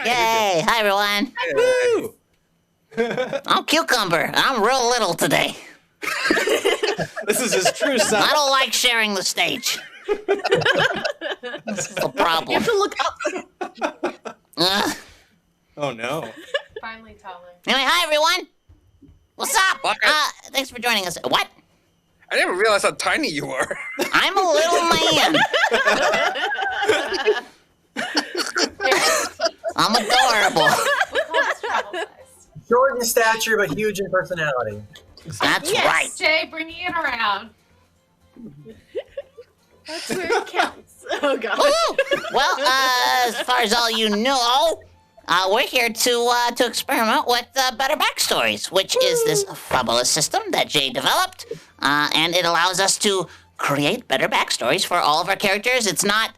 Yay! Hi, everyone. Woo! I'm Cucumber. I'm real little today. This is his true I self. don't like sharing the stage. This is the You problem. have to look up. Oh no. Finally tell him. Anyway, hi, everyone. What's up? Thanks for joining us. What? I never realized how tiny you were. I'm a little man. I'm adorable. We call this travel size. Short in stature, but huge in personality. That's Yes, right. Jay, bringing it around. That's where it counts. Oh, God. Woo! Well, as far as all you know, we're here to experiment with Better Backstories, which is this fabulous system that Jay developed, and it allows us to create better backstories for all of our characters. It's not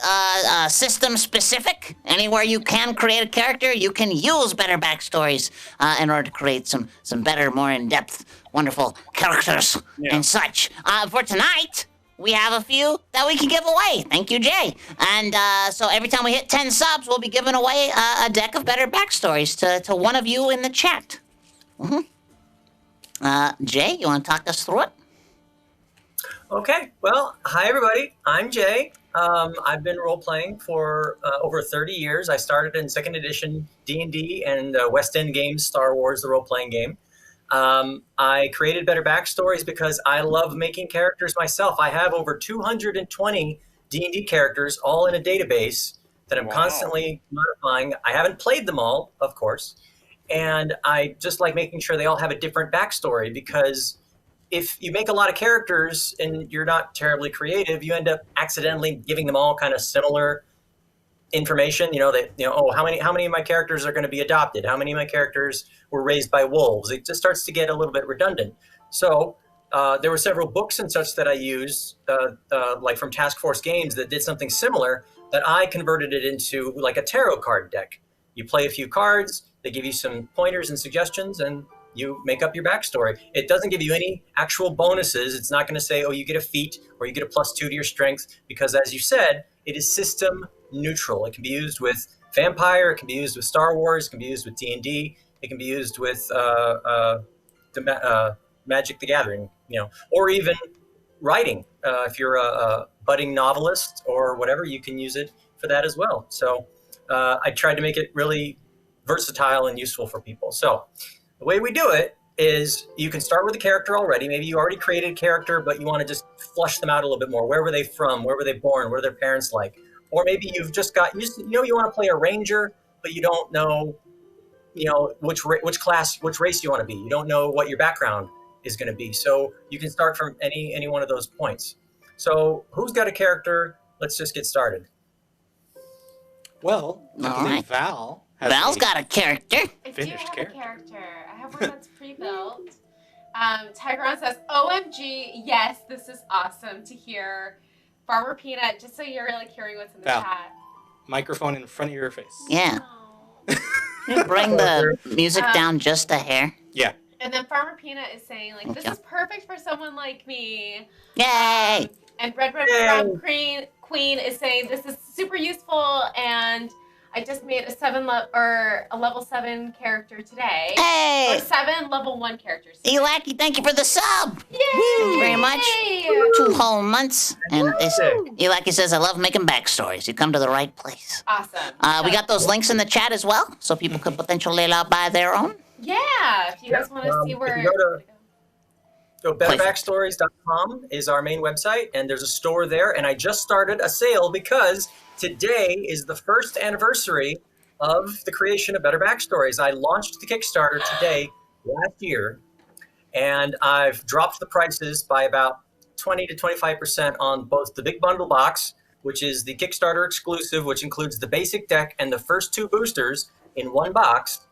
system specific. Anywhere you can create a character, you can use better backstories in order to create some better, more in-depth, wonderful characters and such. For tonight, we have a few that we can give away. Thank you, Jay. And so every time we hit 10 subs, we'll be giving away a deck of better backstories to one of you in the chat. Jay, you want to talk us through it? Okay, well, hi everybody. I'm Jay. I've been role-playing for over 30 years. I started in 2nd edition D&D and West End Games, Star Wars, the role-playing game. I created better backstories because I love making characters myself. I have over 220 D&D characters all in a database that I'm constantly modifying. I haven't played them all, of course, and I just like making sure they all have a different backstory, because if you make a lot of characters and you're not terribly creative, you end up accidentally giving them all kind of similar information. How many of my characters are going to be adopted? How many of my characters were raised by wolves? It just starts to get a little bit redundant. So there were several books and such that I used, like from Task Force Games, that did something similar, that I converted it into like a tarot card deck. You play a few cards, they give you some pointers and suggestions, and you make up your backstory. It doesn't give you any actual bonuses. It's not going to say, oh, you get a feat or you get a +2 to your strength, because as you said, it is system neutral. It can be used with Vampire, it can be used with Star Wars, it can be used with D&D, it can be used with Magic the Gathering, or even writing. If you're a budding novelist or whatever, you can use it for that as well. So I tried to make it really versatile and useful for people. So the way we do it is you can start with a character already. Maybe you already created a character, but you want to just flush them out a little bit more. Where were they from? Where were they born? What are their parents like? Or maybe you've just got, you want to play a ranger, but you don't know, which race you want to be. You don't know what your background is going to be. So you can start from any one of those points. So who's got a character? Let's just get started. Well, I All believe right. Val has Val's got a character. I do Finished have character. a character. I have one that's pre-built. Tigeron says, OMG, yes, this is awesome to hear. Farmer Peanut, just so you're like hearing what's in the Val. chat. microphone in front of your face. Yeah. Oh. Can you bring the music down just a hair? Yeah. And then Farmer Peanut is saying, like, this Okay. is perfect for someone like me. Yay! And Red Brown Queen is saying, this is super useful, and I just made a level 7 character today. Hey! Or 7 level 1 characters. Elaki, thank you for the sub! Yay! Thank you very much. Yay! 2 whole months. And Elaki says, I love making backstories. You come to the right place. Awesome. We got those links in the chat as well, so people could potentially buy their own. Yeah, if you guys want to see where... you go to betterbackstories.com is our main website, and there's a store there, and I just started a sale because today is the 1st anniversary of the creation of Better Backstories. I launched the Kickstarter today last year, and I've dropped the prices by about 20 to 25% on both the Big Bundle Box, which is the Kickstarter exclusive, which includes the basic deck and the first 2 boosters in one box,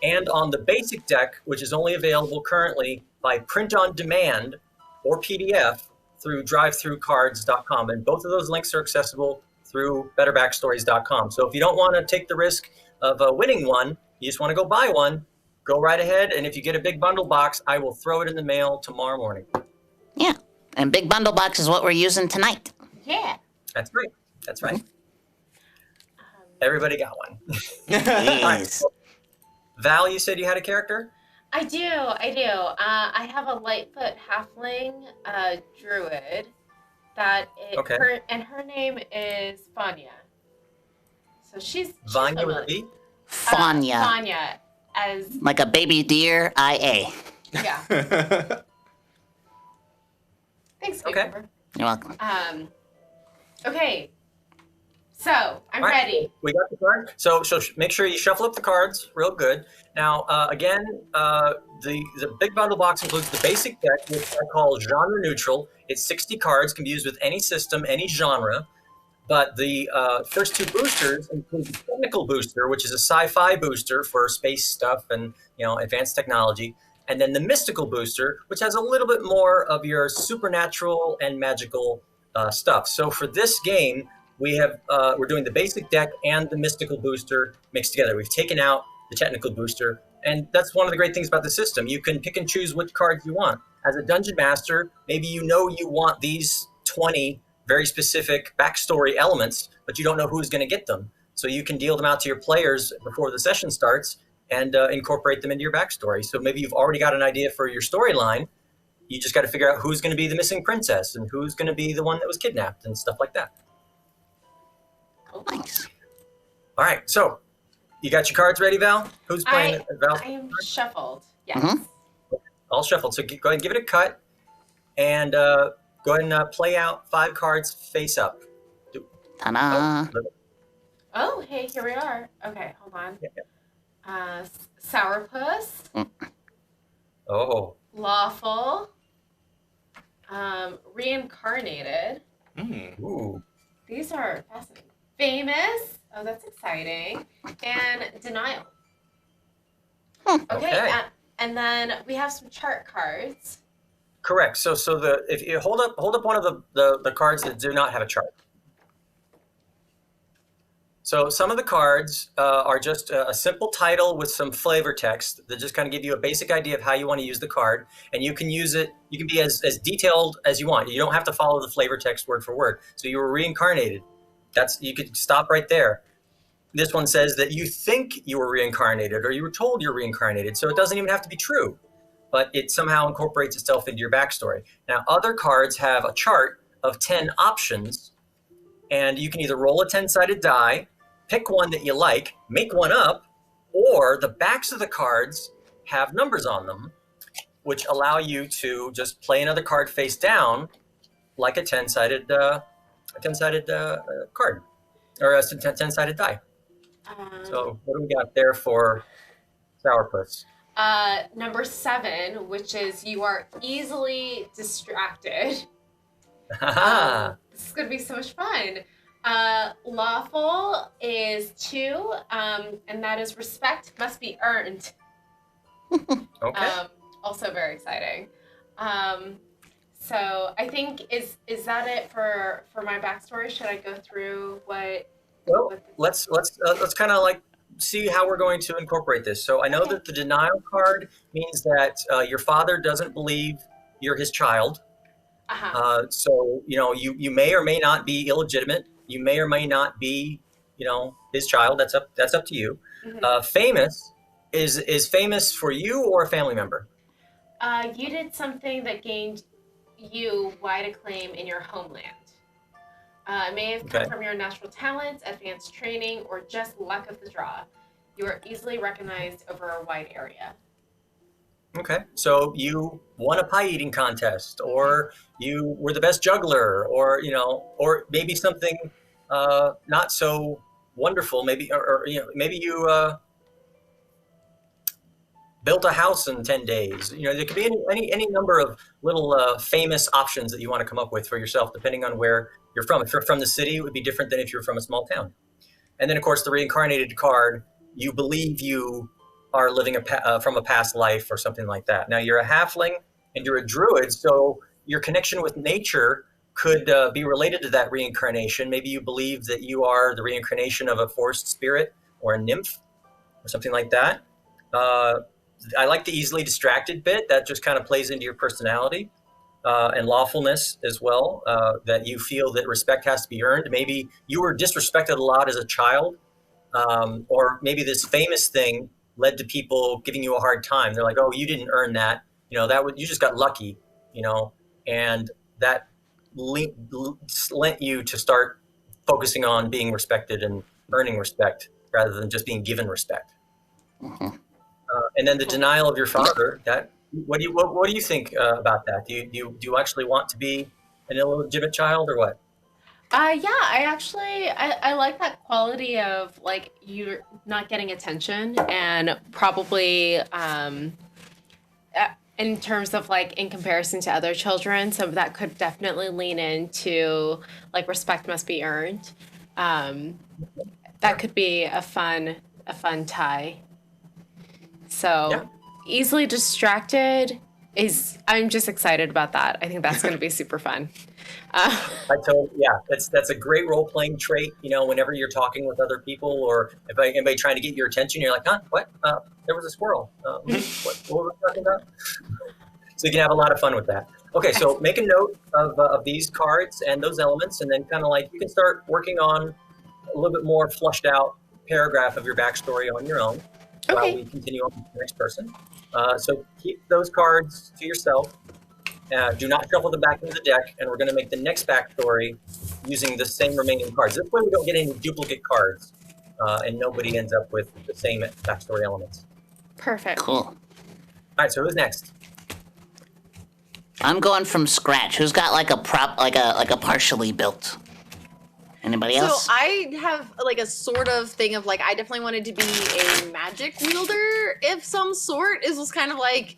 and on the basic deck, which is only available currently by print on demand or PDF through drivethroughcards.com. And both of those links are accessible through betterbackstories.com. So if you don't want to take the risk of winning one, you just want to go buy one, go right ahead. And if you get a big bundle box, I will throw it in the mail tomorrow morning. Yeah. And Big Bundle Box is what we're using tonight. Yeah. That's right. That's right. Everybody got one. Jeez. Val, you said you had a character? I do. I have a Lightfoot halfling druid Okay. her name is Fanya. So she's Vanya with familiar. a V? Fanya. Fanya as Like a baby deer, IA. yeah. Thanks, Okay. Cucumber. You're welcome. Okay. So I'm All right, ready. We got the card. So make sure you shuffle up the cards real good. Now, again, the big bundle box includes the basic deck, which I call genre neutral. It's 60 cards, can be used with any system, any genre. But the first two boosters include the technical booster, which is a sci-fi booster for space stuff and advanced technology, and then the mystical booster, which has a little bit more of your supernatural and magical stuff. So for this game, we're doing the basic deck and the mystical booster mixed together. We've taken out the technical booster, and that's one of the great things about the system. You can pick and choose which cards you want. As a dungeon master, maybe you want these 20 very specific backstory elements, but you don't know who's going to get them. So you can deal them out to your players before the session starts and incorporate them into your backstory. So maybe you've already got an idea for your storyline. You just got to figure out who's going to be the missing princess and who's going to be the one that was kidnapped and stuff like that. Nice. All right, so you got your cards ready, Val? Who's playing? Val? I am shuffled. Yes. Mhm. All shuffled. So go ahead and give it a cut, and go ahead and play out 5 cards face up. Ta-da. Oh, hey, here we are. Okay, hold on. Yeah. Sourpuss, Oh, Lawful, Reincarnated. ooh. These are fascinating. Famous. Oh, that's exciting. And Denial. Okay. And then we have some chart cards. Correct. So if you hold up one of the cards that do not have a chart. So some of the cards are just a simple title with some flavor text that just kind of give you a basic idea of how you want to use the card, and you can use it. You can be as detailed as you want. You don't have to follow the flavor text word for word. So you were reincarnated. You could stop right there. This one says that you think you were reincarnated, or you were told you're reincarnated. So it doesn't even have to be true, but it somehow incorporates itself into your backstory. Now, other cards have a chart of 10 options, and you can either roll a 10-sided die, pick one that you like, make one up, or the backs of the cards have numbers on them, which allow you to just play another card face down like a 10-sided card, or a 10-sided die. So what do we got there for Sourpuss? Number 7, which is you are easily distracted. This is going to be so much fun. Lawful is 2, and that is respect must be earned. Okay. Also very exciting. So I think is that it for my backstory? Should I go through what? Well, let's kind of like see how we're going to incorporate this. So I know that the denial card means that your father doesn't believe you're his child. So you may or may not be illegitimate. You may or may not be his child. That's up to you. Mm-hmm. Famous is famous for you or a family member. You did something that gained you wide acclaim in your homeland. It may have come from your natural talents, advanced training, or just luck of the draw. You are easily recognized over a wide area. Okay, so you won a pie eating contest, or you were the best juggler, or or maybe something not so wonderful. Maybe maybe you built a house in 10 days. There could be any number of little famous options that you want to come up with for yourself, depending on where you're from. If you're from the city, it would be different than if you're from a small town. And then, of course, the reincarnated card, you believe you are living from a past life or something like that. Now, you're a halfling and you're a druid, so your connection with nature could be related to that reincarnation. Maybe you believe that you are the reincarnation of a forest spirit or a nymph or something like that. I like the easily distracted bit. That just kind of plays into your personality, and lawfulness as well, that you feel that respect has to be earned. Maybe you were disrespected a lot as a child, or maybe this famous thing led to people giving you a hard time. They're like, "Oh, you didn't earn that. You just got lucky." And that lent you to start focusing on being respected and earning respect rather than just being given respect. Mhm. And then the denial of your father. What do you think about that? Do you actually want to be an illegitimate child or what? Yeah, I like that quality of like you're not getting attention and probably in terms of like in comparison to other children, so that could definitely lean into like respect must be earned. That could be a fun tie. So Yeah. easily distracted I'm just excited about that. I think that's going to be super fun. That's a great role playing trait. Whenever you're talking with other people, or if anybody trying to get your attention, you're like, "Huh? What? There was a squirrel. What were we talking about?" So you can have a lot of fun with that. Okay, so make a note of these cards and those elements, and then kind of like you can start working on a little bit more flushed out paragraph of your backstory on your own while we continue on with the next person. So keep those cards to yourself. Do not shuffle them back into the deck, and we're going to make the next backstory using the same remaining cards. This way we don't get any duplicate cards, and nobody ends up with the same backstory elements. Perfect. Cool. All right, so who's next? I'm going from scratch. Who's got like a prop, like a partially built? Anybody else? So I have like a sort of thing of like I definitely wanted to be a magic wielder of some sort. It was kind of like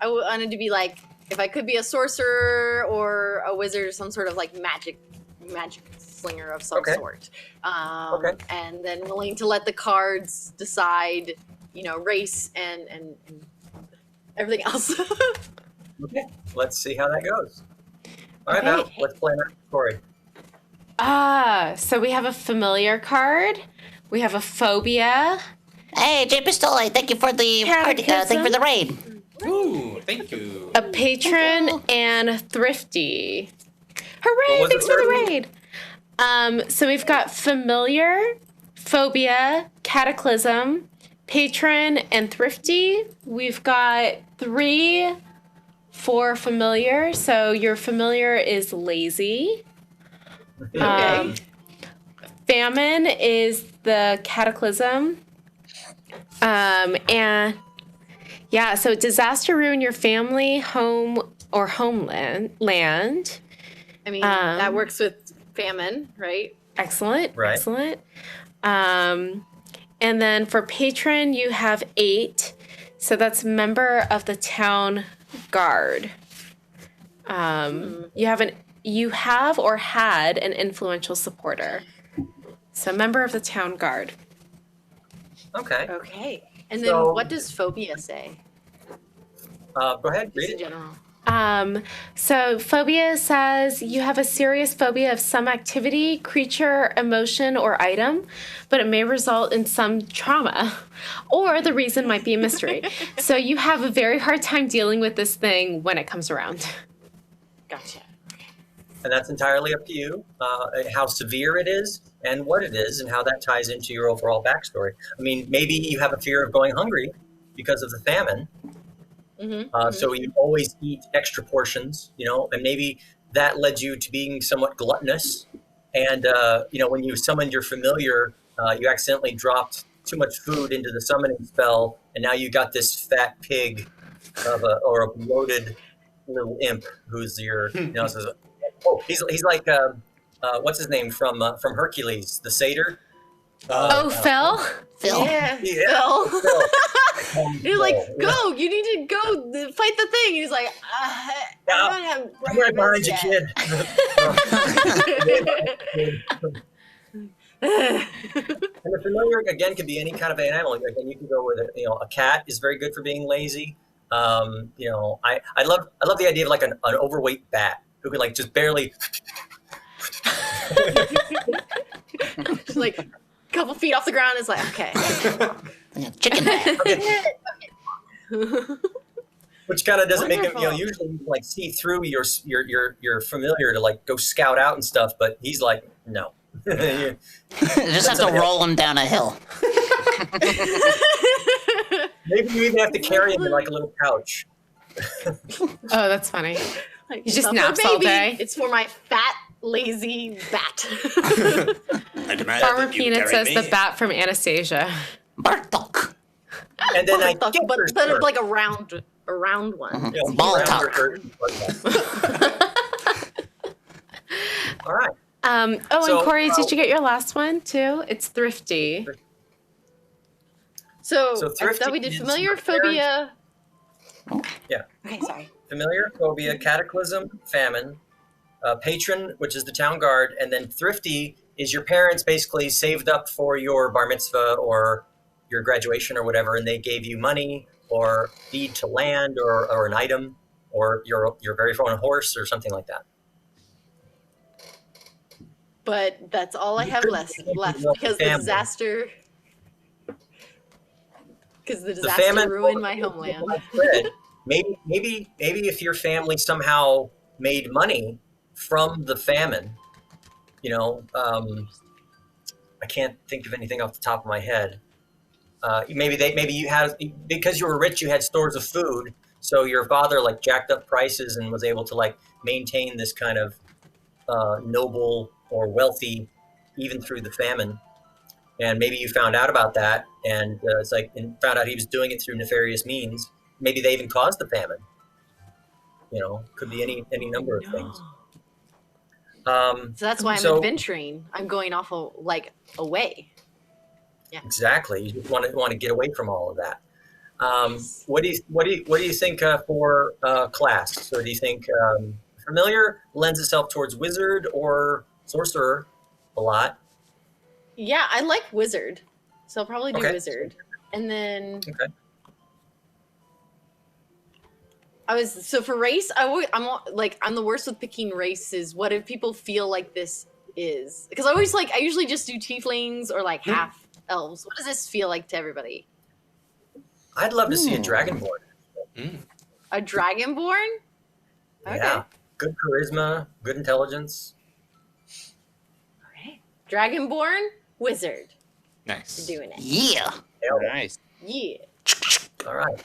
I wanted to be like if I could be a sorcerer or a wizard or some sort of like magic slinger of some sort. And then willing to let the cards decide, race and everything else. Okay, let's see how that goes. All right, now let's play our story. So we have a familiar card. We have a phobia. Hey, Jay Pistole, thank you for the party. Thank you for the raid. Ooh, thank you. A patron and thrifty. Hooray! Thanks for the raid. So we've got familiar, phobia, cataclysm, patron, and thrifty. We've got 3 for familiar. So your familiar is lazy. Famine is the cataclysm. And yeah, so disaster ruin your family, home, or homeland. I mean, that works with famine, right? Excellent. Right. Excellent. And then for patron, you have 8. So that's member of the town guard. You have or had an influential supporter. So member of the town guard. Okay. Okay. And then what does phobia say? Go ahead, read Just in it. general. So phobia says you have a serious phobia of some activity, creature, emotion, or item, but it may result in some trauma, or the reason might be a mystery. So you have a very hard time dealing with this thing when it comes around. Gotcha. And that's entirely up to you, how severe it is and what it is and how that ties into your overall backstory. I mean, maybe you have a fear of going hungry because of the famine. So you always eat extra portions, and maybe that led you to being somewhat gluttonous. And, when you summoned your familiar, you accidentally dropped too much food into the summoning spell. And now you got this fat pig or a bloated little imp who's your, says, oh, he's like, what's his name from Hercules, the satyr? Phil? Phil. Yeah. Phil. You're like, go! You need to go fight the thing. He's like, I don't have. I'm right behind you, kid. And the familiar again can be any kind of animal. Again, you can go with a cat is very good for being lazy. I love the idea of like an overweight bat who can like just barely. Just like a couple feet off the ground is like, okay. Chicken bat. Which kind of doesn't make him, Wonderful. usually you can like see through your familiar to like go scout out and stuff, but he's like, no. Just have to roll him down a hill. Maybe you even have to carry him in like a little pouch. Oh, that's funny. Like, You just "Not naps for all baby, day?" It's for my fat, lazy bat. I demand Farmer that you Peanut carry says me. the bat from Anastasia. Bartok. And then I but get your shirt. like a round one. You know, Ball around your talk. shirt. All right. And So, Corey, did you get your last one too? It's thrifty. So I thrifty thought we did is familiar, your phobia. Yeah. Okay, sorry. Familiar, phobia, cataclysm, famine, patron, which is the town guard, and then thrifty is your parents basically saved up for your bar mitzvah or your graduation or whatever, and they gave you money or deed to land or an item or your very own horse or something like that. But that's all I have left because the famine. disaster. Because the The disaster famine ruined my homeland. Maybe if your family somehow made money from the famine, you know, I can't think of anything off the top of my head. Maybe you had, because you were rich, you had stores of food, so your father like jacked up prices and was able to like maintain this kind of noble or wealthy even through the famine. And maybe you found out about that, and and found out he was doing it through nefarious means. Maybe they even caused the famine. You know, could be any number of things. So that's why I'm adventuring. I'm going off away. Yeah. Exactly. You just want to get away from all of that. What do you think for class? So do you think familiar lends itself towards wizard or sorcerer a lot? Yeah, I like wizard, so I'll probably do Okay. wizard. And then Okay. for race, I'm the worst with picking races. What if people feel like this is? Because I usually just do tieflings or like half elves. What does this feel like to everybody? I'd love to see a dragonborn. A dragonborn? Okay. Yeah. Good charisma, good intelligence. Okay. Dragonborn wizard. Nice. We're doing it. Yeah. Nice. Yeah. All right.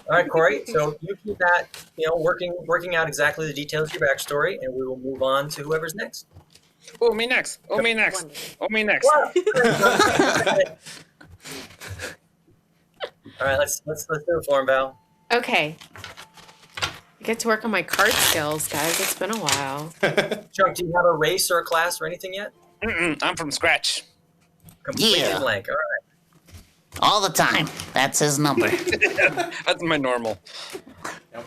All right, Corey. So you keep that, working out exactly the details of your backstory, and we will move on to whoever's next. Oh, me next. Oh, me next. Oh, me next. All right, let's do it for him, Val. Okay. I get to work on my card skills, guys. It's been a while. Chuck, do you have a race or a class or anything yet? I'm from scratch. Completely Yeah. blank. All right. All the time. That's his number. That's my normal. Now,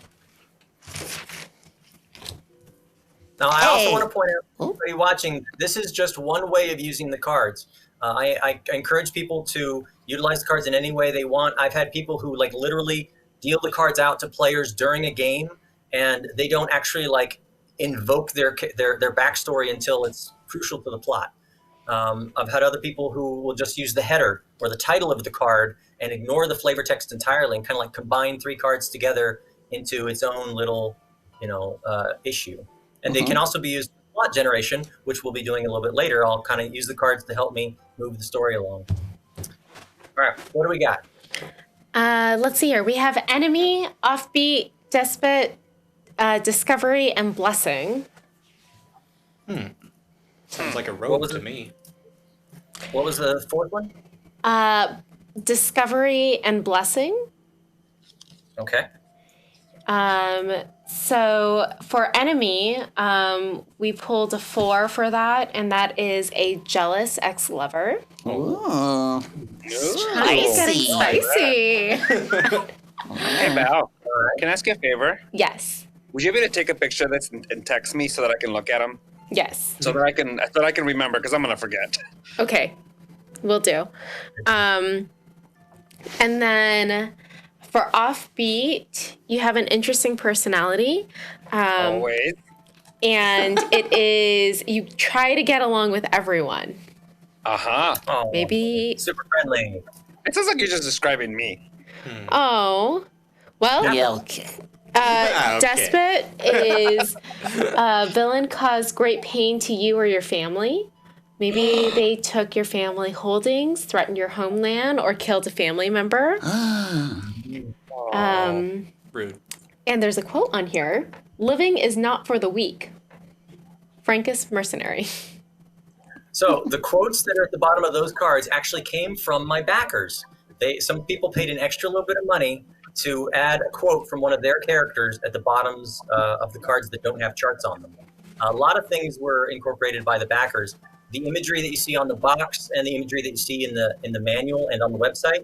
I also Hey. want to point out, to everybody watching, this is just one way of using the cards. I encourage people to utilize the cards in any way they want. I've had people who like literally deal the cards out to players during a game, and they don't actually like invoke their backstory until it's crucial to the plot. I've had other people who will just use the header or the title of the card and ignore the flavor text entirely and kind of like combine three cards together into its own little, issue. And they can also be used for plot generation, which we'll be doing a little bit later. I'll kind of use the cards to help me move the story along. All right, what do we got? Let's see here. We have enemy, offbeat, despot, discovery, and blessing. Sounds like a What rogue was to it? me. What was the fourth one? Discovery and blessing. Okay. So for enemy, we pulled a 4 for that, and that is a jealous ex-lover. Ooh. It's getting spicy. Hey, Val, can I ask you a favor? Yes. Would you be able to take a picture of this and text me so that I can look at them? Yes. So that I can remember, because I'm gonna forget. Okay. Will do. And then for offbeat, you have an interesting personality. Always. And it is, you try to get along with everyone. Uh-huh. Oh, Maybe, super friendly. It sounds like you're just describing me. oh, well, Yeah, okay. Okay. Despot is villain cause great pain to you or your family. Maybe they took your family holdings, threatened your homeland, or killed a family member. Rude. And there's a quote on here. Living is not for the weak. Frankest mercenary. So the quotes that are at the bottom of those cards actually came from my backers. Some people paid an extra little bit of money to add a quote from one of their characters at the bottoms of the cards that don't have charts on them. A lot of things were incorporated by the backers. The imagery that you see on the box and the imagery that you see in the manual and on the website,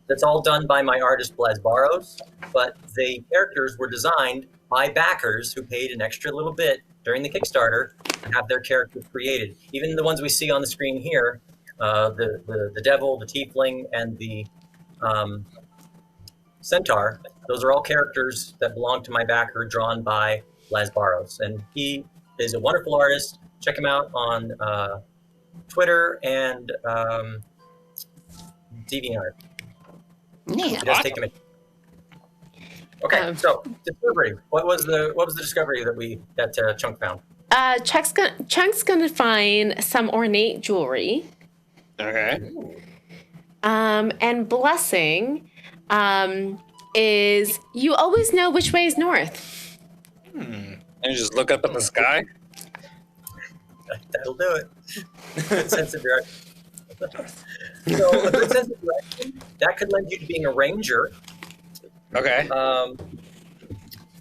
that's all done by my artist Backstories, but the characters were designed by backers who paid an extra little bit during the Kickstarter to have their characters created. Even the ones we see on the screen here, the devil, the tiefling, and the centaur, those are all characters that belong to my backer, drawn by Backstories. And he is a wonderful artist. Check him out on Twitter and DeviantArt. Yeah. He does take them. Okay, so discovery. What was the discovery that Chunk found? Chunk's gonna find some ornate jewelry. Okay. And Blessing is you always know which way is north. And you just look up at the sky. That'll do it. Good sense of direction. So a good sense of direction, that could lend you to being a ranger. Okay.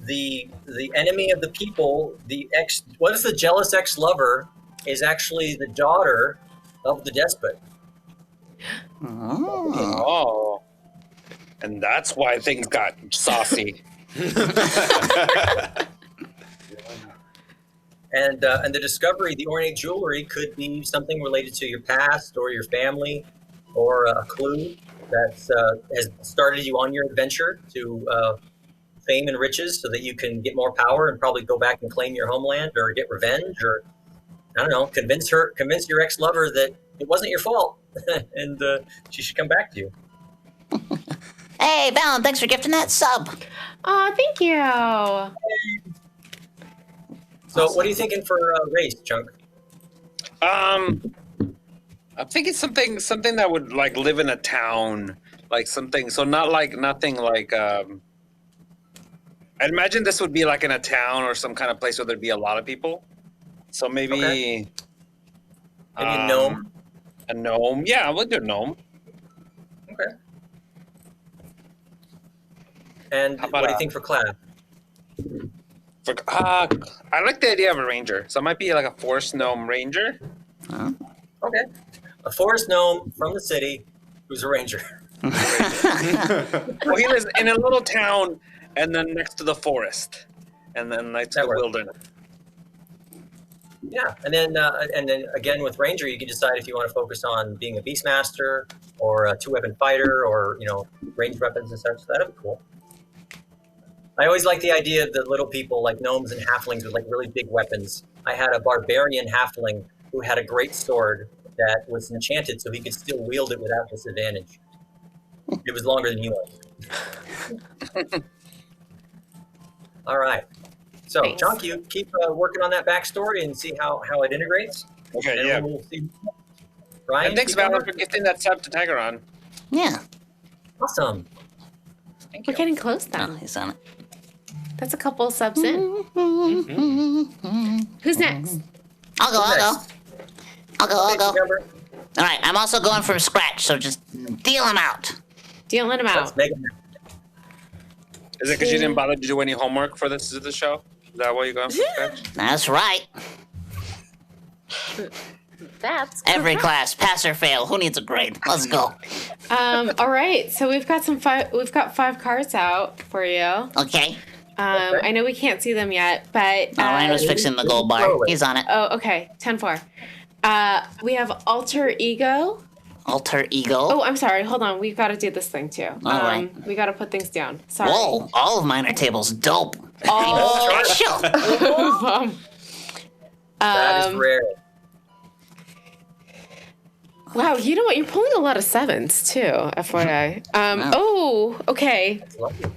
The enemy of the people, what is the jealous ex-lover, is actually the daughter of the despot. Oh. And that's why things got saucy. And the discovery, the ornate jewelry, could be something related to your past or your family, or a clue that has started you on your adventure to fame and riches, so that you can get more power and probably go back and claim your homeland, or get revenge, or I don't know, convince your ex-lover that it wasn't your fault and she should come back to you. Hey, Valen, thanks for gifting that sub. Oh, thank you. So what are you thinking for race, Chunk? I'm thinking something that would like live in a town, like something. So nothing like. I'd imagine this would be like in a town or some kind of place where there'd be a lot of people. So maybe. Okay. Maybe a gnome. A gnome, yeah, we'll do a gnome. Okay. And what do you think for class? I like the idea of a ranger, so it might be like a forest gnome ranger. Huh? Okay. A forest gnome from the city who's a ranger. Well, he lives in a little town, and then next to the forest, and then next to the wilderness. Yeah, and then again with ranger, you can decide if you want to focus on being a beastmaster or a two-weapon fighter, or ranged weapons and such. That'd be cool. I always like the idea of the little people like gnomes and halflings with like really big weapons. I had a barbarian halfling who had a great sword that was enchanted, so he could still wield it without disadvantage. It was longer than yours. All right. So, Thanks. Chunk, you keep working on that backstory and see how it integrates. Okay, And yeah. we'll see. Ryan, And thanks, keep going. Valor, for gifting that sub to Tigeron. Yeah. Awesome. Thank We're you. getting close Oh, then. he's on it. That's a couple subs in. Who's next? I'll go. Okay, remember, All right, I'm also going from scratch, so just deal them out. Dealing them let's out. make it. Is it because you didn't bother to do any homework for this the show? Is that why you're going from scratch? That's right. That's Every class, pass or fail. Who needs a grade? Let's go. All right. So we've got we've got 5 cards out for you. Okay. I know we can't see them yet, but Ryan was fixing the gold bar. He's on it. oh, okay. 10-4. We have Alter Ego. Alter ego. Oh, I'm sorry. Hold on. We've got to do this thing too. All right. We got to put things down. Sorry. Whoa! All of minor tables dope. Oh. Special. That is rare. Wow, you know what? You're pulling a lot of 7s too, FYI. Wow. Oh, okay. That's lovely.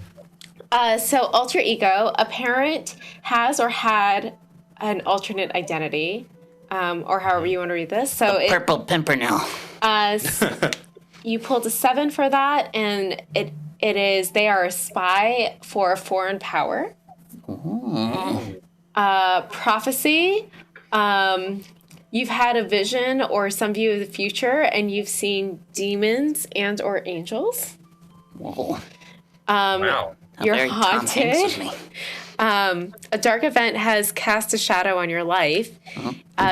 So Alter Ego, a parent has or had an alternate identity. or however you want to read this. So Purple Pimpernel. You pulled a 7 for that, and it is they are a spy for a foreign power. Prophecy. You've had a vision or some view of the future, and you've seen demons and or angels. Whoa. Wow. How You're very Tom Hanks of haunted. me. A dark event has cast a shadow on your life.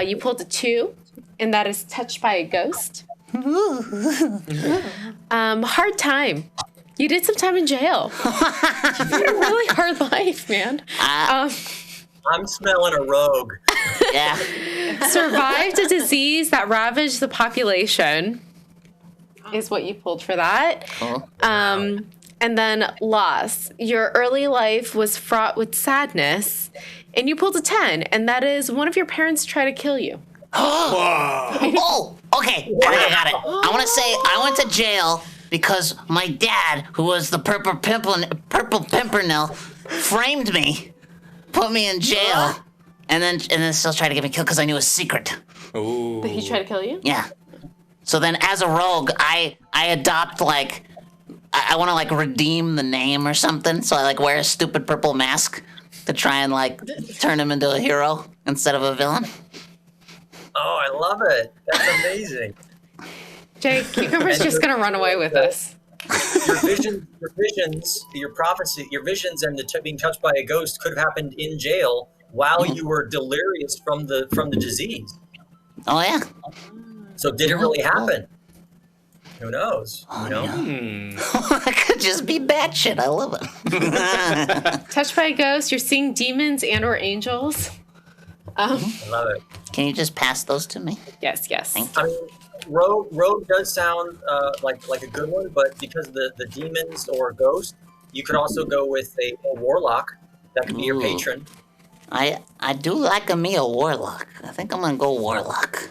You pulled a 2, and that is touched by a ghost. Hard time. You did some time in jail. You had a really hard life, man. I'm smelling a rogue. Yeah. Survived a disease that ravaged the population is what you pulled for that. Cool. And then loss. Your early life was fraught with sadness, and you pulled a 10, and that is one of your parents try to kill you. Oh, okay. I think I got it. I want to say I went to jail because my dad, who was the Purple Pimpernel, framed me, put me in jail, and then still tried to get me killed because I knew a secret. Ooh. Did he try to kill you? Yeah. So then, as a rogue, I adopt like I want to like redeem the name or something. So I like wear a stupid purple mask to try and like turn him into a hero instead of a villain. Oh, I love it. That's amazing. Jay, Cucumber's just going to run away with us. Your visions, your prophecy, your visions, and being touched by a ghost could have happened in jail while you were delirious from the disease. Oh yeah. So did it really happen? Who knows? Oh, You know? yeah. I could just be batshit. I love it. Touched by a ghost, you're seeing demons and or angels. I love it. Can you just pass those to me? Yes. Thank I mean, rogue does sound like a good one, but because of the demons or ghost, you could also go with a warlock. That could be your Ooh. patron. I do like me a warlock. I think I'm gonna go warlock.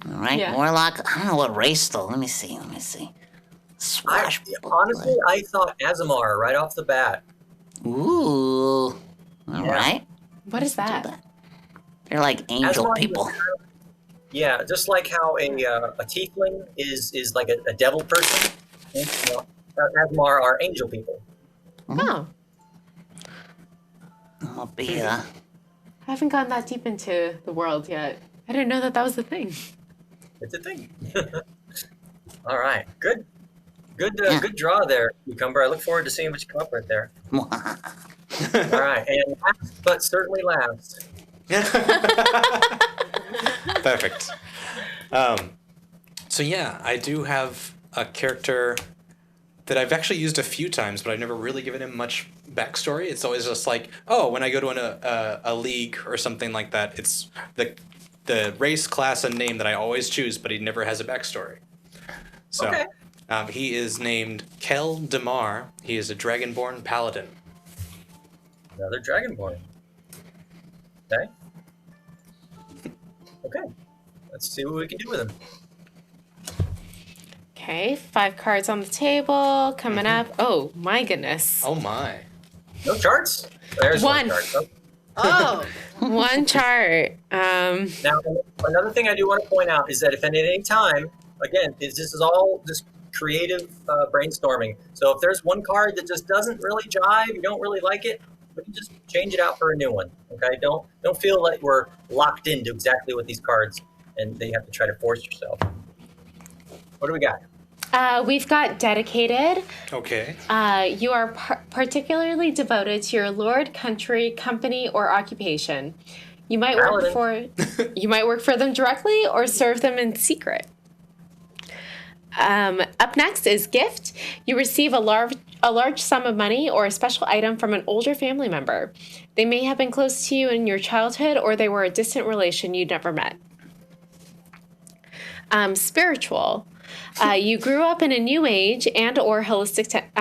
All right, Yeah. warlock. I don't know what race though. Let me see. Honestly, I thought Azamar right off the bat. Ooh. All right. What is that? They're like angel Azamar people. Yeah, just like how a tiefling is like a devil person. You know, Azamar are angel people. Oh, I'll be I haven't gone that deep into the world yet. I didn't know that was the thing. It's a thing. All right, good Yeah. good draw there, Cucumber. I look forward to seeing what you come up with there. All right, and last but certainly last. Perfect. So yeah, I do have a character that I've actually used a few times, but I've never really given him much backstory. It's always just like, oh, when I go to a league or something like that, it's the race, class, and name that I always choose, but he never has a backstory. So Okay. he is named Kel Damar. He is a Dragonborn Paladin. Another Dragonborn. Okay. Okay. Let's see what we can do with him. Okay, 5 cards on the table. Coming up. Oh, my goodness. Oh my. No charts? There's One. chart. Oh. Oh, One chart. Now, another thing I do want to point out is that if at any time, again, this is all just creative brainstorming. So if there's one card that just doesn't really jive, you don't really like it, we can just change it out for a new one. Okay, don't feel like we're locked into exactly what these cards, and then you have to try to force yourself. What do we got? We've got dedicated. Okay. You are particularly devoted to your lord, country, company, or occupation. You might work for them directly or serve them in secret. Up next is gift. You receive a large sum of money or a special item from an older family member. They may have been close to you in your childhood, or they were a distant relation you'd never met. Spiritual. You grew up in a new age and/or holistic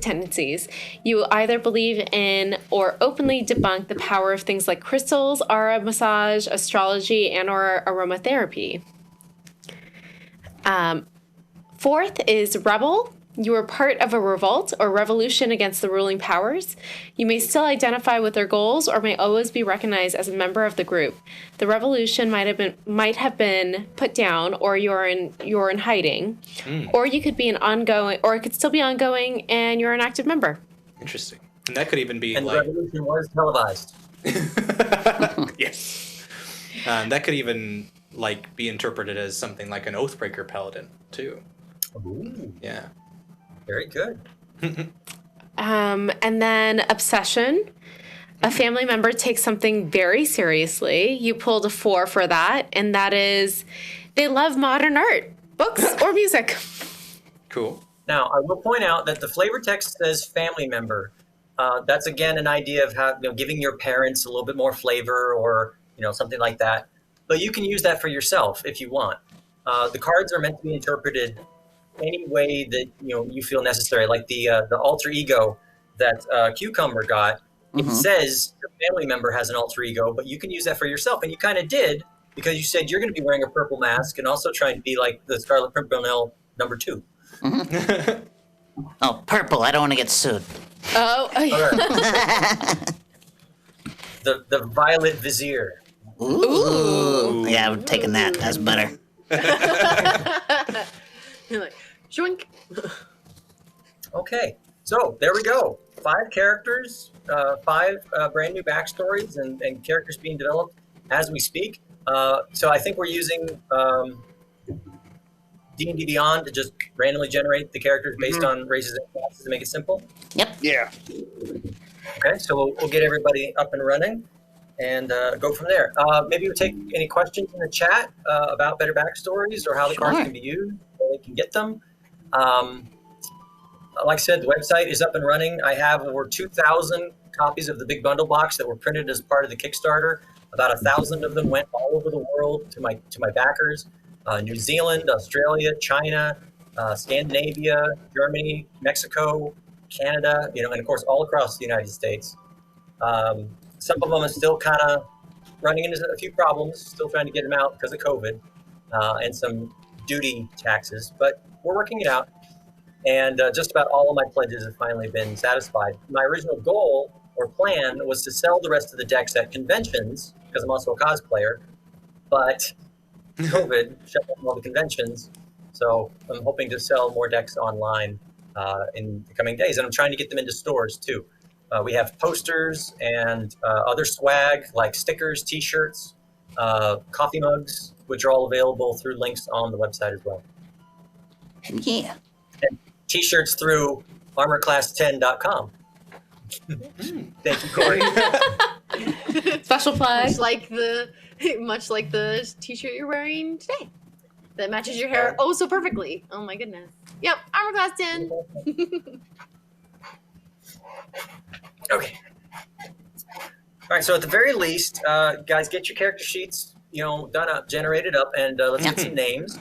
tendencies. You either believe in or openly debunk the power of things like crystals, aura massage, astrology, and/or aromatherapy. Fourth is rebel. you are part of a revolt or revolution against the ruling powers. You may still identify with their goals or may always be recognized as a member of the group. The revolution might have been put down, or you're in hiding. Or you could be or it could still be ongoing and you're an active member. Interesting. And that could even be And the like revolution was televised. yes. That could even like be interpreted as something like an Oathbreaker paladin too. Ooh, Yeah. very good. And then obsession. A family member takes something very seriously. You pulled a 4 for that, and that is they love modern art, books, or music. Cool. Now, I will point out that the flavor text says family member. That's again an idea of how giving your parents a little bit more flavor, or something like that. But you can use that for yourself if you want. The cards are meant to be interpreted any way that you feel necessary. Like the alter ego that Cucumber got. It says your family member has an alter ego, but you can use that for yourself, and you kind of did because you said you're going to be wearing a purple mask and also trying to be like the Scarlet Pimpernel number 2. Oh, purple. I don't want to get sued. Oh, The Violet Vizier. Ooh. Yeah, I'm taking that. That's better. You're like, shwink. Okay, so there we go. 5 characters, 5 brand new backstories, and characters being developed as we speak. So I think we're using D&D Beyond to just randomly generate the characters based on races and classes to make it simple. Yep. Yeah. Okay, so we'll get everybody up and running and go from there. Maybe we'll take any questions in the chat about better backstories or how the cards Sure. can be used, where they can get them. Like I said, the website is up and running. I have over 2,000 copies of the Big Bundle box that were printed as part of the Kickstarter. About 1,000 of them went all over the world to my backers. New Zealand, Australia, China, Scandinavia, Germany, Mexico, Canada, and of course all across the United States. Some of them are still kind of running into a few problems, still trying to get them out because of COVID and some duty taxes, but we're working it out. And just about all of my pledges have finally been satisfied. My original goal or plan was to sell the rest of the decks at conventions, because I'm also a cosplayer, but COVID shut down all the conventions. So I'm hoping to sell more decks online in the coming days. And I'm trying to get them into stores too. We have posters and other swag like stickers, t-shirts, coffee mugs, which are all available through links on the website as well. Yeah. And t-shirts through armorclass10.com. Thank you, Corey. special plug. Much like the t-shirt you're wearing today, that matches your hair oh so perfectly. Oh my goodness. Yep, Armor Class 10. Okay. All right. So at the very least, guys, get your character sheets, done up, generated up, and let's get some names.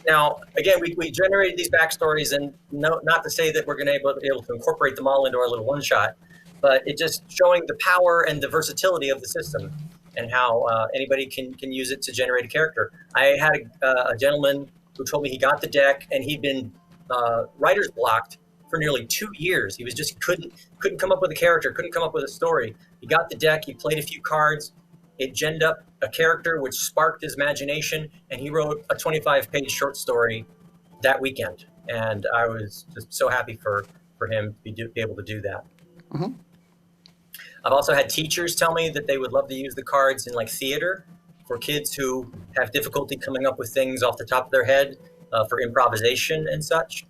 Now, again, we generated these backstories, and not to say that we're going to be able to incorporate them all into our little one-shot, but it just showing the power and the versatility of the system and how anybody can use it to generate a character. I had a gentleman who told me he got the deck, and he'd been writer's blocked for nearly 2 years. He was just couldn't come up with a character, couldn't come up with a story. He got the deck, he played a few cards, it genned up a character which sparked his imagination, and he wrote a 25-page short story that weekend. And I was just so happy for him to be able to do that. Mm-hmm. I've also had teachers tell me that they would love to use the cards in like theater for kids who have difficulty coming up with things off the top of their head for improvisation and such.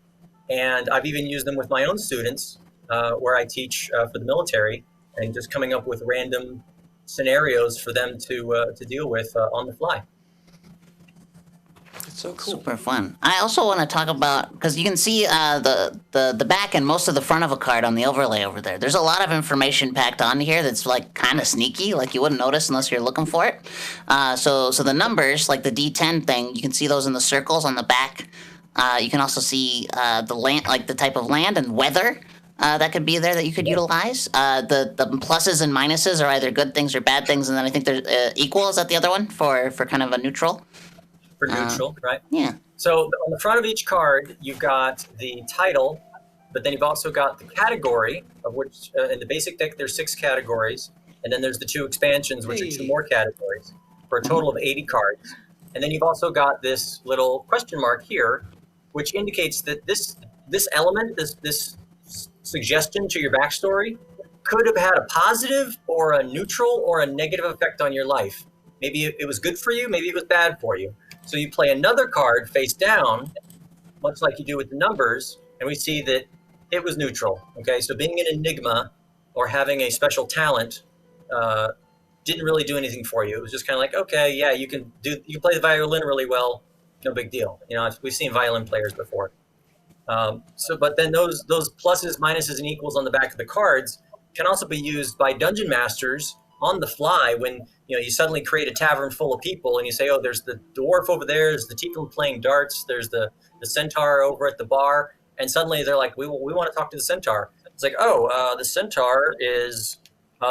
And I've even used them with my own students where I teach for the military, and just coming up with random scenarios for them to deal with on the fly. It's so cool. Super fun. I also want to talk about, because you can see the back and most of the front of a card on the overlay over there. There's a lot of information packed on here that's like kind of sneaky, like you wouldn't notice unless you're looking for it. So the numbers, like the D10 thing, you can see those in the circles on the back. You can also see the land, like the type of land and weather that could be there that you could utilize. The pluses and minuses are either good things or bad things, and then I think there's equal. Is that the other one for kind of a neutral? For neutral, right? Yeah. So on the front of each card, you've got the title, but then you've also got the category, of which in the basic deck there's 6 categories, and then there's the 2 expansions, which are 2 more categories, for a total of 80 cards. And then you've also got this little question mark here, which indicates that this element, this suggestion to your backstory, could have had a positive or a neutral or a negative effect on your life. Maybe it was good for you, maybe it was bad for you. So you play another card face down, much like you do with the numbers, and we see that it was neutral. Okay, so being an enigma or having a special talent didn't really do anything for you. It was just kind of like, okay, yeah, you can play the violin really well, no big deal. You know, we've seen violin players before. But then those pluses, minuses, and equals on the back of the cards can also be used by dungeon masters on the fly when you suddenly create a tavern full of people and you say, oh, there's the dwarf over there, there's the tiefling playing darts, there's the centaur over at the bar, and suddenly they're like, we want to talk to the centaur. It's like, oh, the centaur is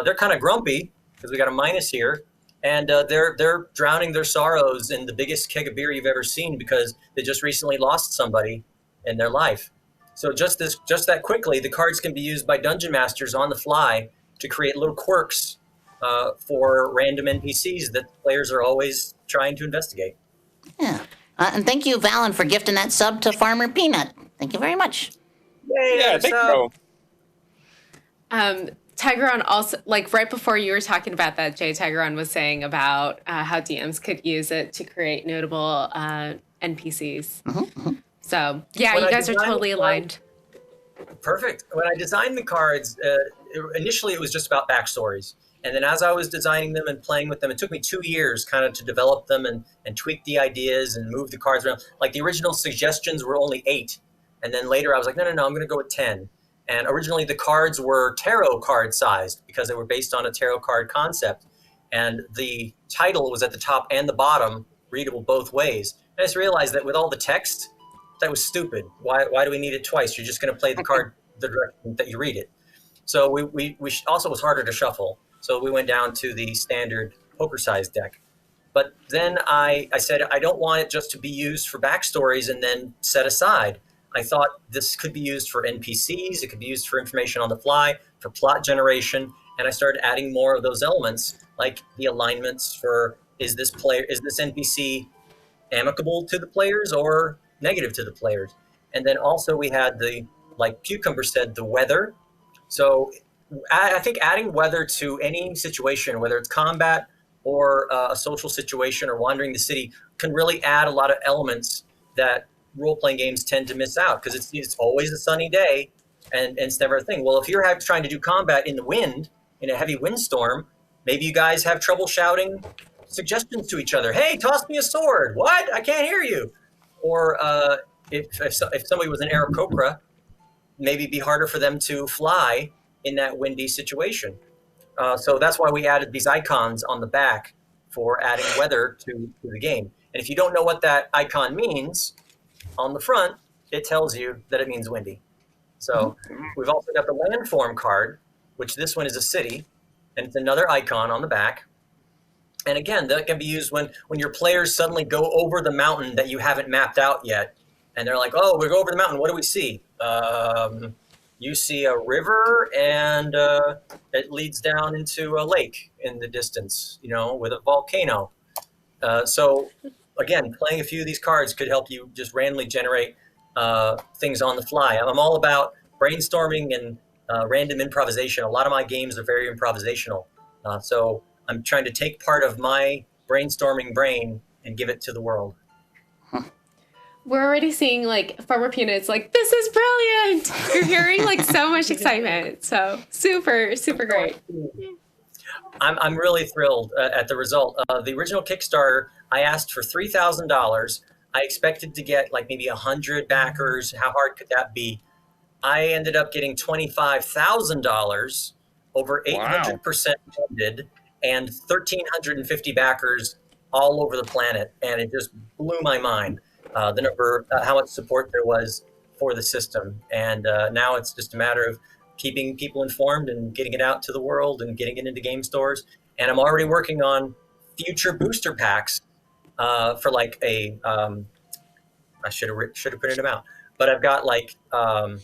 they're kind of grumpy because we got a minus here, and they're drowning their sorrows in the biggest keg of beer you've ever seen because they just recently lost somebody in their life. So just that quickly, the cards can be used by dungeon masters on the fly to create little quirks for random NPCs that players are always trying to investigate. Yeah. And thank you, Valen, for gifting that sub to Farmer Peanut. Thank you very much. Yay, Yeah, I think so. Tigeron also, like right before you were talking about that, Jay, Tigeron was saying about how DMs could use it to create notable NPCs. So, yeah, you guys are totally aligned. Perfect. When I designed the cards, initially it was just about backstories. And then as I was designing them and playing with them, it took me 2 years kind of to develop them and tweak the ideas and move the cards around. Like the original suggestions were only 8. And then later I was like, no, I'm going to go with 10. And originally the cards were tarot card sized because they were based on a tarot card concept. And the title was at the top and the bottom, readable both ways. And I just realized that with all the text, that was stupid. Why do we need it twice? You're just going to play the card the direction that you read it. So we also was harder to shuffle. So we went down to the standard poker-sized deck. But then I said, I don't want it just to be used for backstories and then set aside. I thought this could be used for NPCs. It could be used for information on the fly, for plot generation. And I started adding more of those elements, like the alignments for, is this NPC amicable to the players or negative to the players? And then also we had like Cucumber said, the weather. So I think adding weather to any situation, whether it's combat or a social situation or wandering the city, can really add a lot of elements that role-playing games tend to miss out because it's always a sunny day and it's never a thing. Well, if you're trying to do combat in the wind, in a heavy windstorm, maybe you guys have trouble shouting suggestions to each other. Hey, toss me a sword. What? I can't hear you. Or if somebody was an Aarakocra, maybe it'd be harder for them to fly in that windy situation. So that's why we added these icons on the back for adding weather to the game. And if you don't know what that icon means, on the front, it tells you that it means windy. So we've also got the landform card, which this one is a city, and it's another icon on the back. And again, that can be used when your players suddenly go over the mountain that you haven't mapped out yet. And they're like, oh, we go over the mountain. What do we see? You see a river, and it leads down into a lake in the distance, with a volcano. So again, playing a few of these cards could help you just randomly generate things on the fly. I'm all about brainstorming and random improvisation. A lot of my games are very improvisational. So I'm trying to take part of my brainstorming brain and give it to the world. We're already seeing Farmer Peanut's this is brilliant. You're hearing so much excitement. So super, super great. I'm really thrilled at the result. The original Kickstarter, I asked for $3,000. I expected to get maybe 100 backers. How hard could that be? I ended up getting $25,000, over 800% funded, and 1,350 backers all over the planet. And it just blew my mind, the number, how much support there was for the system. And now it's just a matter of keeping people informed and getting it out to the world and getting it into game stores. And I'm already working on future booster packs for I should have printed them out. But I've got like a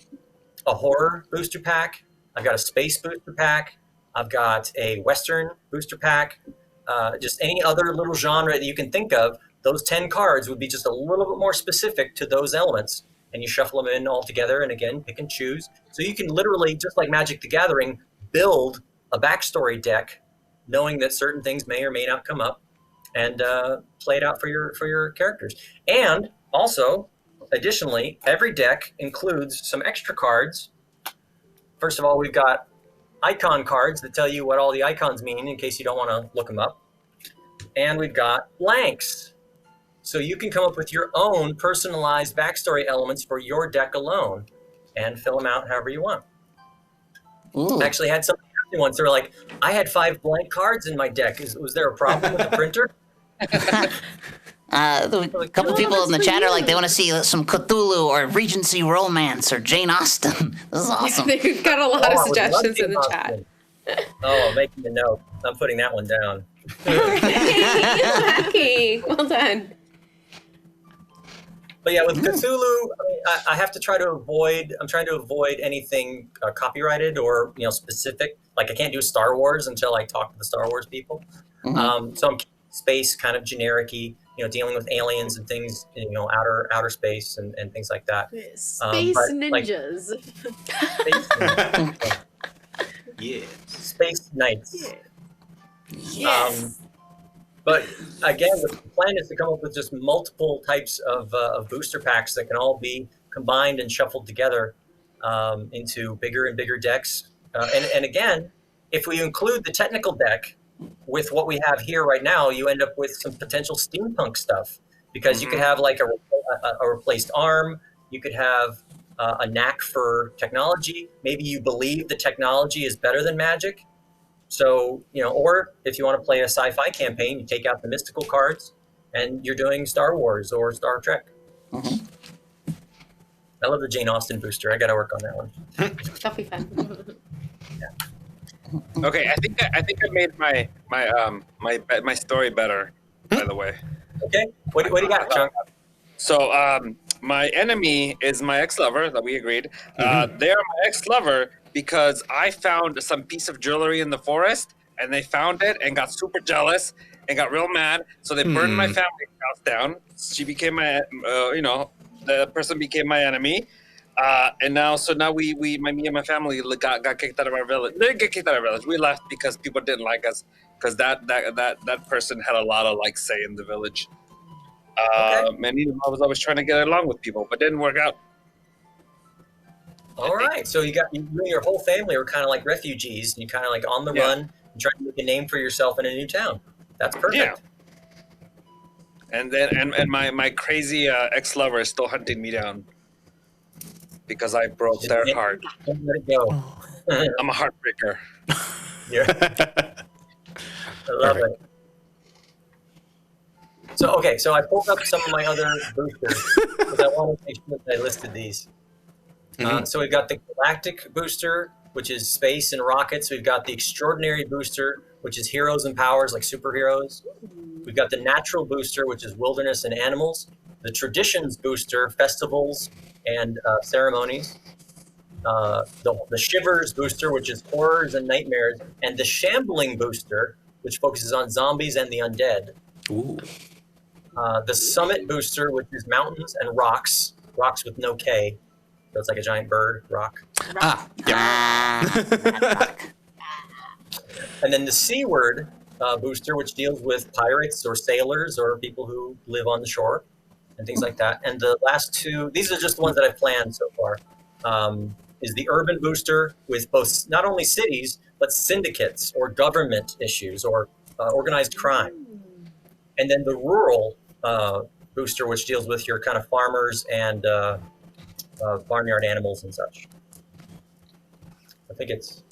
horror booster pack. I've got a space booster pack. I've got a Western booster pack. Just any other little genre that you can think of. Those 10 cards would be just a little bit more specific to those elements. And you shuffle them in all together, and again, pick and choose. So you can literally, just like Magic the Gathering, build a backstory deck, knowing that certain things may or may not come up, and play it out for your characters. And also, additionally, every deck includes some extra cards. First of all, we've got icon cards that tell you what all the icons mean in case you don't want to look them up. And we've got blanks. So you can come up with your own personalized backstory elements for your deck alone and fill them out however you want. Ooh. I actually had somebody ask me once, they were like, I had 5 blank cards in my deck. Was there a problem with the printer? A couple people in the chat are like, they want to see some Cthulhu or Regency Romance or Jane Austen. This is awesome. They've got a lot I of would love suggestions in the Jane chat. Austen. Oh, making a note. I'm putting that one down. Hey, well done. But yeah, with Cthulhu, I mean, I have to try to avoid. I'm trying to avoid anything copyrighted or specific. Like I can't do Star Wars until I talk to the Star Wars people. Mhm. So I'm keeping space kind of generic-y, dealing with aliens and things, outer space and things like that. Space but, ninjas. Space, Yeah. space knights. Yes. But again, the plan is to come up with just multiple types of booster packs that can all be combined and shuffled together into bigger and bigger decks. And again, if we include the technical deck with what we have here right now, you end up with some potential steampunk stuff because you could have like a replaced arm. You could have a knack for technology. Maybe you believe the technology is better than magic. So, or if you want to play a sci-fi campaign, you take out the mystical cards and you're doing Star Wars or Star Trek. Mhm. I love the Jane Austen booster. I got to work on that one. That'll be fun. Okay, I think I made my story better. By the way, Okay. What do you got, Chunk? so my enemy is my ex-lover that we agreed. They are my ex-lover because I found some piece of jewelry in the forest, and they found it and got super jealous and got real mad. So they burned my family house down. She became my, the person became my enemy. And now me and my family got kicked out of our village. They didn't get kicked out of our village. We left because people didn't like us because that person had a lot of say in the village. And I was always trying to get along with people, but didn't work out. All right. So you and your whole family were kind of like refugees, and you kind of like on the run and trying to make a name for yourself in a new town. That's perfect. Yeah. And then and my crazy ex-lover is still hunting me down because I broke their heart. Don't let it go. I'm a heartbreaker. I love it. So I pulled up some of my other boosters because I want to make sure that I listed these. So we've got the Galactic booster, which is space and rockets. We've got the Extraordinary booster, which is heroes and powers like superheroes. We've got the Natural booster, which is wilderness and animals. The Traditions booster, festivals and ceremonies. The Shivers booster, which is horrors and nightmares. And the Shambling booster, which focuses on zombies and the undead. Ooh. The Summit booster, which is mountains and rocks with no K. So it's like a giant bird rock. And then the Seaward booster, which deals with pirates or sailors or people who live on the shore and things like that. And the last two, these are just the ones that I've planned so far, is the Urban booster with both not only cities, but syndicates or government issues or organized crime. And then the Rural booster, which deals with your kind of farmers and barnyard animals and such. I think it's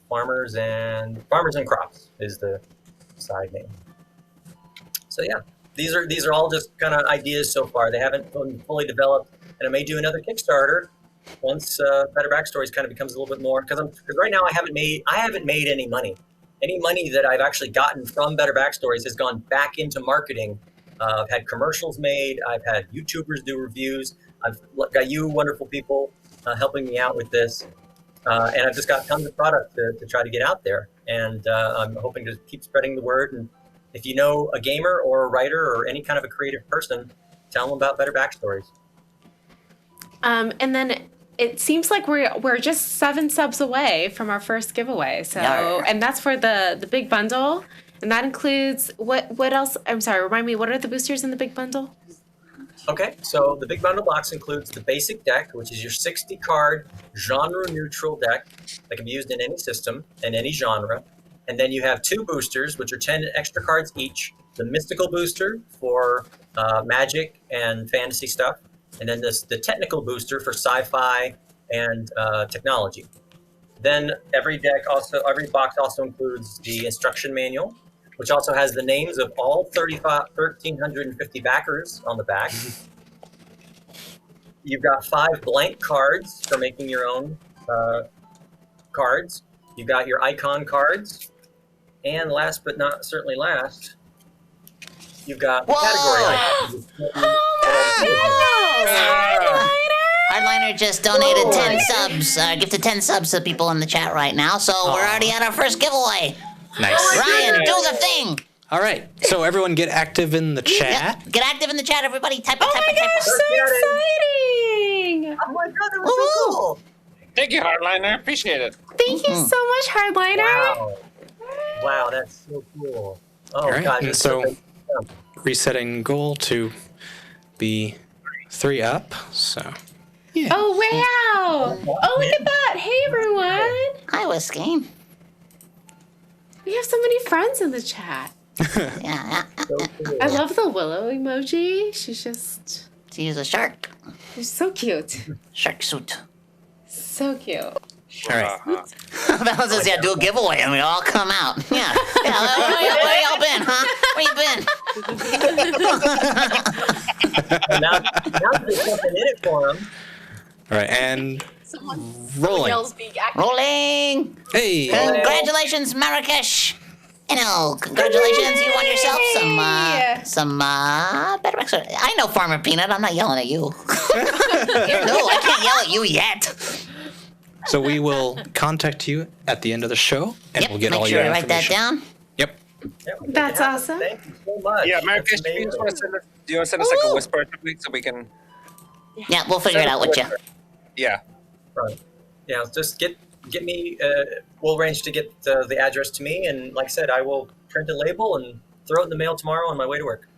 farmers and crops is the side name. So yeah, these are all just kind of ideas so far. They haven't been fully developed, and I may do another Kickstarter once Better Backstories kind of becomes a little bit more. Because right now I haven't made any money. Any money that I've actually gotten from Better Backstories has gone back into marketing I've had commercials made. I've had YouTubers do reviews. I've got you wonderful people helping me out with this. And I've just got tons of product to try to get out there. And I'm hoping to keep spreading the word. And if you know a gamer or a writer or any kind of a creative person, tell them about Better Backstories. And then it seems like we're just 7 subs away from our first giveaway. So, and that's for the big bundle. And that includes what else? I'm sorry, remind me, what are the boosters in the big bundle? Okay, so the big bundle box includes the basic deck, which is your 60-card genre-neutral deck that can be used in any system and any genre. And then you have 2 boosters, which are 10 extra cards each. The mystical booster for magic and fantasy stuff, and then the technical booster for sci-fi and technology. Then every box also includes the instruction manual, which also has the names of all 1,350 backers on the back. You've got 5 blank cards for making your own cards. You've got your icon cards. And last but not certainly last, you've got the category icons. Hardliner just donated 10 subs, gifted 10 subs to people in the chat right now, so we're already at our first giveaway. Nice. Ryan, do the thing! All right, so everyone get active in the chat. Yep. Get active in the chat, everybody. Type it, Oh my gosh, so exciting! Oh my god, that was so cool! Thank you, Hardliner. Appreciate it. Thank you so much, Hardliner. Wow, that's so cool. Oh, All right, God. and so resetting goal to be 3 up, so... Yeah. Oh, wow. Oh, look at that. Hey, everyone. Hi, Whiskey. We have so many friends in the chat. Yeah. So cool. I love the willow emoji. She's a shark. She's so cute. Shark suit. So cute. All right. That was just, do a giveaway and we all come out. Yeah. Where y'all been, huh? Where you been? now there's something in it for them. All right, and Someone rolling. yells being active. Rolling. Hey! Congratulations, Marrakesh. Congratulations, you won yourself some Better Backstory. I know Farmer Peanut. I'm not yelling at you. No, I can't yell at you yet. So we will contact you at the end of the show, and we'll get make all sure your to write that information. down. Yep. Yeah, That's awesome. Thank you so much. Yeah, Marcus, That's do you amazing. want to send us like a whisper week so we can? Yeah, we'll figure it out with you. Yeah. Right. Yeah, just get me. We'll arrange to get the address to me, and like I said, I will print a label and throw it in the mail tomorrow on my way to work.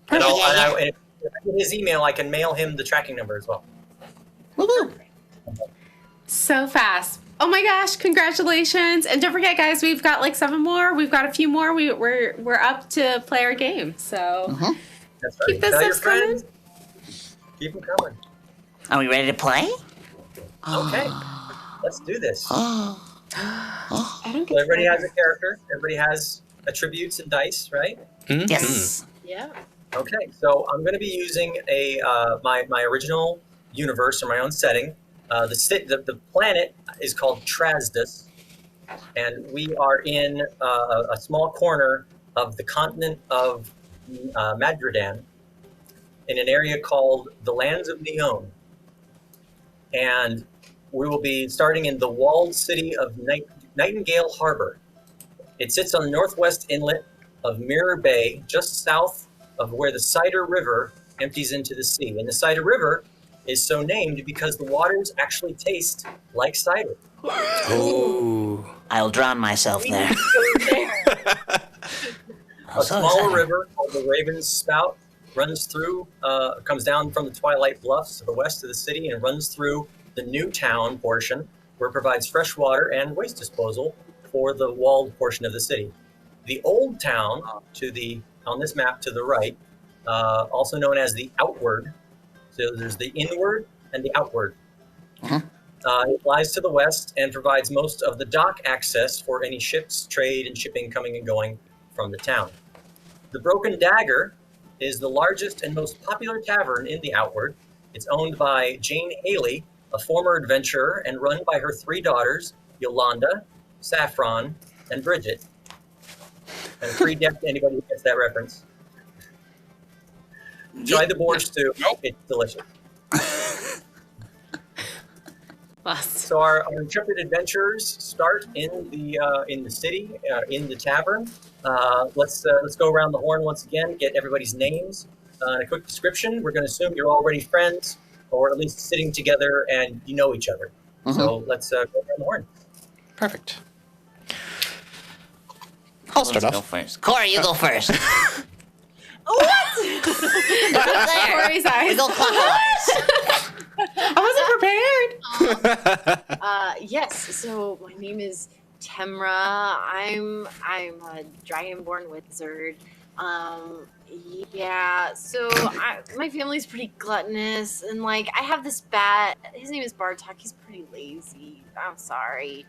And, and if I get his email, I can mail him the tracking number as well. Woo-hoo. So fast. Oh my gosh, congratulations. And don't forget, guys, we've got like 7 more. We've got a few more. We're up to play our game. So That's right. keep those Tell your subs coming. friends. Keep them coming. Are we ready to play? Okay, let's do this. I don't So get everybody has a character. Everybody has attributes and dice, right? Mhm. Yes. Yeah. Okay, so I'm going to be using my original universe or my own setting. The planet is called Trasdus, and we are in a small corner of the continent of Madridan, in an area called the Lands of Neon. And we will be starting in the walled city of Nightingale Harbor. It sits on the northwest inlet of Mirror Bay, just south of where the Cider River empties into the sea. And the Cider River is so named because the waters actually taste like cider. Ooh. I'll drown myself there. A smaller river called the Raven's Spout runs through, comes down from the Twilight Bluffs to the west of the city and runs through the new town portion, where it provides fresh water and waste disposal for the walled portion of the city. The old town on this map to the right, also known as the Outward. So there's the inward and the outward. It lies to the west and provides most of the dock access for any ships, trade, and shipping coming and going from the town. The Broken Dagger is the largest and most popular tavern in the Outward. It's owned by Jane Haley, a former adventurer, and run by her 3 daughters, Yolanda, Saffron, and Bridget. And free deck to anybody who gets that reference. Try the boar stew. Nope. It's delicious. Lost. So our intrepid adventurers start in the city, in the tavern. Let's go around the horn once again. Get everybody's names. A quick description. We're going to assume you're already friends, or at least sitting together and you know each other. So let's go around the horn. Perfect. I'll start Let's go off. first. Corey, you go first. What? There. Corey's eyes. We go clockwise. I wasn't prepared. Yes. So my name is Temra. I'm a dragonborn wizard. Yeah. So my family's pretty gluttonous, and like I have this bat. His name is Bartok. He's pretty lazy. I'm sorry.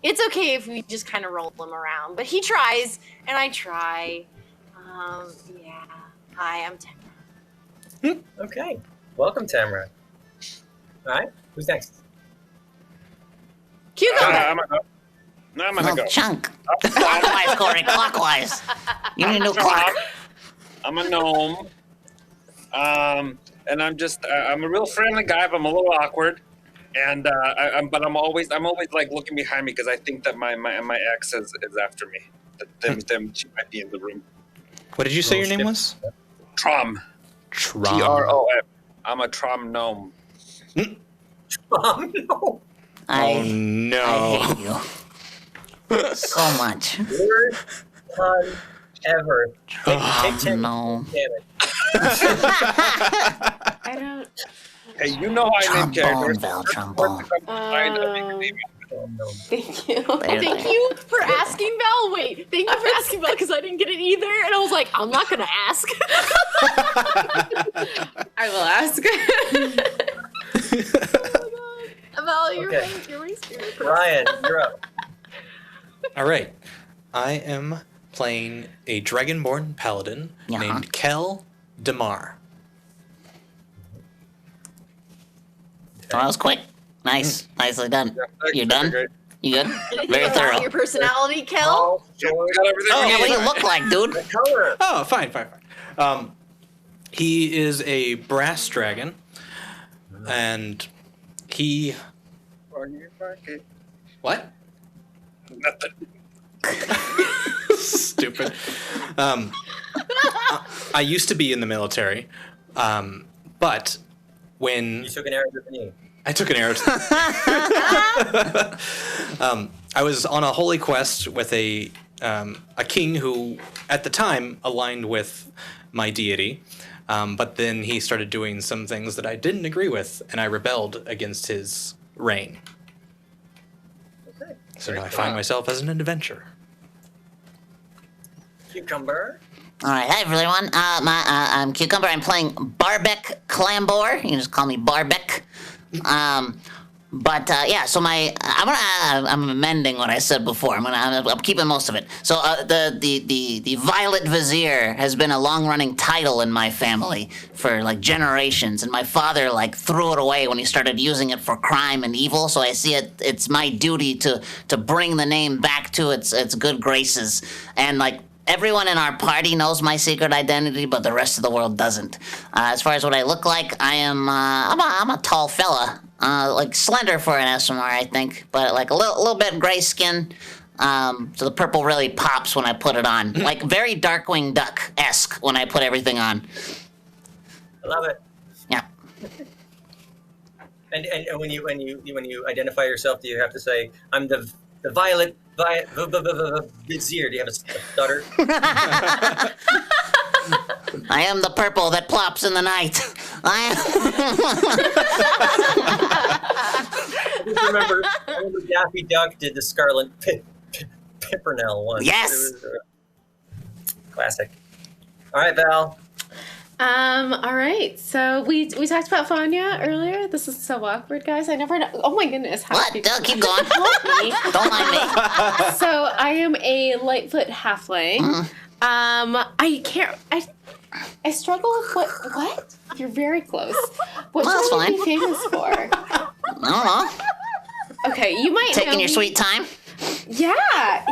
It's okay if we just kind of roll him around, but he tries, and I try. Yeah. Hi, I'm Temra. Okay. Welcome, Tamara. All right. Who's next? Cucumber. I'm gonna No, go. chunk. Clockwise, Corey, clockwise. You need a new clock. I'm a gnome. And I'm a real friendly guy, but I'm a little awkward. And I'm always like looking behind me because I think that my ex is after me. Them she might be in the room. What did you say your name was? Trom. Trom. I'm a Trom gnome. Oh, no. I No. hate you so much. Worst pun ever. Take 10 No. damage. I don't. Hey, you know I name Trombone, characters. Val, trombone. Oh, no. Thank you. There, Thank there. you for asking, Val. Wait, thank you for asking, Val, because I didn't get it either. And I was like, I'm not going to ask. I will ask. Val, you're Okay. my spirit person. Ryan, you're up. All right. I am playing a dragonborn paladin Uh-huh. named Kel Damar. Oh, that was quick. Nice. Nicely done. You done? Great. You good? Anything Very about thorough. your personality, Kel? All Yeah, short we got everything Oh, we yeah, what need. do you look like, dude? the color. Oh, fine. He is a brass dragon, and he what? Nothing. Stupid. I used to be in the military, but when You took an arrow to the knee. I took an arrow. I was on a holy quest with a king who, at the time, aligned with my deity, but then he started doing some things that I didn't agree with, and I rebelled against his reign. Okay. So now I find myself as an adventurer. Cucumber. All right, hi everyone. I'm Cucumber. I'm playing Barbec Clambor. You can just call me Barbec. Yeah. So I'm amending what I said before. I'm keeping most of it. So the Violet Vizier has been a long-running title in my family for like generations, and my father like threw it away when he started using it for crime and evil. So I see it's my duty to bring the name back to its good graces, and like. Everyone in our party knows my secret identity, but the rest of the world doesn't. As far as what I look like, I'm a tall fella, like slender for an SMR, I think, but like a little bit gray skin. So the purple really pops when I put it on, like very Darkwing Duck-esque when I put everything on. I love it. Yeah. And when you identify yourself, do you have to say, I'm the Violet Vizier? Do you have a stutter? I am the purple that plops in the night. I remember Daffy Duck did the Scarlet Pimpernel one. Yes! It was, classic. All right, Val. All right. So we talked about Fanya earlier. This is so awkward, guys. I never know. Oh my goodness. How What? people- Keep going. Help me. Don't mind me. So I am a Lightfoot halfling. I can't. I struggle with what? You're very close. What Well, that's should I be fine. famous for? I don't know. Okay, you might know Taking your me. sweet time. Yeah.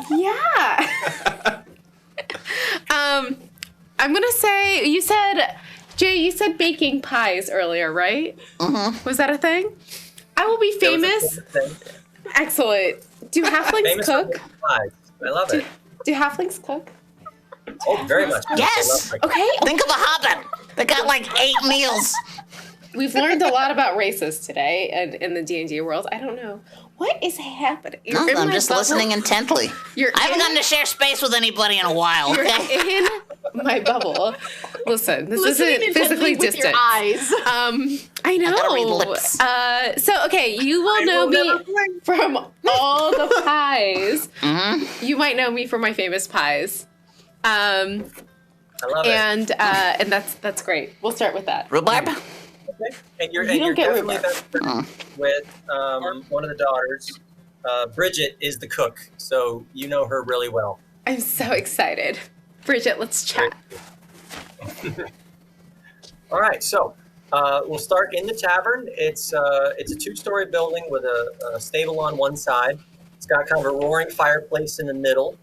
I'm gonna say you said Jay, you said baking pies earlier, right? Mm-hmm. Was that a thing? I will be famous. Excellent. Do halflings Famous for cook? making pies. I love it. Do halflings cook? Oh, very much. Yes. They love Okay, Think of a hobbit. They got like 8 meals. we've learned a lot about races today and in the D&D world. I don't know. What is happening? You're No, in I'm my just bubble. listening intently. You're I haven't in- gotten to share space with anybody in a while. You're Okay. in my bubble. Listen, this Listening isn't intently physically with distant. your eyes. I know. gotta read lips. So okay, you will know me from all the pies. Mm-hmm. You might know me for my famous pies. I love it. And that's great. We'll start with that. Rhubarb? Okay. And you're, You and don't you're get definitely rhubarb. best friends with one of the daughters. Bridget is the cook, so you know her really well. I'm so excited. Bridget, let's chat. All right, so we'll start in the tavern. It's a 2-story building with a stable on one side. It's got kind of a roaring fireplace in the middle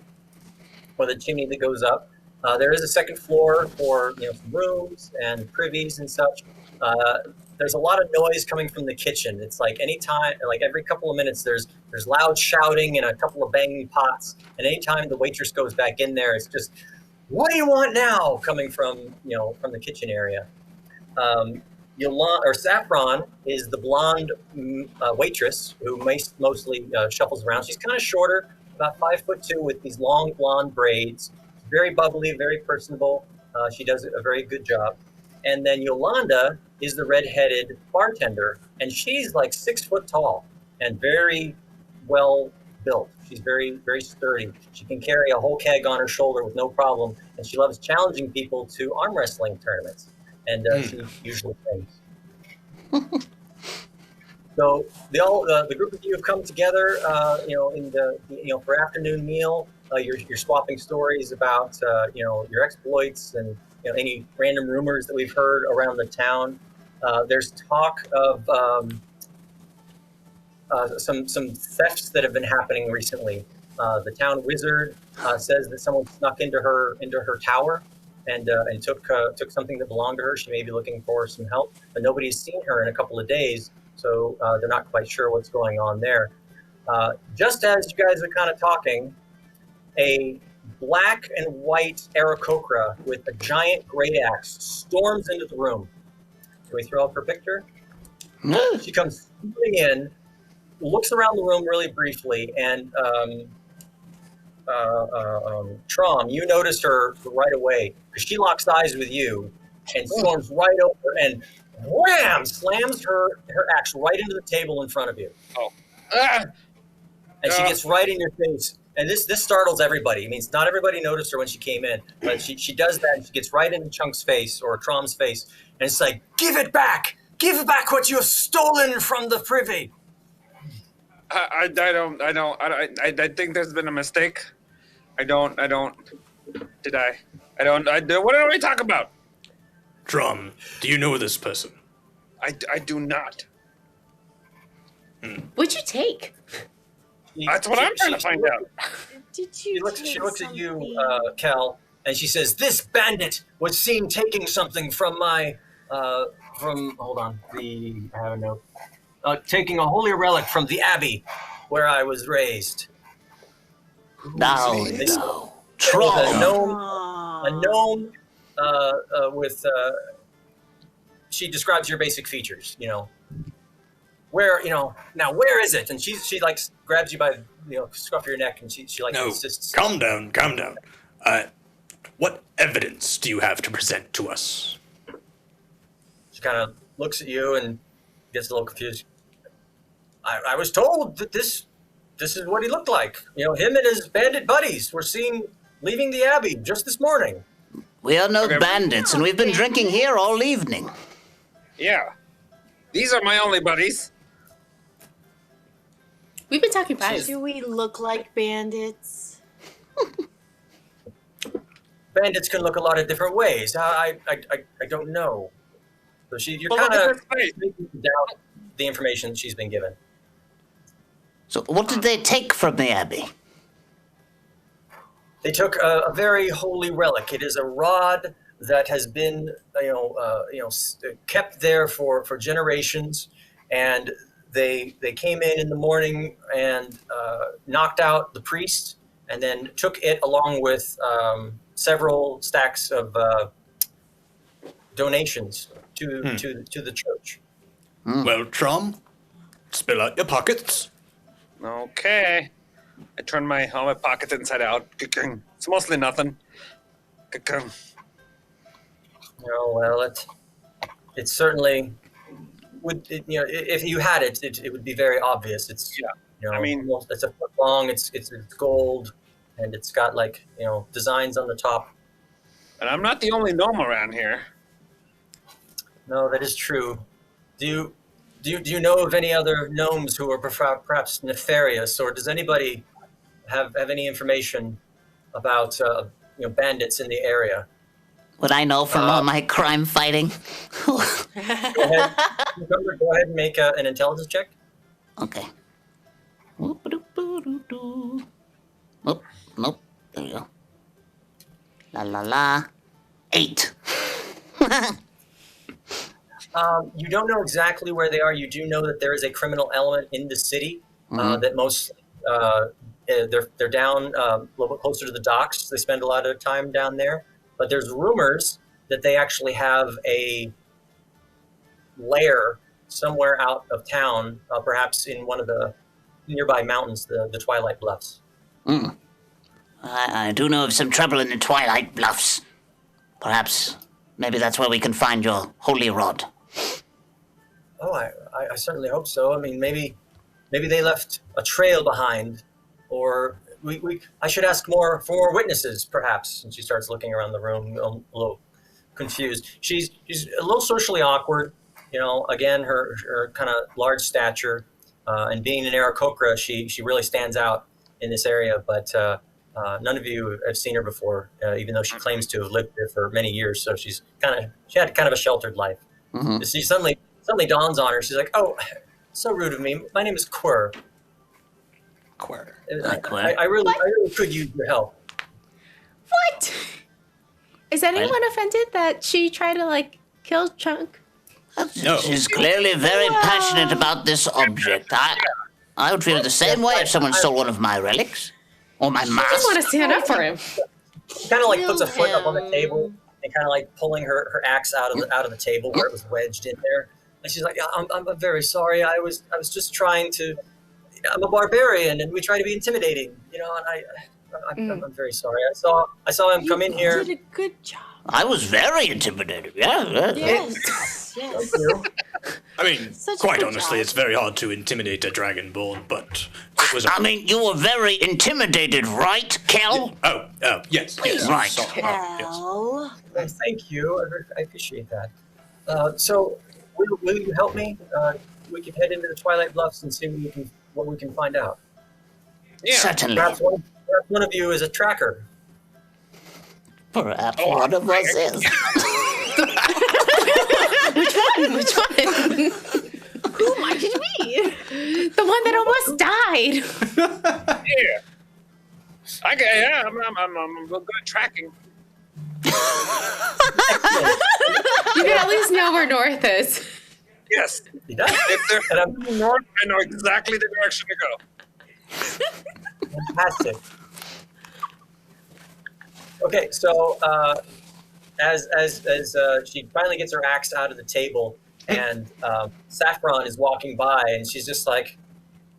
with a chimney that goes up. There is a second floor for some rooms and privies and such. There's a lot of noise coming from the kitchen. It's like every couple of minutes, there's loud shouting and a couple of banging pots. And anytime the waitress goes back in there, it's just, "What do you want now?" coming from the kitchen area. Saffron is the blonde waitress who mostly shuffles around. She's kind of shorter, about 5'2", with these long blonde braids. Very bubbly, very personable. She does a very good job. And then Yolanda is the red-headed bartender, and she's like 6 foot tall and very well built. She's very, very sturdy. She can carry a whole keg on her shoulder with no problem, and she loves challenging people to arm wrestling tournaments. And she usually wins. So the group of you have come together, for afternoon meal. You're swapping stories about your exploits and any random rumors that we've heard around the town. There's talk of some thefts that have been happening recently. The town wizard says that someone snuck into her tower and took something that belonged to her. She may be looking for some help, but nobody's seen her in a couple of days, so they're not quite sure what's going on there. Just as you guys are kind of talking, a black and white Aarakocra with a giant great axe storms into the room. Can we throw up her picture? She comes swooping in, looks around the room really briefly, and Trom, you notice her right away because she locks eyes with you and storms right over and wham! Slams her axe right into the table in front of you. Oh. And she gets right in your face. And this startles everybody. I mean, not everybody noticed her when she came in, but she does that, and she gets right into Chunk's face or Trom's face, and it's like, "Give it back! Give back what you have stolen from the privy!" I think there's been a mistake. What are we talking about? Drum, do you know this person? I do not. What'd you take? That's what I'm trying to find out. Did She you looks take at you, something? Kel, and she says, "This bandit was seen taking something from my taking a holy relic from the abbey where I was raised." No. Troll. A Aw. gnome with. She describes your basic features. Where where is it? And she like grabs you by scruff of your neck, and she like No, insists. calm down. What evidence do you have to present to us? She kind of looks at you and gets a little confused. I was told that this is what he looked like. Him and his bandit buddies were seen leaving the abbey just this morning. We are no Okay. bandits, and we've been drinking here all evening. Yeah. These are my only buddies. We've been talking pies. Do we look like bandits? Bandits can look a lot of different ways. I don't know. So you're Well, kind look at of her face. doubt the information she's been given. So what did they take from the abbey? They took a very holy relic. It is a rod that has been, kept there for generations, and they came in the morning and knocked out the priest, and then took it along with several stacks of donations to the church. Well, Trom, spill out your pockets. Okay. I turn all my pockets inside out. It's mostly nothing. Oh, well, it certainly would. If you had it, it would be very obvious. It's I mean, it's a foot long. It's gold, and it's got designs on the top. And I'm not the only gnome around here. No, that is true. Do you know of any other gnomes who are perhaps nefarious, or does anybody have any information about bandits in the area? Would I know from all my crime fighting? Go ahead and make an intelligence check. Okay. Nope. There you go. La la la. 8. You don't know exactly where they are. You do know that there is a criminal element in the city that most they're down a little bit closer to the docks. They spend a lot of time down there. But there's rumors that they actually have a lair somewhere out of town, perhaps in one of the nearby mountains, the Twilight Bluffs. I do know of some trouble in the Twilight Bluffs. Perhaps, maybe that's where we can find your holy rod. Oh, I certainly hope so. I mean, maybe they left a trail behind, or I should ask for more witnesses, perhaps. And she starts looking around the room, a little confused. She's a little socially awkward. Again, her kind of large stature, and being an Aarakocra, she really stands out in this area. But none of you have seen her before, even though she claims to have lived here for many years. So she had kind of a sheltered life. Mm-hmm. She suddenly dawns on her. She's like, "Oh, so rude of me. My name is Quir. Quir. I really could use your help." What? Is anyone offended that she tried to kill Chunk? No. She's clearly very passionate about this object. I would feel the same way if someone stole one of my relics. Or my mask. I just want to stand up for him. She kind of puts a foot up on the table and kind of pulling her axe out of the table where it was wedged in there. And she's like, "Yeah, I'm very sorry. I was just trying to. I'm a barbarian, and we try to be intimidating, and I'm very sorry. I saw him come in here. You did a good job. I was very intimidated. Yeah. Yes. Thank you. I mean, quite honestly, it's very hard to intimidate a dragonborn, but it was... I mean, you were very intimidated, right, Kel? Oh, yes. Right. Sorry. Yes. Well, thank you. I appreciate that. So, will you help me? We can head into the Twilight Bluffs and see what we can find out. Yeah. Certainly. Perhaps one of you is a tracker. Perhaps one of us is. Which one? Who might it be? The one that almost died. Yeah. I'm good at tracking. You can at least know where North is. Yes. He does. If they're moving north, I know exactly the direction to go. Fantastic. Okay, so as she finally gets her axe out of the table, and Saffron is walking by, and she's just like,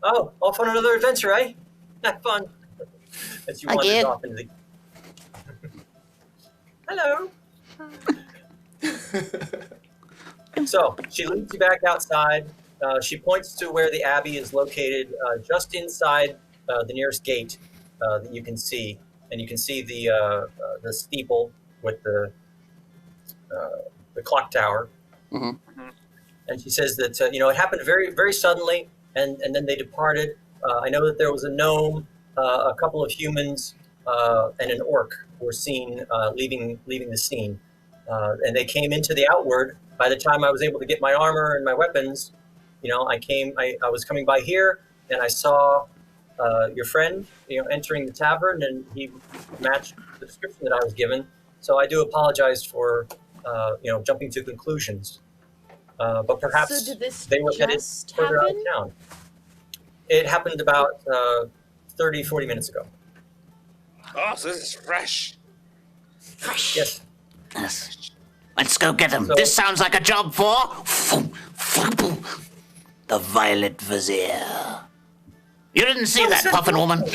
"Oh, off on another adventure, eh? Have fun." And she wanders off into the... Hello. So she leads you back outside. She points to where the abbey is located, just inside the nearest gate that you can see. And you can see the steeple with the clock tower. Mm-hmm. And she says that it happened very, very suddenly, and then they departed. I know that there was a gnome, a couple of humans, and an orc were seen leaving the scene, and they came into the outward. By the time I was able to get my armor and my weapons, I was coming by here, and I saw your friend, entering the tavern, and he matched the description that I was given. So I do apologize for, jumping to conclusions. But perhaps So did this they were headed just further out of happen? town. It happened about 30, 40 minutes ago. Oh, so this is fresh. Fresh. Yes. Yes. Let's go get him. So- This sounds like a job for the Violet Vizier. You didn't see that, Puffin Woman. You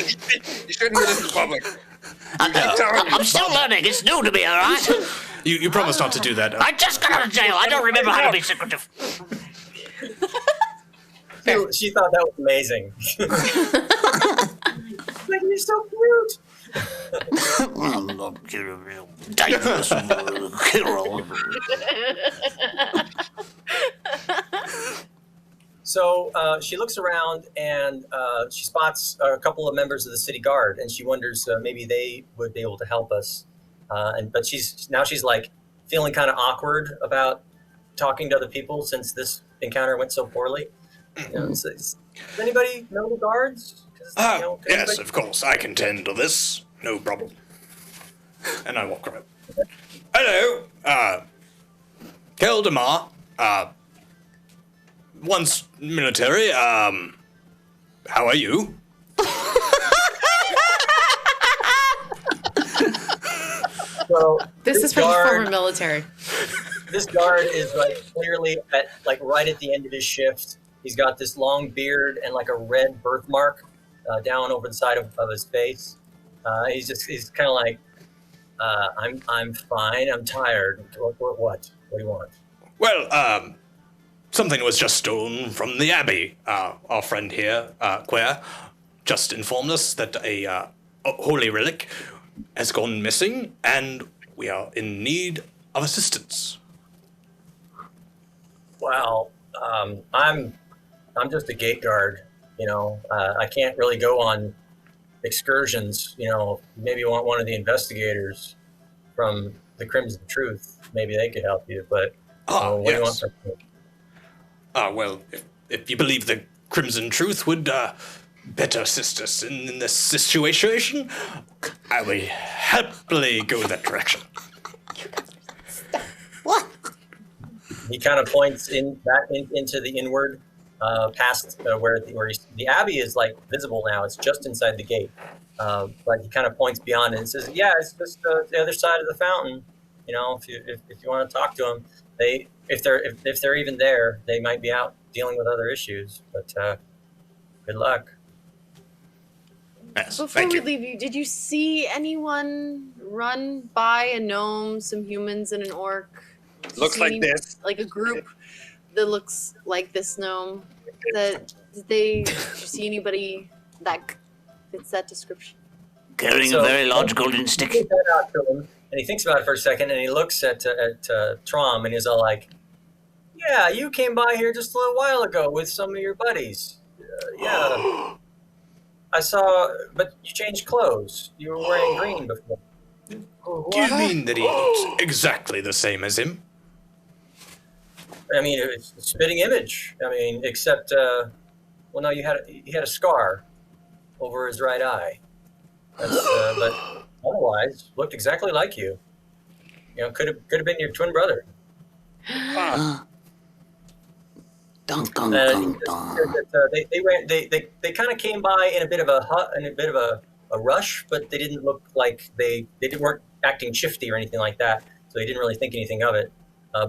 shouldn't do this in public. I'm still learning. It's new to me, all right? You promised not to do that. I just got out of jail. I don't remember how to be secretive. She thought that was amazing. Like, you're so cute. Dangerous hero. So she looks around and she spots a couple of members of the city guard, and she wonders maybe they would be able to help us. But she's like feeling kind of awkward about talking to other people since this encounter went so poorly. Does anybody know the guards? Yes, of course. I can tend to this. No problem. And I walk around. Hello, Keldamar. Once military. How are you? So This is from the guard- former military. This guard is like clearly right at the end of his shift. He's got this long beard and like a red birthmark down over the side of his face. He's kind of like, I'm fine. I'm tired. What do you want? Well, something was just stolen from the Abbey. Our friend here, Queer, just informed us that a holy relic has gone missing, and we are in need of assistance. Well, I'm just a gate guard. I can't really go on excursions. Maybe you want one of the investigators from the Crimson Truth. Maybe they could help you. But what do you want yes. from me? Well, if you believe the Crimson Truth would better assist us in this situation, I will happily go that direction. What? He kind of points into the inward, past where the Abbey is like visible now. It's just inside the gate, but he kind of points beyond it and says, "Yeah, it's just the other side of the fountain. If you want to talk to them, if they're even there, they might be out dealing with other issues. But good luck." Yes, Before thank we you. leave you, did you see anyone run by a gnome, some humans, and an orc? Did you Looks see like this. Like a group that looks like this gnome. Did you see anybody that fits that description? Carrying a very large golden He stick. puts that out to him, and he thinks about it for a second, and he looks at Trom, and he's all like, "Yeah, you came by here just a little while ago with some of your buddies. Yeah, I saw, but you changed clothes. You were wearing green before." Do you mean that he looks exactly the same as him? I mean, it's a spitting image. I mean, except, no, he had a scar over his right eye. But otherwise, looked exactly like you. Could have been your twin brother. Dun, dun, And dun, dun. they kind of came by in a bit of a rush, but they didn't look like they weren't acting shifty or anything like that. So he didn't really think anything of it.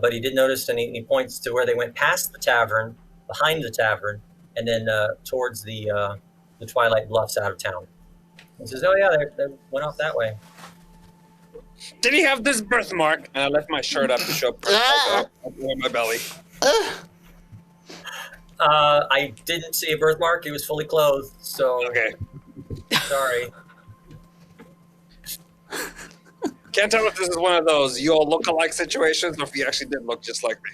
But he did notice, and he points to where they went past the tavern, behind the tavern, and then towards the Twilight Bluffs out of town. He says, "Oh yeah, they went off that way." Did he have this birthmark? And I left my shirt up to show my belly. I didn't see a birthmark. He was fully clothed, so Okay. sorry. Can't tell if this is one of those you all look-alike situations or if you actually did look just like me.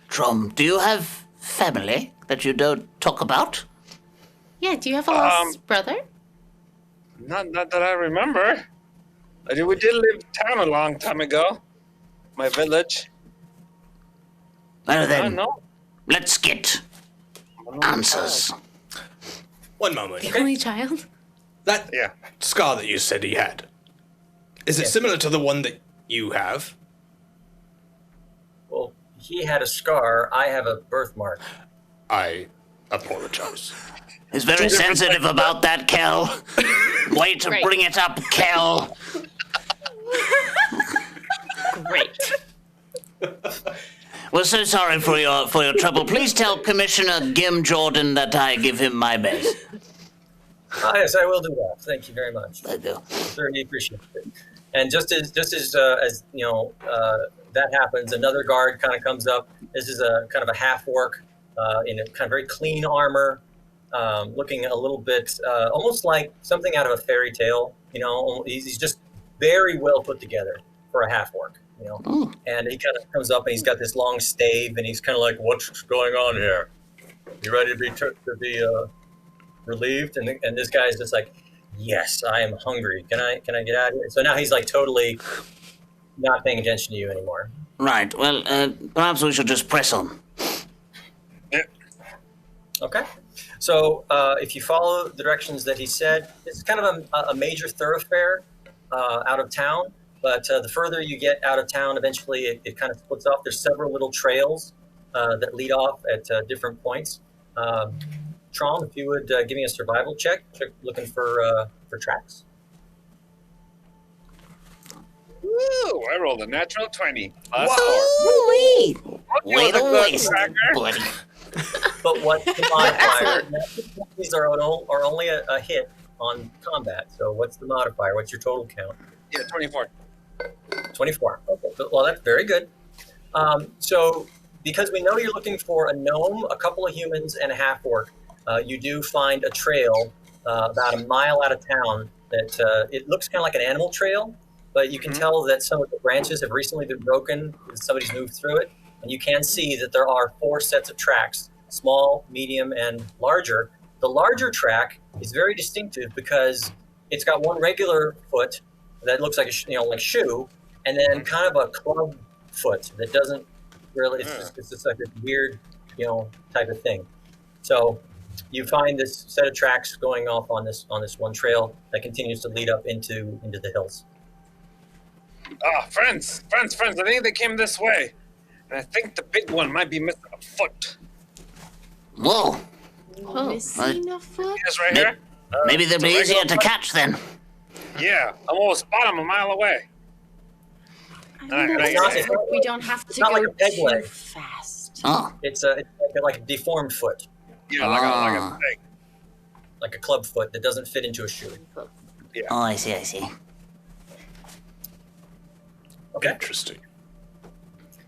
Trom, do you have family that you don't talk about? Yeah, do you have a lost brother? Not that I remember. We did leave town a long time ago. My village. Well I then, know. let's get answers. One moment. The only child? That Yeah. scar that you said he had, Is it similar to the one that you have? Well, he had a scar. I have a birthmark. I apologize. He's very sensitive about that, Kel. Wait to Right. bring it up, Kel. Great. We're so sorry for your trouble. Please tell Commissioner Gim Jordan that I give him my best. Yes, I will do that. Thank you very much. I do. Certainly appreciate it. And just as you know, that happens, another guard kind of comes up. This is a kind of a half orc in a kind of very clean armor, looking a little bit almost like something out of a fairy tale. You know, he's just very well put together for a half orc. You know, and he kind of comes up and he's got this long stave and he's kind of like, "What's going on here? You ready to be relieved?" And this guy's just like, "Yes, I am hungry. Can I get out of here?" So now he's like totally not paying attention to you anymore. Right. Well, perhaps we should just press on. Okay. So if you follow the directions that he said, it's kind of a major thoroughfare out of town. But the further you get out of town, eventually it kind of splits off. There's several little trails that lead off at different points. Trom, if you would give me a survival check looking for tracks. Woo! I rolled a natural 20. Plus Woo-wee. Wait a good waste, tracker. buddy. But what's the modifier? These are only a hit on combat. So what's the modifier? What's your total count? Yeah, 24. 24. Okay. Well, that's very good. So because we know you're looking for a gnome, a couple of humans, and a half orc, you do find a trail about a mile out of town that it looks kind of like an animal trail, but you can tell that some of the branches have recently been broken. Somebody's moved through it, and you can see that there are 4 sets of tracks: small, medium, and larger. The larger track is very distinctive because it's got one regular foot that looks like like shoe, and then kind of a club foot that doesn't really. It's just like a weird, type of thing. So you find this set of tracks going off on this one trail that continues to lead up into the hills. Ah, friends. I think they came this way. And I think the big one might be missing a foot. Whoa. Missing a foot? This right here? Maybe they'll be it's a easier regular to catch then. Yeah, I'm almost spot him a mile away. We don't have to not go like a peg too leg. fast. Oh. It's like a deformed foot, Yeah, like a thing. like a club foot that doesn't fit into a shoe. Oh, I see. Okay. Interesting.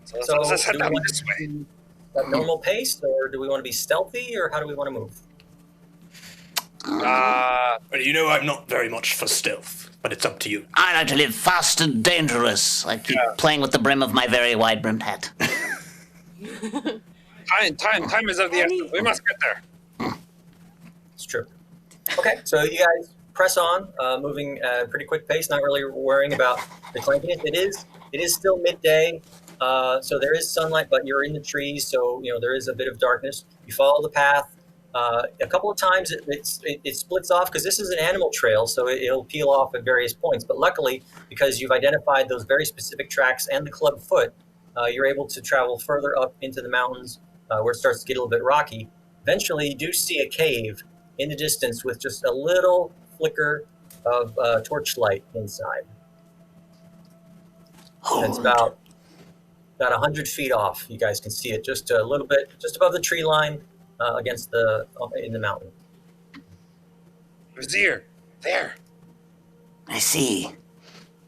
So So let's head do we down want this way. to at normal pace, or do we want to be stealthy, or how do we want to move? Well, I'm not very much for stealth, but it's up to you. I like to live fast and dangerous. I keep playing with the brim of my very wide-brimmed hat. Time is of the essence. We must get there. It's true. Okay, so you guys press on, moving at a pretty quick pace, not really worrying about the clankiness. It is still midday, so there is sunlight, but you're in the trees, so there is a bit of darkness. You follow the path. A couple of times it splits off because this is an animal trail, so it'll peel off at various points. But luckily, because you've identified those very specific tracks and the club foot, you're able to travel further up into the mountains where it starts to get a little bit rocky. Eventually, you do see a cave in the distance with just a little flicker of torchlight inside. And it's about 100 feet off. You guys can see it just a little bit, just above the tree line in the mountain. Vizier, there. I see.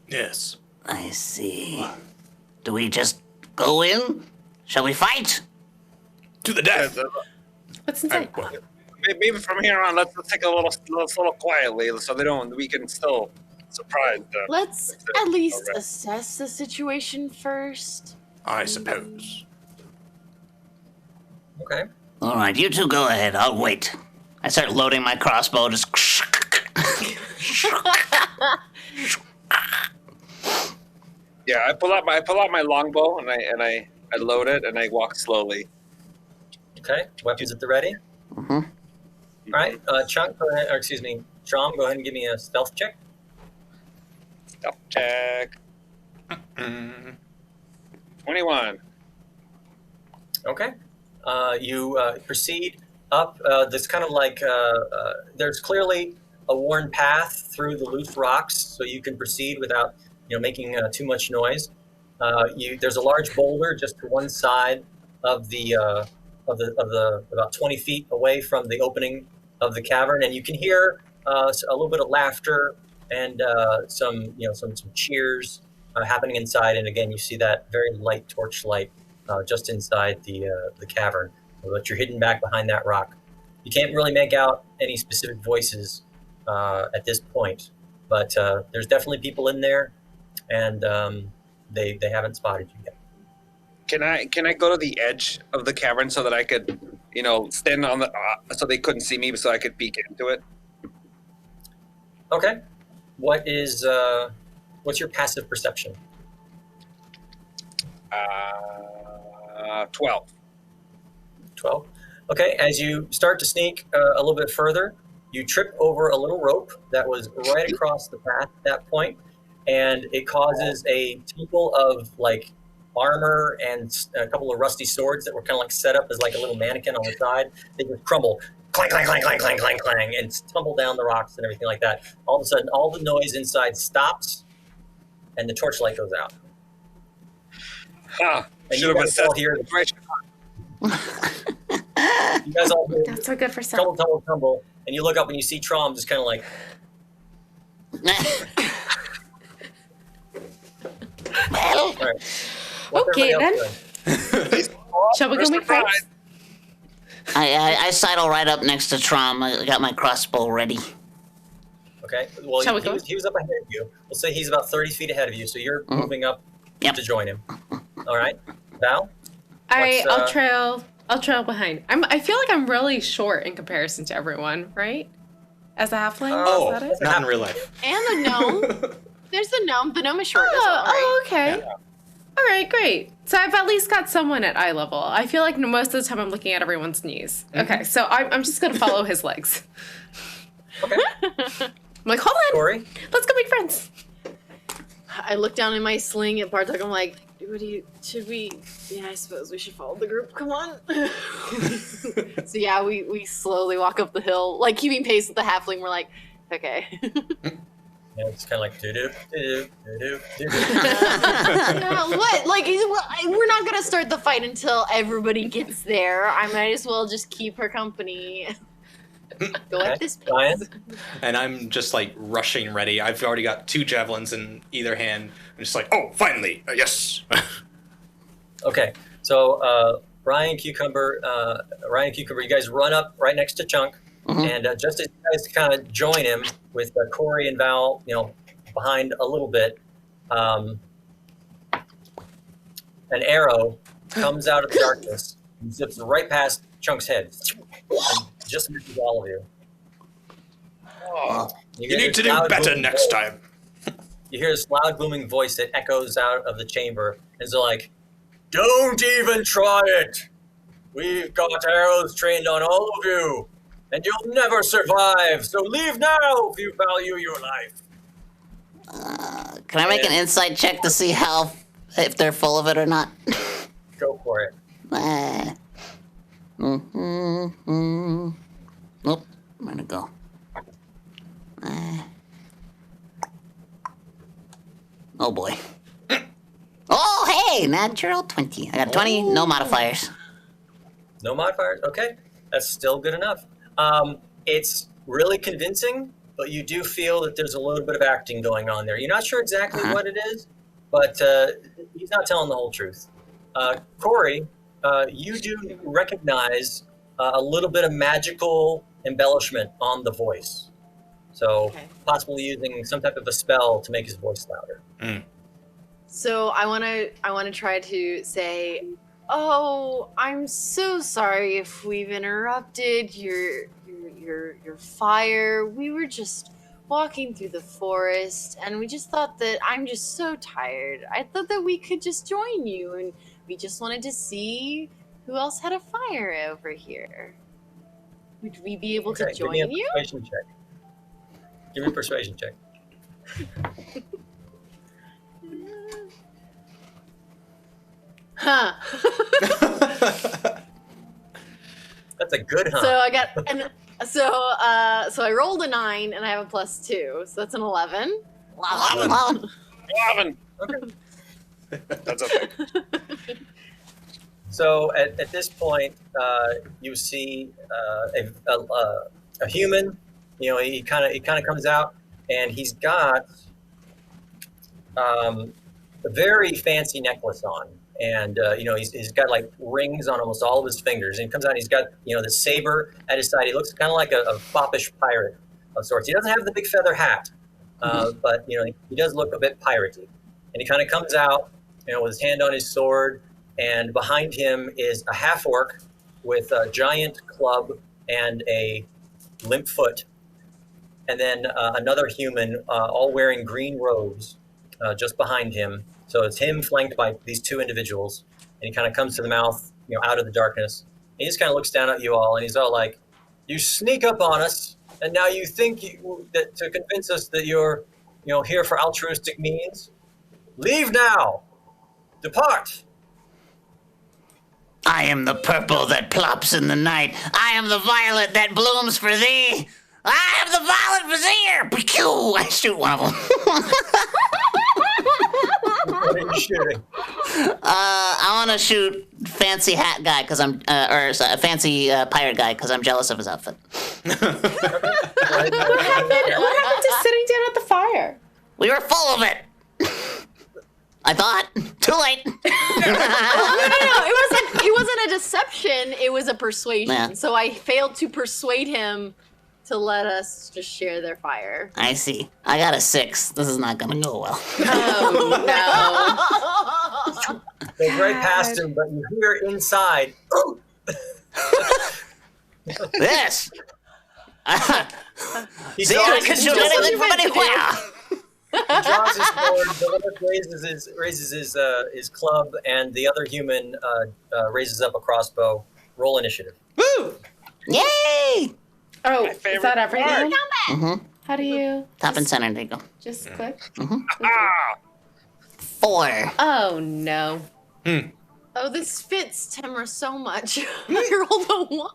Yes. I see. Do we just go in? Shall we fight? To the death. What's inside? Maybe from here on, let's take a little quietly, so we can still surprise them. Let's at least assess the situation first. I suppose. Okay. All right, you two go ahead. I'll wait. I start loading my crossbow. Just. Yeah, I pull out my longbow and I load it and I walk slowly. Okay. Weapons at the ready. Mm-hmm. All right. Chunk, Trom, go ahead and give me a stealth check. Stealth check. 21. Okay. You proceed up. This kind of like there's clearly a worn path through the loose rocks, so you can proceed without making too much noise. There's a large boulder just to one side of the about 20 feet away from the opening of the cavern, and you can hear a little bit of laughter and some cheers happening inside. And again, you see that very light torchlight just inside the cavern, but you're hidden back behind that rock. You can't really make out any specific voices at this point, but there's definitely people in there, and they haven't spotted you yet. Can I go to the edge of the cavern so that I could, stand on the so they couldn't see me, so I could peek into it? Okay. What's your passive perception? 12. 12. Okay. As you start to sneak a little bit further, you trip over a little rope that was right across the path at that point, and it causes a tumble of like armor and a couple of rusty swords that were kind of like set up as like a little mannequin on the side. They just crumble, clang, clang, clang, clang, clang, clang, clang, and tumble down the rocks and everything like that. All of a sudden, all the noise inside stops, and the torchlight goes out. Huh. And Should you have guys all assessed hear the situation. you guys all hear That's so good for tumble, sound. tumble, tumble, and you look up and you see Trom just kind of like, Well, all right. What's Okay, everybody then. else doing? Shall we go make friends? I sidle right up next to Trom. I got my crossbow ready. Okay. Well, Shall we go? he was up ahead of you. We'll say he's about 30 feet ahead of you, so you're moving up Yep. to join him. All right. Val? I'll trail behind. I feel like I'm really short in comparison to everyone, right? As a halfling? Oh, Is that it? not in real life. And the gnome. There's the gnome. The gnome is short as well, right? Oh, okay. Yeah. All right, great. So I've at least got someone at eye level. I feel like most of the time I'm looking at everyone's knees. Okay, so I'm just going to follow his legs. Okay. I'm like, hold on. Corey? Let's go make friends. I look down in my sling at Bartok. I'm like, yeah, I suppose we should follow the group. Come on. So yeah, we slowly walk up the hill, like keeping pace with the halfling. We're like, okay. Yeah, it's kind of like doo-doo, doo-doo, doo-doo, doo-doo. What? Like, we're not gonna start the fight until everybody gets there. I might as well just keep her company. Go at this pace. Ryan? And I'm just like rushing ready. I've already got 2 javelins in either hand. I'm just like, oh, finally, yes. Okay. So Ryan Cucumber, you guys run up right next to Chunk, and just as you guys kind of join him with Corey and Val, behind a little bit, an arrow comes out of the darkness and zips right past Chunk's head, and just misses all of you. Oh, You need to do better next time. You hear this loud booming voice that echoes out of the chamber, and it's like, "Don't even try it! We've got arrows trained on all of you, and you'll never survive, so leave now if you value your life." Can I make an insight check to see if they're full of it or not? Go for it. Nope. Where'd it go? Oh boy. Oh hey, natural 20. I got 20, no modifiers. No modifiers? Okay. That's still good enough. It's really convincing, but you do feel that there's a little bit of acting going on there. You're not sure exactly what it is, but he's not telling the whole truth. Corey, you do recognize a little bit of magical embellishment on the voice. So possibly using some type of a spell to make his voice louder. So I wanna try to say, "Oh, I'm so sorry if we've interrupted your fire. We were just walking through the forest, and we just thought that I'm just so tired. I thought that we could just join you, and we just wanted to see who else had a fire over here. Would we be able to join give me a you?" persuasion check. Give me a persuasion check. Huh. That's a good huh. So I got so I rolled a 9 and I have a +2, so that's an 11. 11. That's okay. So at this point, you see a human. You know, he kind of comes out, and he's got a very fancy necklace on, and you know, he's got like rings on almost all of his fingers. And he comes out, and he's got, you know, the saber at his side. He looks kind of like a foppish pirate of sorts. He doesn't have the big feather hat, but you know, he does look a bit piratey. And he kind of comes out, you know, with his hand on his sword, and behind him is a half orc with a giant club and a limp foot, and then another human, all wearing green robes, just behind him. So it's him flanked by these two individuals, and he kind of comes to the mouth, you know, out of the darkness. And he just kind of looks down at you all, and he's all like, "You sneak up on us, and now you think that to convince us that you're, you know, here for altruistic means? Leave now. Depart." I am the purple that plops in the night. I am the violet that blooms for thee. I am the violet vizier. Pew! I shoot one of them. What are you shooting? I want to shoot fancy hat guy because I'm, fancy pirate guy because I'm jealous of his outfit. What happened to sitting down at the fire? We were full of it. I thought. Too late. No. It wasn't a deception. It was a persuasion. Yeah. So I failed to persuade him to let us just share their fire. I see. I got a 6. This is not going to go well. Oh, no. Goes right past him, but you hear inside. "Ooh!" This. He See, I draws can his shoot sword, anything from anywhere. he draws his sword, the other raises his club, and the other human raises up a crossbow. Roll initiative. Woo! Yay! Oh, My is favorite that everything? Mm-hmm. How do you Top and center, there you go. just click? Ah! 4. Oh, no. Oh, this fits Temra so much. I rolled a 1.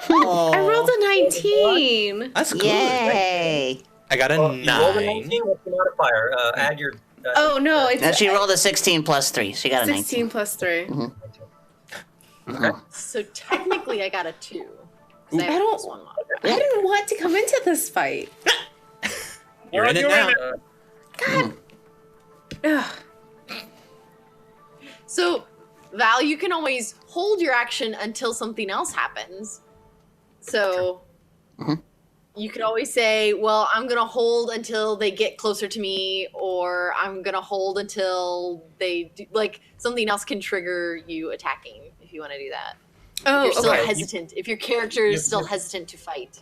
I rolled a 19. That's good. Yay! I got a You rolled a 9. 19. What's the modifier? Add your. Oh, no. And It's she rolled a 16 plus 3. She got a 16 19. plus 3. Okay. So technically I got a 2. 'cause I I have don't- +1 mod. I didn't want to come into this fight. You're in it now. Ugh. So, Val, you can always hold your action until something else happens. So, you could always say, well, I'm going to hold until they get closer to me, or I'm going to hold until they do, like, something else can trigger you attacking if you want to do that. Oh, If you're still okay. hesitant. If your character is still hesitant to fight.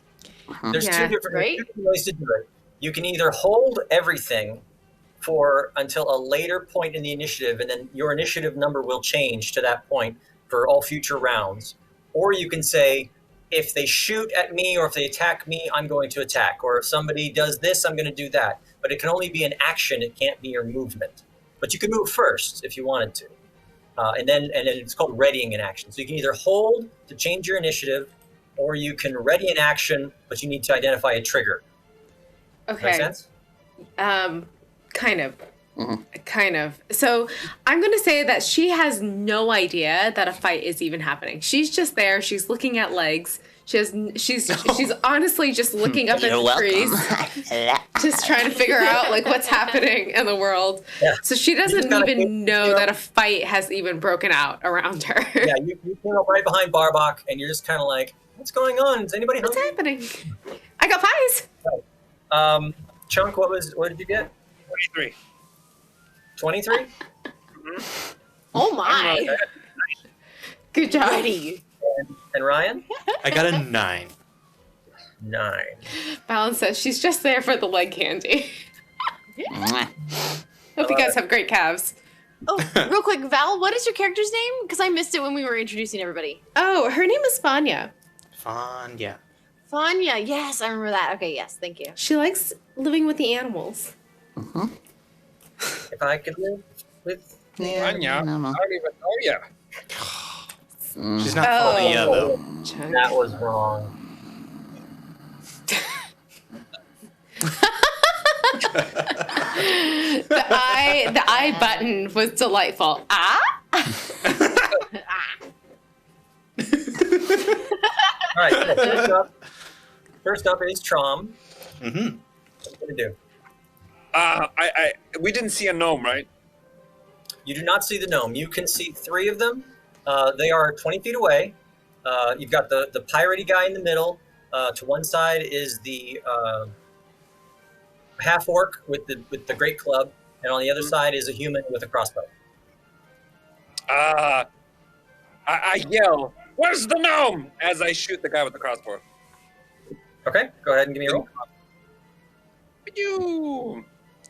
There's Yeah, two different right? ways to do it. You can either hold everything for until a later point in the initiative, and then your initiative number will change to that point for all future rounds. Or you can say, if they shoot at me or if they attack me, I'm going to attack. Or if somebody does this, I'm going to do that. But it can only be an action. It can't be your movement. But you can move first if you wanted to. And then it's called readying an action. So you can either hold to change your initiative, or you can ready an action, but you need to identify a trigger. Make Okay. sense? Kind of. Kind of. So I'm going to say that she has no idea that a fight is even happening. She's just there. She's looking at legs. She's honestly just looking up You're at the trees, welcome. just trying to figure out like what's happening in the world. Yeah. So she doesn't gotta even know that a fight has even broken out around her. Yeah, you came up right behind Barbach, and you're just kind of like, what's going on? Is anybody What's hungry? happening? I got pies. Chunk, what did you get? 23. 23? Oh my! Good job. Ready. And Ryan? I got a 9. 9. Balance says she's just there for the leg candy. Mwah. Hope you guys have great calves. Oh, real quick, Val, what is your character's name? Because I missed it when we were introducing everybody. Oh, her name is Fanya. Fun, yeah. Fanya, yes, I remember that. Okay, yes, thank you. She likes living with the animals. If I could live with Yeah, Anya, no, I no. don't even know you. She's not Oh. fully though. That was wrong. The I button was delightful. Ah? All right. So first up is Trom. Mm-hmm. What are you gonna do? We didn't see a gnome, right? You do not see the gnome. You can see three of them. They are 20 feet away. You've got the piratey guy in the middle. To one side is the half orc with the great club, and on the other side is a human with a crossbow. I yell, "Where's the gnome?" as I shoot the guy with the crossbow. Okay, go ahead and give me a roll. Ooh.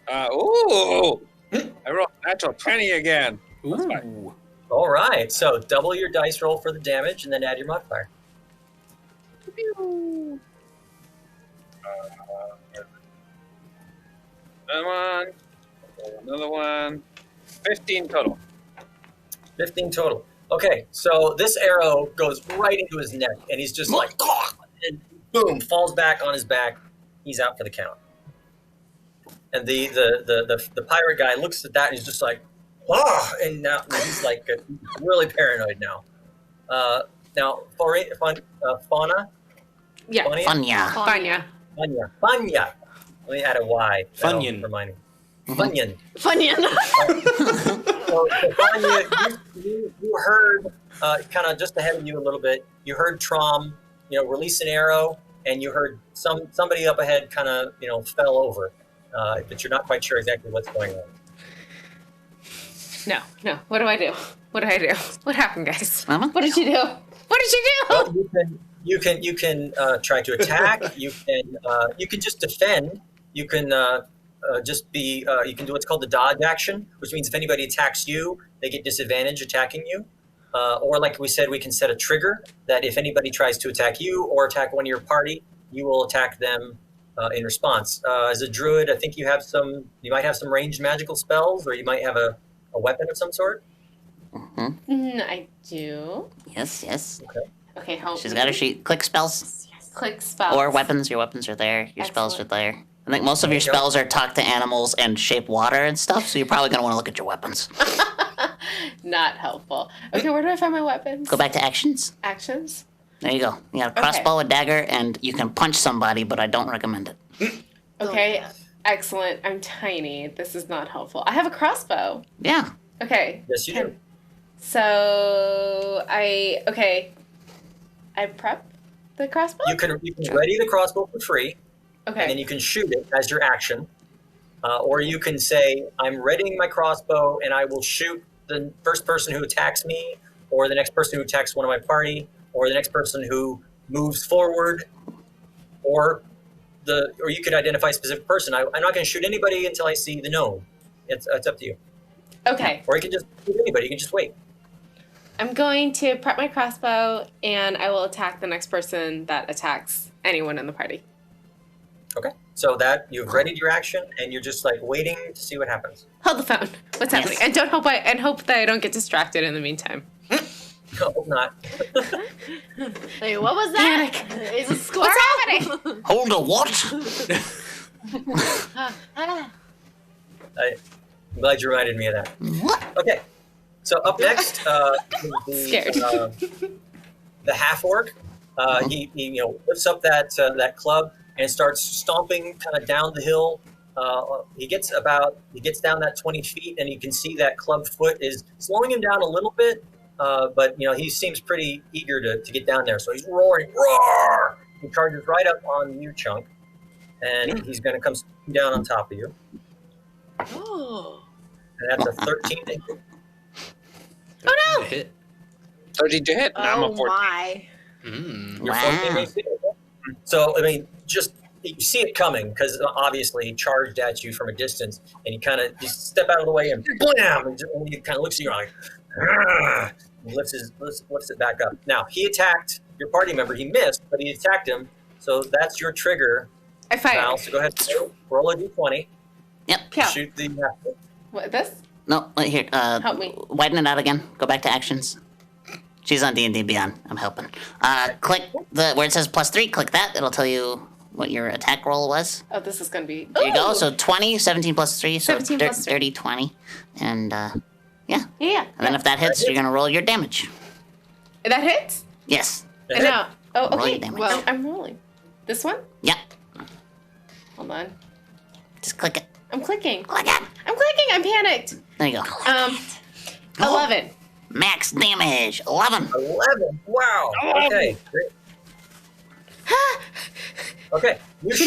Ooh. I rolled a natural 20 again. That's fine. Ooh. All right, so double your dice roll for the damage, and then add your modifier. Another one. Another one. 15 total. 15 total. Okay, so this arrow goes right into his neck, and he's just like, and boom, falls back on his back. He's out for the count. And the pirate guy looks at that and he's just like, oh, and now he's like really paranoid now. Now, Fauna. Yeah. Funya. Fanya. Let me add a Y. Funyun. Remind me. Funyun. Funyun. So Fanya, you heard kind of just ahead of you a little bit. You heard Trom, release an arrow, and you heard somebody up ahead kind of, fell over. But you're not quite sure exactly what's going on. No. What do I do? What happened, guys? Mama? What did you do? Well, you can try to attack. You can just defend. You can just be. You can do what's called the dodge action, which means if anybody attacks you, they get disadvantage attacking you. Or like we said, we can set a trigger that if anybody tries to attack you or attack one of your party, you will attack them in response. As a druid, I think you might have some ranged magical spells, or you might have a weapon of some sort. I do. Yes. Okay, help. She's got her sheet. Click spells. Click spells. Or weapons. Your weapons are there. Your spells are there. I think most of your spells are talk to animals and shape water and stuff, so you're probably going to want to look at your weapons. Not helpful. Okay, where do I find my weapons? Go back to actions. Actions? There you go. You got a crossbow, a dagger, and you can punch somebody, but I don't recommend it. Okay, excellent. I'm tiny. This is not helpful. I have a crossbow. Yeah. Okay. Yes, you do. So I prep the crossbow. You can ready the crossbow for free, Okay. and then you can shoot it as your action. Or you can say, I'm readying my crossbow, and I will shoot the first person who attacks me, or the next person who attacks one of my party, or the next person who moves forward, or you could identify a specific person. I'm not going to shoot anybody until I see the gnome. It's up to you. Okay. Or you can just shoot anybody. You can just wait. I'm going to prep my crossbow, and I will attack the next person that attacks anyone in the party. Okay. So that you've readied your action, and you're just like waiting to see what happens. Hold the phone. What's happening? And hope that I don't get distracted in the meantime. No, hope not. Hey, what was that? Panic. Is a squirrel? What's happening? Hold a what? I'm glad you reminded me of that. What? Okay. So up next, Scared. The half orc. He lifts up that club and starts stomping kind of down the hill. He gets down that 20 feet, and you can see that club foot is slowing him down a little bit. But he seems pretty eager to get down there. So he's roaring, roar! He charges right up on you, Chunk, and he's going to come down on top of you. Oh. And that's a 13 to hit. Oh, no! Hit. 13 to hit. Now I'm Oh a 14. my. You're 14 AC. So, you see it coming because obviously he charged at you from a distance, and you step out of the way and blam! And he kind of looks at you like, "Argh!" And lifts it back up. Now, he attacked your party member. He missed, but he attacked him. So that's your trigger. I fired. Now, so go ahead, roll a d20. Yep. Yeah. Shoot the What, this? No, wait, here. Help me. Widen it out again. Go back to actions. She's on D&D Beyond. I'm helping. Click where it says +3. Click that. It'll tell you what your attack roll was. Oh, this is going to be... There you go. Ooh. So 20, 17 plus 3. So 17 plus 3. 30, 20. And, yeah. Yeah. And then if that hits, you're going to roll your damage. That hits? Yes. No. Oh, Roll okay. your damage. Well, I'm rolling. This one? Yeah. Hold on. Just click it. I'm clicking. Click it. I'm clicking. I'm panicked. There you go. 11. Max damage. 11. 11. Wow. Okay. Great. Okay. You're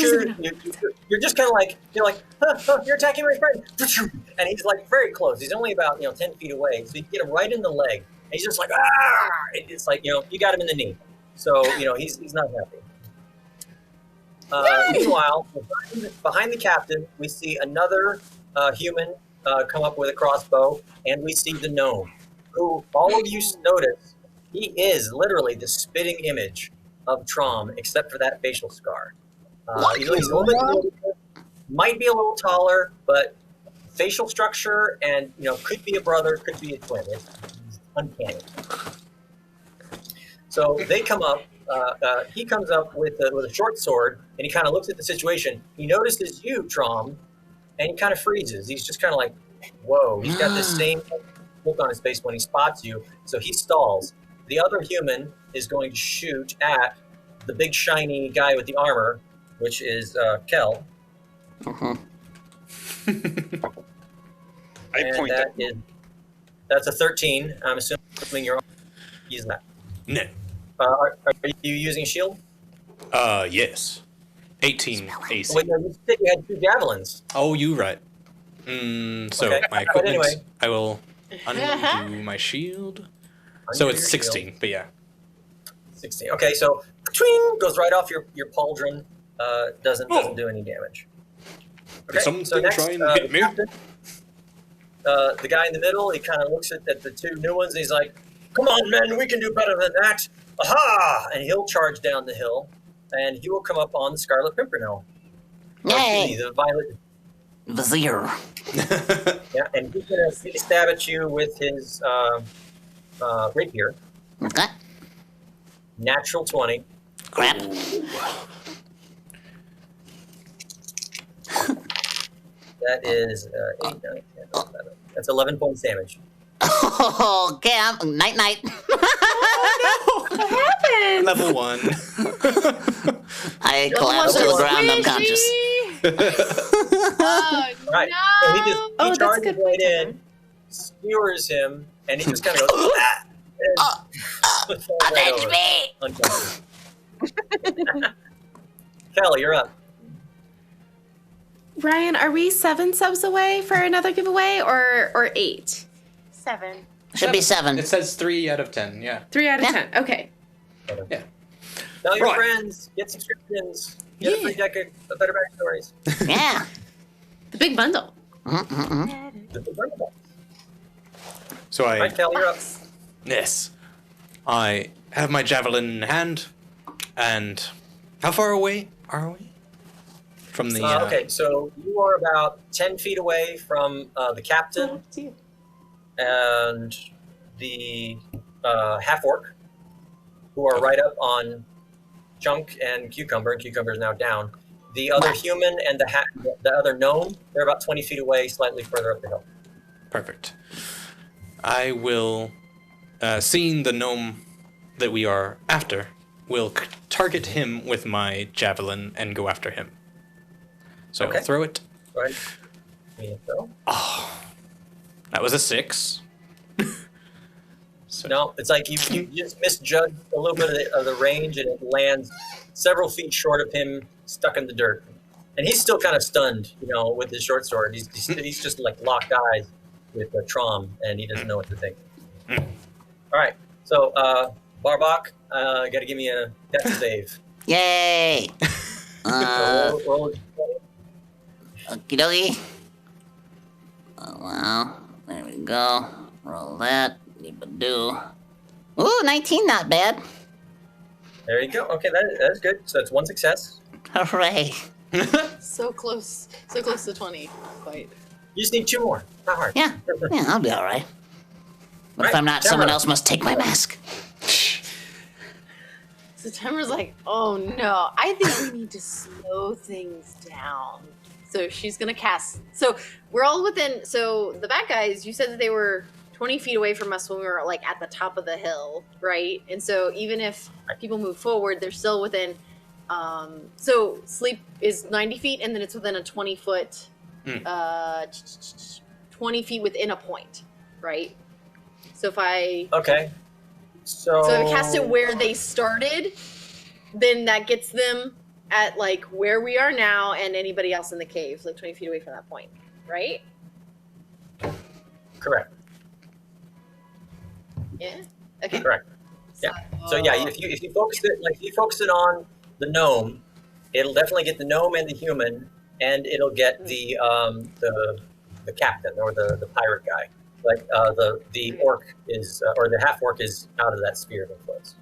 just kind of like you're attacking my friend, and he's like very close. He's only about 10 feet away, so you get him right in the leg. And he's just like ah. It's like you got him in the knee, so he's not happy. Meanwhile, behind the captain, we see another human come up with a crossbow, and we see the gnome, who all of you notice he is literally the spitting image of Trom, except for that facial scar. He's a little bit, might be a little taller, but facial structure and could be a brother, could be a twin. It's uncanny. So they come up. He comes up with a short sword, and he kind of looks at the situation. He notices you, Trom, and he kind of freezes. He's just kind of like, whoa. He's got this same look on his face when he spots you, so he stalls. The other human is going to shoot at the big shiny guy with the armor, which is Kel. I And point that is, that's a 13. I'm assuming you're using that. No. Are you using shield? Yes. 18 AC. Wait, no, you said you had 2 javelins. Oh, you right. So Okay. my But equipment, anyway. I will undo my shield. So Undo it's your 16, shield. but yeah. 16. Okay, so twing, goes right off your pauldron. Doesn't do any damage. Okay, Something so next, try and hit me. The guy in the middle, he kind of looks at the 2 new ones, and he's like, "Come on, men, we can do better than that." Aha! And he'll charge down the hill, and he will come up on the Scarlet Pimpernel. Yay. The violet. Vizier. Yeah, and he's going to stab at you with his rapier. Okay. Natural 20. Crap. That is 8, 9, 10, 11. That's 11 points damage. Okay, night night. What happened? Level 1. I collapsed to the ground Squishy. unconscious. Oh, Right. no. So he that's a charges good right point, in, skewers him, and he just kind of goes, ah! And falls right Avenge over, me! unconscious. Kel, you're up. Ryan, are we 7 subs away for another giveaway or 8? 7. Should be 7. It says 3 out of 10, yeah. 3 out of Yeah. 10. Okay. Yeah. Tell your Right. friends, get subscriptions, get a free deck of better backstories. Yeah. The big bundle. So I... Right, Kel, you're up. Yes. I have my javelin in hand, and how far away are we from the? Okay, so you are about 10 feet away from the captain and the half-orc, who are right up on Chunk and Cucumber, and Cucumber is now down. The other human and the other gnome, they're about 20 feet away, slightly further up the hill. Perfect. I will, seeing the gnome that we are after, will target him with my javelin and go after him. So Okay. I'll throw it. Right? So. That was a 6. So No, it's like you just misjudged a little bit of the range, and it lands several feet short of him, stuck in the dirt. And he's still kind of stunned, with his short sword. He's just like locked eyes with Trom, and he doesn't know what to think. All right, so Barbak, got to give me a death save. Yay. Roll Okie dokie. Oh, well, there we go. Roll that. Do. Ooh, 19, not bad. There you go. Okay, that is good. So that's 1 success. Hooray. So close to 20. Quite. You just need 2 more. Not hard. Yeah, I'll be all right. But if Right, I'm not, Tamara. someone else must take my mask. So Tamara's like, oh no, I think we need to slow things down. So she's gonna cast. So we're all within. So the bad guys, you said that they were 20 feet away from us when we were like at the top of the hill, right? And so even if people move forward, they're still within. So sleep is 90 feet, and then it's within a 20-foot, 20 feet within a point, right? So if I Okay. So if I cast it where they started, then that gets them at like where we are now and anybody else in the cave, like 20 feet away from that point, right? correct. Yeah. Okay. Correct. Yeah. So yeah, if you focus it on the gnome, it'll definitely get the gnome and the human, and it'll get the captain or the pirate guy. Like the orc is or the half orc is out of that sphere of influence.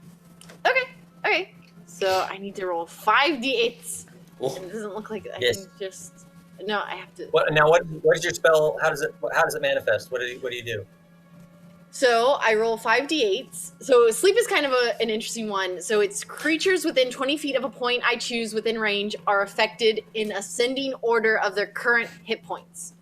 Okay. So I need to roll 5d8s. Oh. And it doesn't look like I Yes. can just. No, I have to. What is your spell? How does it manifest? What do you do? So I roll 5d8s. So sleep is kind of an interesting one. So it's creatures within 20 feet of a point I choose within range are affected in ascending order of their current hit points.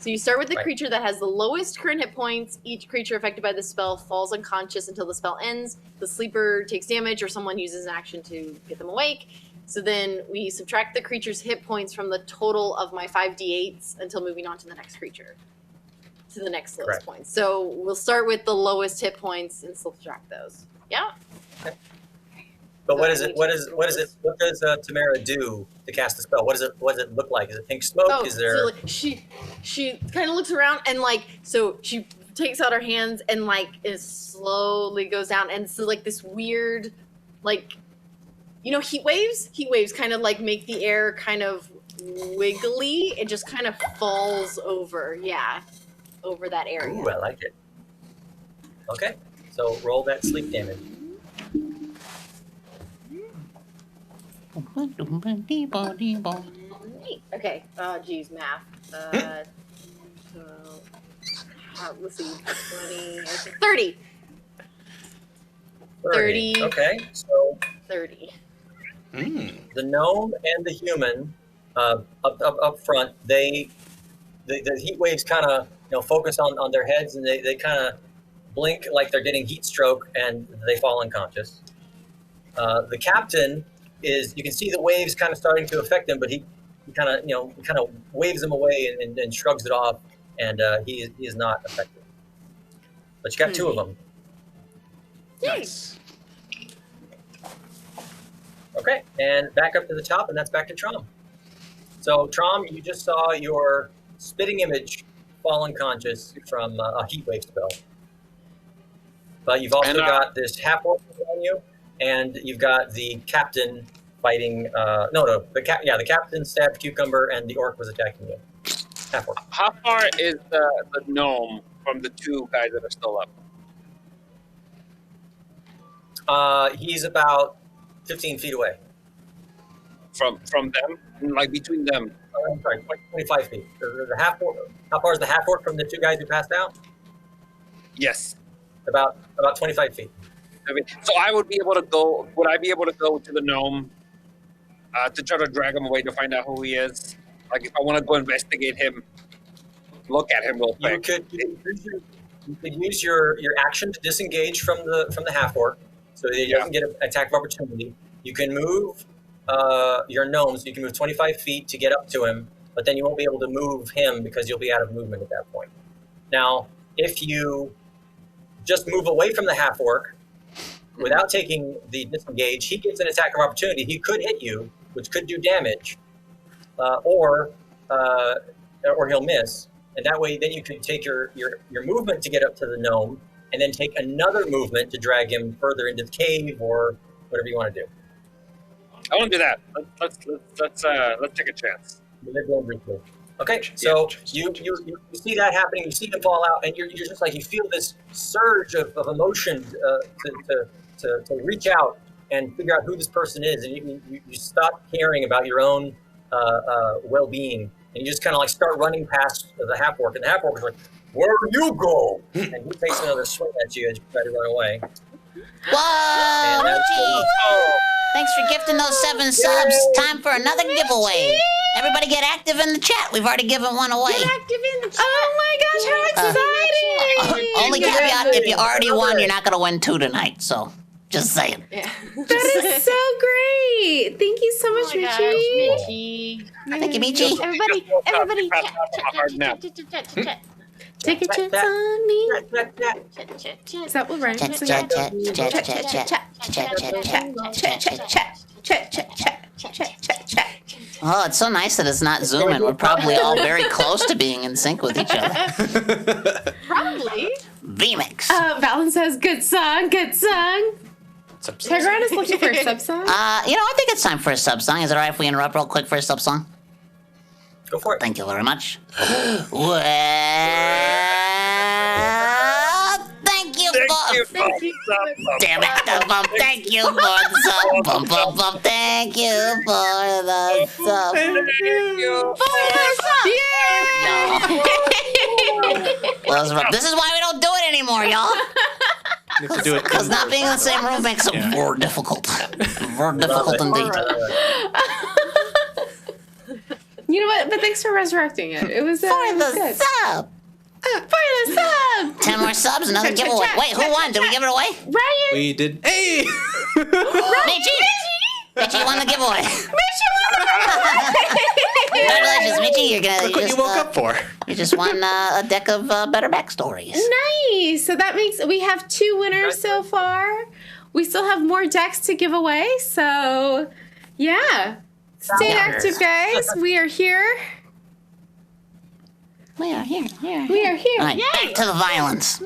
So you start with the Right. creature that has the lowest current hit points. Each creature affected by the spell falls unconscious until the spell ends. The sleeper takes damage or someone uses an action to get them awake. So then we subtract the creature's hit points from the total of my 5d8s until moving on to the next creature. To the next lowest Correct. points. So we'll start with the lowest hit points and subtract those. Yeah. But what So is I it? need What to is roll what is it? What does Tamara do to cast the spell? What does it look like? Is it pink smoke? Is there? So like, she kind of looks around and like so she takes out her hands and like it slowly goes down and so like this weird like heat waves kind of like make the air kind of wiggly. It just kind of falls over over that area. Ooh, I like it. Okay, so roll that sleep damage. Okay. Geez, math. So, let's see. 20, 30. 30. Okay, so 30. the gnome and the human up front, the heat waves kind of focus on their heads, and they kind of blink like they're getting heat stroke, and they fall unconscious. The captain you can see the waves kind of starting to affect him, but he kind of waves them away and shrugs it off, and he is not affected. But you got two of them. Nice. Okay, and back up to the top, and that's back to Trom. So Trom, you just saw your spitting image fall unconscious from a heat wave spell. But you've also got this half orc on you, and you've got the captain fighting. The captain stabbed Cucumber, and the orc was attacking you. Half orc. How far is the gnome from the two guys that are still up? He's about 15 feet away. From them, like between them. I'm sorry, 25 feet. The half orc. How far is the half orc from the two guys who passed out? Yes. About 25 feet. I mean, so I would be able to go. Would I be able to go to the gnome to try to drag him away to find out who he is? Like, if I want to go investigate him, look at him real You quick. could use your action to disengage from the half orc, so that he doesn't get an attack of opportunity. You can move your gnome, so you can move 25 feet to get up to him, but then you won't be able to move him because you'll be out of movement at that point. Now, if you just move away from the half orc without taking the disengage, he gets an attack of opportunity. He could hit you, which could do damage, or he'll miss. And that way, then you can take your movement to get up to the gnome, and then take another movement to drag him further into the cave or whatever you want to do. I want to do that. Let's take a chance. Okay, so you see that happening. You see him fall out, and you're just like you feel this surge of emotion to reach out and figure out who this person is, and you stop caring about your own well-being, And you just kind of like start running past the half-orc, and the half-orc is like, "Where you go?" And he takes another swing at you as you try to run away. Whoa, And that's Michi! Thanks for gifting those 7 subs. Time for another giveaway. Everybody get active in the chat. We've already given one away. Get active in the chat. Oh my gosh, how exciting! Only caveat, if you already won, you're not going to win 2 tonight. So, just saying. Yeah. That is so great. Thank you so much, Oh my gosh, Michi. Michi. Thank you, Michi. Everybody, Hard nap. chat. Take a chance on me. Chat. Is that what rhymes? Chat, chat, chat, chat, chat, chat, chat, chat. Oh, it's so nice that it's not zooming. We're probably all very close to being in sync with each other. Probably. VMix. Valen says, good song, good song. Tigeron is looking for a sub song. I think it's time for a sub song. Is it alright if we interrupt real quick for a sub song? Go for it. Thank you very much. Well, thank you for... Damn it, thank you for the sub. Thank you for the sub. Well, this is why we don't do it anymore, y'all. You have to do it. Because not being in the same room makes it more difficult. More difficult indeed. You know what? But thanks for resurrecting it. It was, For it was the good. sub. For the sub. 10 more subs, another giveaway. Wait, who won? Did we give it away? Ryan. We did. Hey! Michi! Michi won the giveaway. Congratulations, Michi. You're gonna. Look what you woke up for. You just won a deck of better backstories. Nice. So that makes we have 2 winners so far. We still have more decks to give away. So, yeah. Stay active, guys. We are here. We are here. We are here. All right, back to the violence.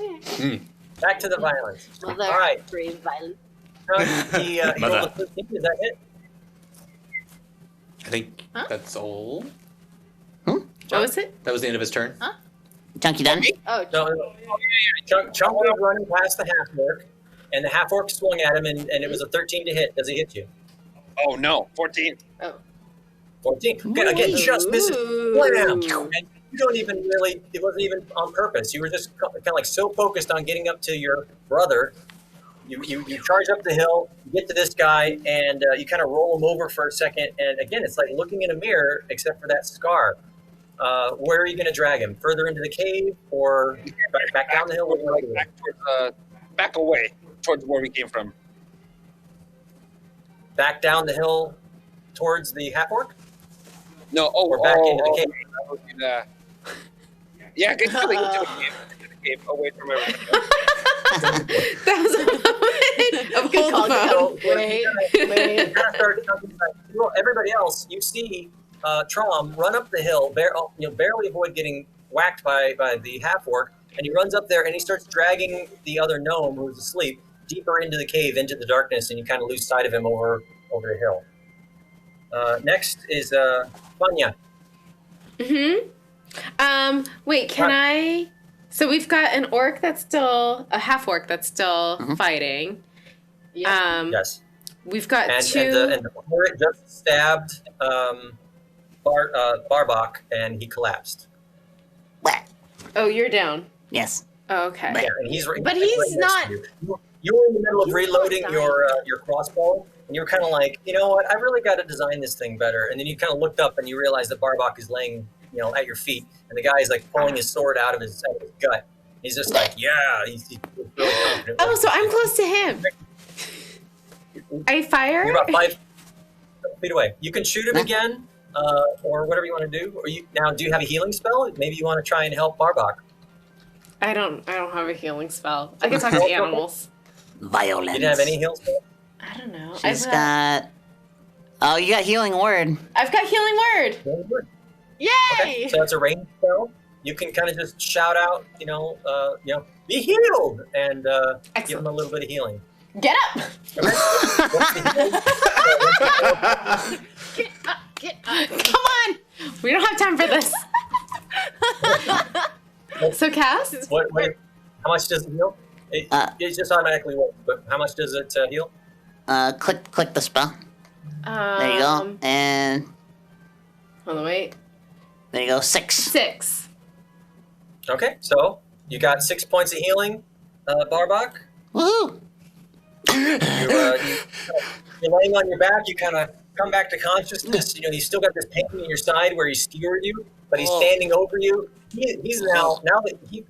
Back to the violence. Mother, All right. brave violence. He rolled a 13. Is that it? I think that's all. What was it? That was the end of his turn. Chunky done? Oh, No. Chunk was running past the half-orc, and the half-orc swung at him, and it was a 13 to hit. Does he hit you? Oh no, 14. 14. Again, just misses. Wham! And you don't even really, it wasn't even on purpose. You were just kind of like so focused on getting up to your brother. You charge up the hill, you get to this guy, and you kind of roll him over for a second. And again, it's like looking in a mirror, except for that scar. Where are you going to drag him? Further into the cave or back down the hill? Back away towards where we came from. Back down the hill towards the half-orc? No, Or back into the cave? Yeah, get to the cave, away from everything. That was a moment of good call. hold So, Wait. you kind of start jumping back. Well, everybody else, you see Trom run up the hill, barely avoid getting whacked by the half-orc, and he runs up there and he starts dragging the other gnome who's asleep deeper into the cave, into the darkness, and you kind of lose sight of him over the hill. Next is Vanya. Wait, can I? So we've got an orc that's still a half orc that's still fighting. Yes. We've got And 2. the pirate just stabbed Barbok, and he collapsed. What? Oh, you're down. Yes. Oh, okay. Yeah, and he's But right he's next to not- you. You were in the middle of He's reloading not your crossbow, and you were kind of like, you know what? I really got to design this thing better. And then you kind of looked up and you realized that Barbok is laying, at your feet, and the guy is like pulling his sword out of his gut. He's just like, yeah. He's really confident. Oh, so I'm close to him. I fire. You're about 5 feet away. You can shoot him again, or whatever you want to do. Or do you have a healing spell? Maybe you want to try and help Barbok. I don't have a healing spell. I can talk to animals. Violence. You didn't have any heal spell? I don't know. She's got... Oh, you got healing word. I've got healing word. Very good. Yay! Okay, so it's a ranged spell. You can kind of just shout out, be healed, and give them a little bit of healing. Get up. Get up. Come on. We don't have time for this. So cast? How much does it heal? It just automatically works, but how much does it heal? Click the spell. There you go. And... Hold on, wait. There you go, 6. 6. Okay, so you got 6 points of healing, Barbach. Woohoo! You're laying on your back. You kind of come back to consciousness. You still got this pain in your side where he skewered you, but he's standing over you. He's now that he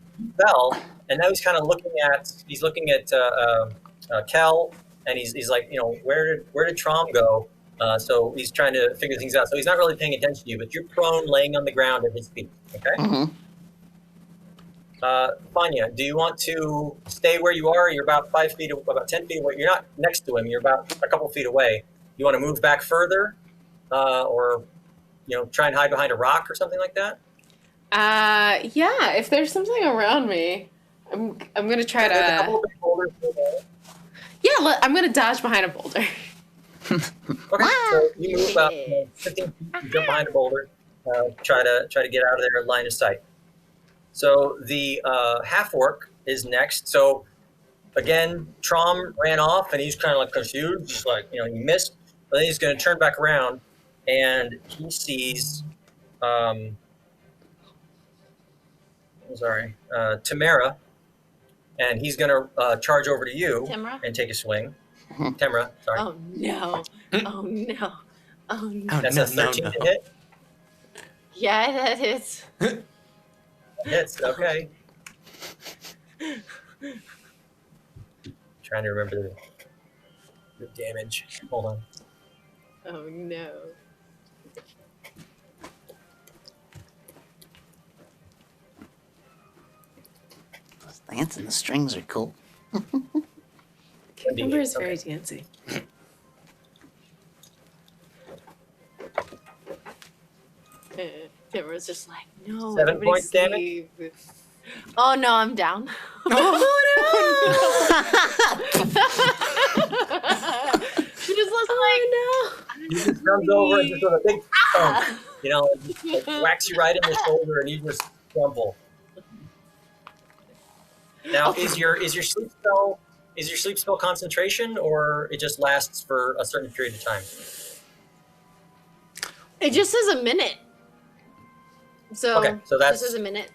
fell, and now he's kind of looking at Kel, and he's like, where did Trom go? So he's trying to figure things out. So he's not really paying attention to you, but you're prone, laying on the ground at his feet. Okay. Mm-hmm. Fanya, do you want to stay where you are? You're about 5 feet, about 10 feet away. You're not next to him. You're about a couple feet away. You want to move back further, or try and hide behind a rock or something like that? Yeah. If there's something around me, I'm gonna try There's a couple to. of big boulders there. Yeah, I'm gonna dodge behind a boulder. Okay, so you move about 15 feet, you jump behind a boulder, try to get out of there in line of sight. So the half-orc is next. So again, Trom ran off, and he's kind of like confused, just like, he missed. But then he's going to turn back around, and he sees, Tamara, and he's going to charge over to you Tamara? and take a swing. Tamara, sorry. Oh no! Oh no! Oh no! That's a 13 to hit. Yeah, that is. Hits, okay. Trying to remember the damage. Hold on. Oh no! Those dancing the strings are cool. Cucumber is very dancing. Timber's just like, no. 7 everybody points damage? sleep. Oh no, I'm down. She just looks like, He just comes over and just with a big thump, just like whacks you right in the shoulder, and you just crumple. Now, is your sleep spell concentration, or it just lasts for a certain period of time? it just says a minute. So, Okay, so that's- just says a minute.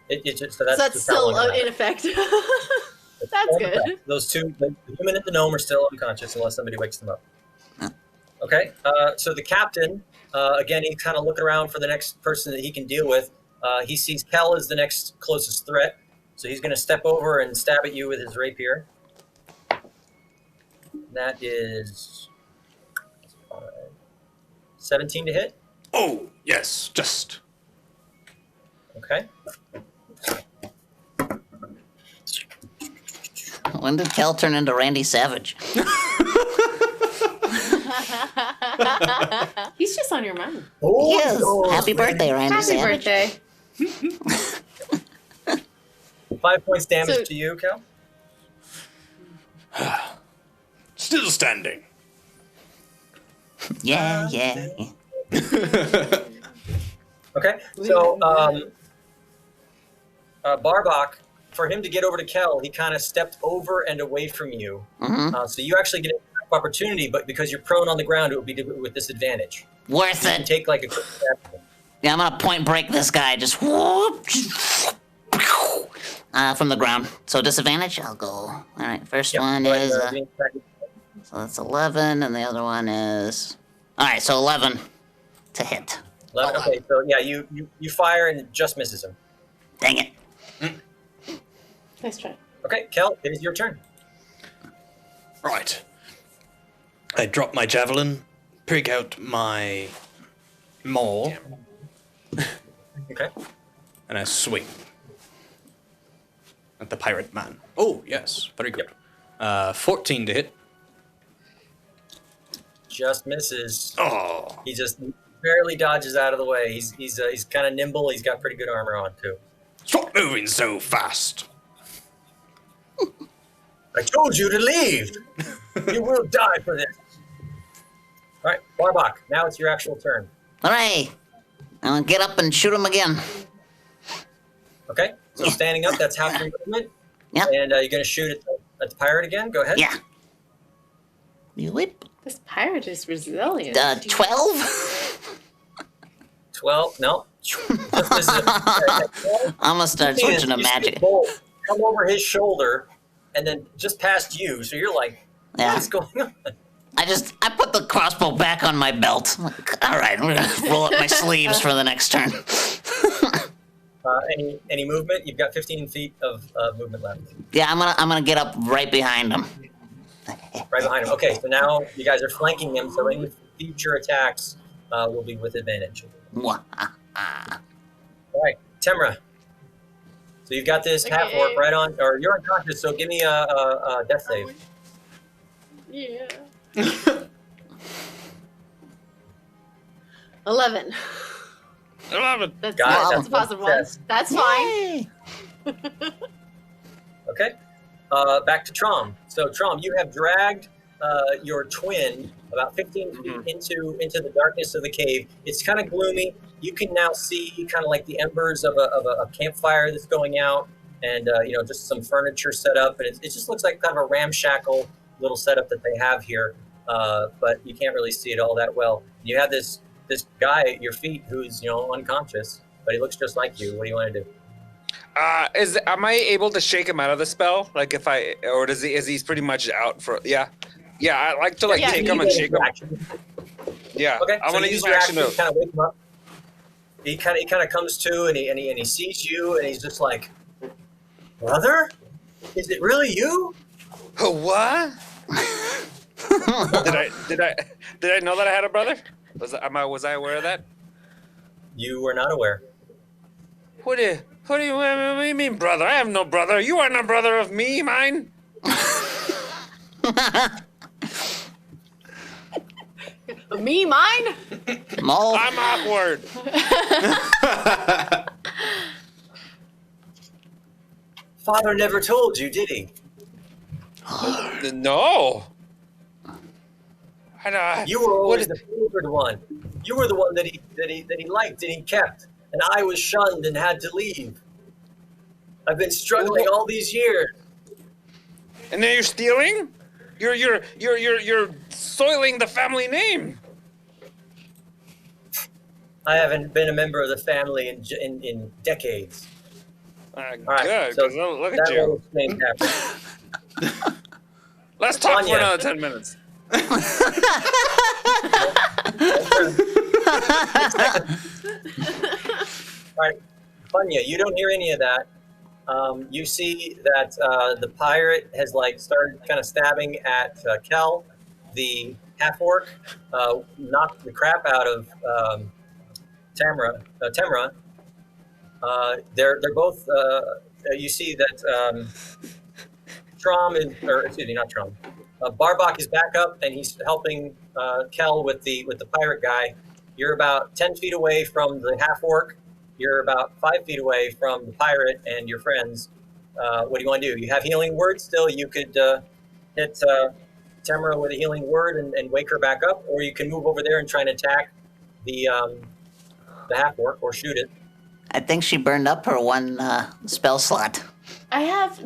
It just, So that's just how still long it in lasts. effect. That's good. Those two, the human and the gnome, are still unconscious unless somebody wakes them up. Okay, so the captain, again, he's kind of looking around for the next person that he can deal with. He sees Kel as the next closest threat, so he's going to step over and stab at you with his rapier. That is 17 to hit. Oh, yes, just. Okay. When did Kel turn into Randy Savage? He's just on your mind. Oh, Yes. Happy birthday, Randy Happy Savage. birthday. 5 points damage So- to you, Kel. Still standing. Yeah. Okay, so Barbach, for him to get over to Kel, he kind of stepped over and away from you. Mm-hmm. So you actually get an opportunity, but because you're prone on the ground, it would be with disadvantage. Worth You can it. take like a quick step. Yeah, I'm gonna point break this guy. Just whoop. From the ground. So disadvantage, I'll go. All right, first Yep, one go ahead, is, being attacked. so that's 11, and the other one is, all right, so 11 to hit. 11. Okay, so yeah, you fire and it just misses him. Dang it. Nice try. Okay, Kel, it is your turn. Right. I drop my javelin, pick out my maul, Okay. and I swing at the pirate man. Oh, yes, very good. 14 to hit. Just misses. Oh, He just barely dodges out of the way. He's kind of nimble. He's got pretty good armor on too. stop moving so fast. I told you to leave. You will die for this. All right, Barbach. Now it's your actual turn. Hooray. I'm gonna get up and shoot him again. Okay. So standing up, that's half your movement. Yep. And you're going to shoot at the pirate again. Go ahead. Yeah. You whip. This pirate is resilient. 12? 12. No. I'm gonna start switching to magic. Come over his shoulder, and then just past you. So you're like, what's going on? I put the crossbow back on my belt. All right, I'm gonna roll up my sleeves for the next turn. Any movement? You've got 15 feet of movement left. Yeah, I'm gonna get up right behind him. Right behind him. Okay, so now you guys are flanking him. So any future attacks will be with advantage. All right, Temra. So you've got this half orc right on, or you're unconscious. So give me a death save. Yeah. 11. 11. That's Got a positive one. That's fine. Okay. Back to Trom. So Trom, you have dragged your twin about 15 feet into the darkness of the cave. It's kind of gloomy. You can now see kind of like the embers of a campfire that's going out, and just some furniture set up, and it just looks like kind of a ramshackle little setup that they have here. But you can't really see it all that well. You have this guy at your feet who's unconscious, but he looks just like you. What do you want to do? Am I able to shake him out of the spell? Like is he pretty much out for? Yeah. I like to take him and shake him. Yeah. Okay. I want to use my action move. Kind of wake him up. He kind of comes to and he sees you and he's just like, brother, is it really you? What? Did I know that I had a brother? Was I aware of that? You were not aware. What do you mean, brother? I have no brother. You are no brother of me, mine. Me, mine? Mole. I'm awkward. Father never told you, did he? No. You were always the favored one. You were the one that he liked and he kept, and I was shunned and had to leave. I've been struggling all these years. And now you're stealing? You're soiling the family name. I haven't been a member of the family in decades. All Right, good, so because look at that you. will explain that. Let's talk for Anya. another 10 minutes. All right, Funya, you don't hear any of that. You see that the pirate has started kind of stabbing at Kel, the half orc, knocked the crap out of Temra. They're both. You see that not Trom. Barbach is back up and he's helping Kel with the pirate guy. You're about 10 feet away from the half orc. You're about 5 feet away from the pirate and your friends. What do you want to do? You have healing word still. You could hit Temra with a healing word and wake her back up, or you can move over there and try and attack the half orc or shoot it. I think she burned up her one spell slot. Do I have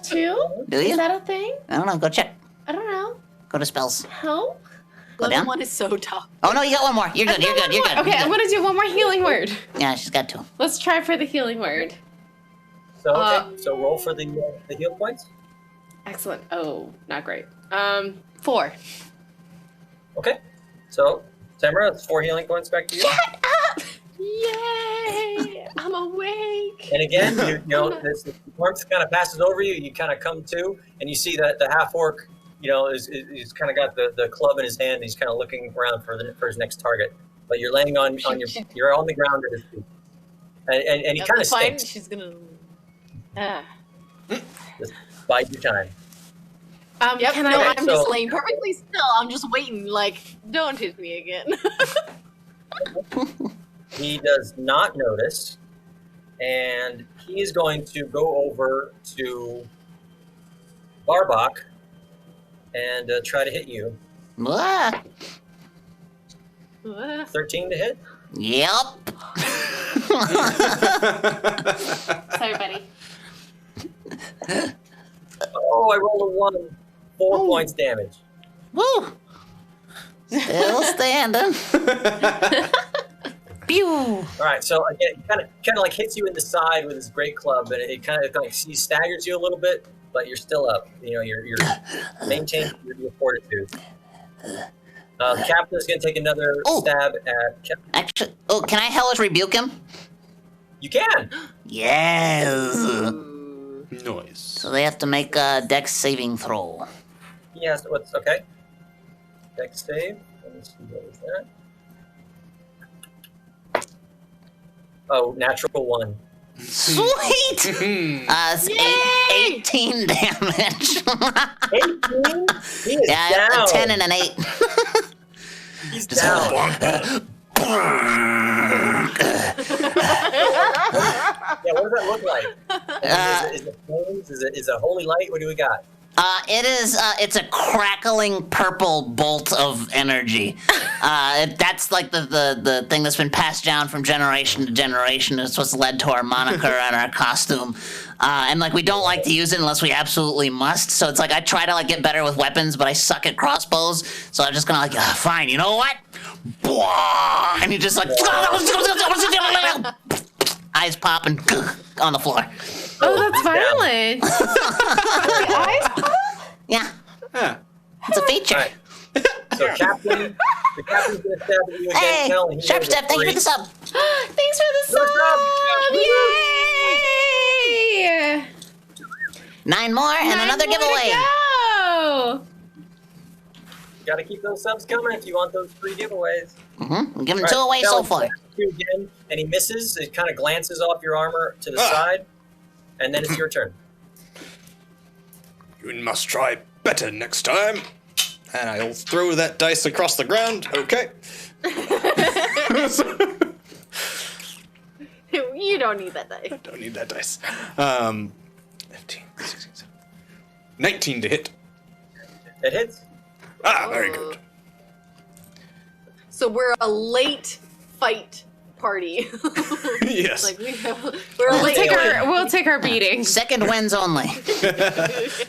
two? Do you? Is that a thing? I don't know. Go check. I don't know. Go to spells. Help? Go Level down. 1 is so tough. Oh no, you got one more. You're good. You're good. You're good. Okay, I'm gonna do one more healing word. Yeah, she's got two. Let's try for the healing word. So so roll for the heal points. Excellent. Oh, not great. 4. Okay. So Temra, it's 4 healing points back to you. Shut up! Yay! I'm awake. And again, this warmth kind of passes over you. You kind of come to, and you see that the half orc, is kind of got the club in his hand. And he's kind of looking around for his next target. But you're laying on you're on the ground at his feet, and he kind of stinks. She's gonna. Just bide your time. Yep. Can No, I? I'm just laying perfectly still. I'm just waiting. Don't hit me again. He does not notice, and he is going to go over to Barbach and try to hit you. Ah, 13 to hit. yep. Sorry, buddy. Oh, I rolled a 1. 4 points damage. Woo. Still standing. Pew! All right, so again, it kind of like hits you in the side with his great club, and it kind of like he staggers you a little bit, but you're still up. You know, you're maintaining your fortitude. The captain is going to take another stab at Captain. Actually, can I hellish rebuke him? You can. Yes. Noise. So they have to make a dex saving throw. Yes. What's okay? Dex save. Let me see what is that. Oh, natural 1. Sweet! It's 18 damage. 18? He is Yeah, down. a 10 and an 8. He's down. Yeah, what does that look like? Is it flames? Is it holy light? What do we got? It's a crackling purple bolt of energy. That's like the thing that's been passed down from generation to generation. It's what's led to our moniker and our costume. And like we don't like to use it unless we absolutely must. So it's like I try to like get better with weapons, but I suck at crossbows. So I'm just gonna like, fine, you know what? And you just like eyes pop and on the floor. Oh, that's violent. Yeah, Yeah. it's a feature. All right. So the captain's gonna stab at you again. Hey, Kel, and he Sharp rolls a Step, thank you for 3. the sub. Thanks for the sub. Yay! 9 more and 9 another more to giveaway. go. You gotta keep those subs coming if you want those free giveaways. I'm giving All 2 right, away Kel, so far. you again, and he misses. It kind of glances off your armor to the side, and then it's your turn. You must try better next time. And I'll throw that dice across the ground. Okay. You don't need that dice. Don't need that dice. 15, 16, 17. 19 to hit. It hits. Very good. So we're a late fight party. Yes. Like we're a late. We'll take our beatings. Second wins only.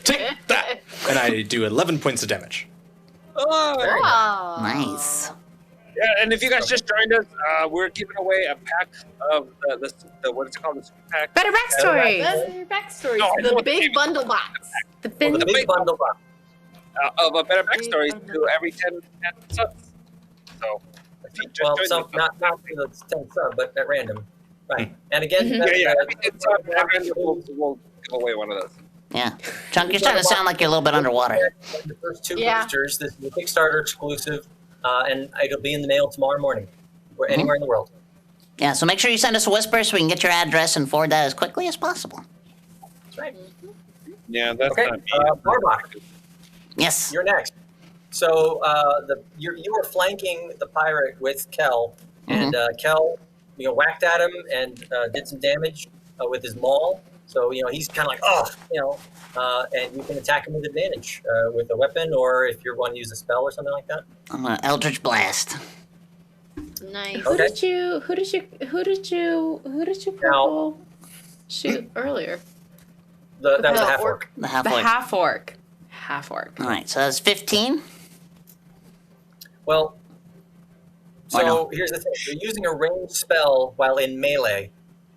Take that. And I do 11 points of damage. Oh, Wow. Nice. yeah, and if you guys just joined us, we're giving away a pack of the what is it called? The super pack. Better backstory. That's your backstory. No, I know The what the big name is. bundle box. The Well, thin. the big bundle box. Of a better backstory to every 10 subs. So, if you just Well, joined some, us- not for the 10 sub, but at random. Right. And again, Mhm. that's, yeah, every 10 subs, we'll give away one of those. Yeah. Chunk, you're starting to sound like you're a little bit underwater. The first 2 Yeah. boosters. This is a Kickstarter exclusive, and it'll be in the mail tomorrow morning, or anywhere in the world. Yeah, so make sure you send us a whisper so we can get your address and forward that as quickly as possible. That's right. Yeah, that's Okay, not me. Barbach, Yes. you're next. So you were flanking the pirate with Kel, and Kel, whacked at him and did some damage with his maul. So he's kind of like, and you can attack him with advantage with a weapon, or if you're going to use a spell or something like that. I'm gonna Eldritch Blast. Nice. Who did you purple shoot earlier? That was a The half orc. orc. The The halfway. half orc. Half orc. All right, so that's 15. Well, Why so not? here's the thing: you're using a ranged spell while in melee,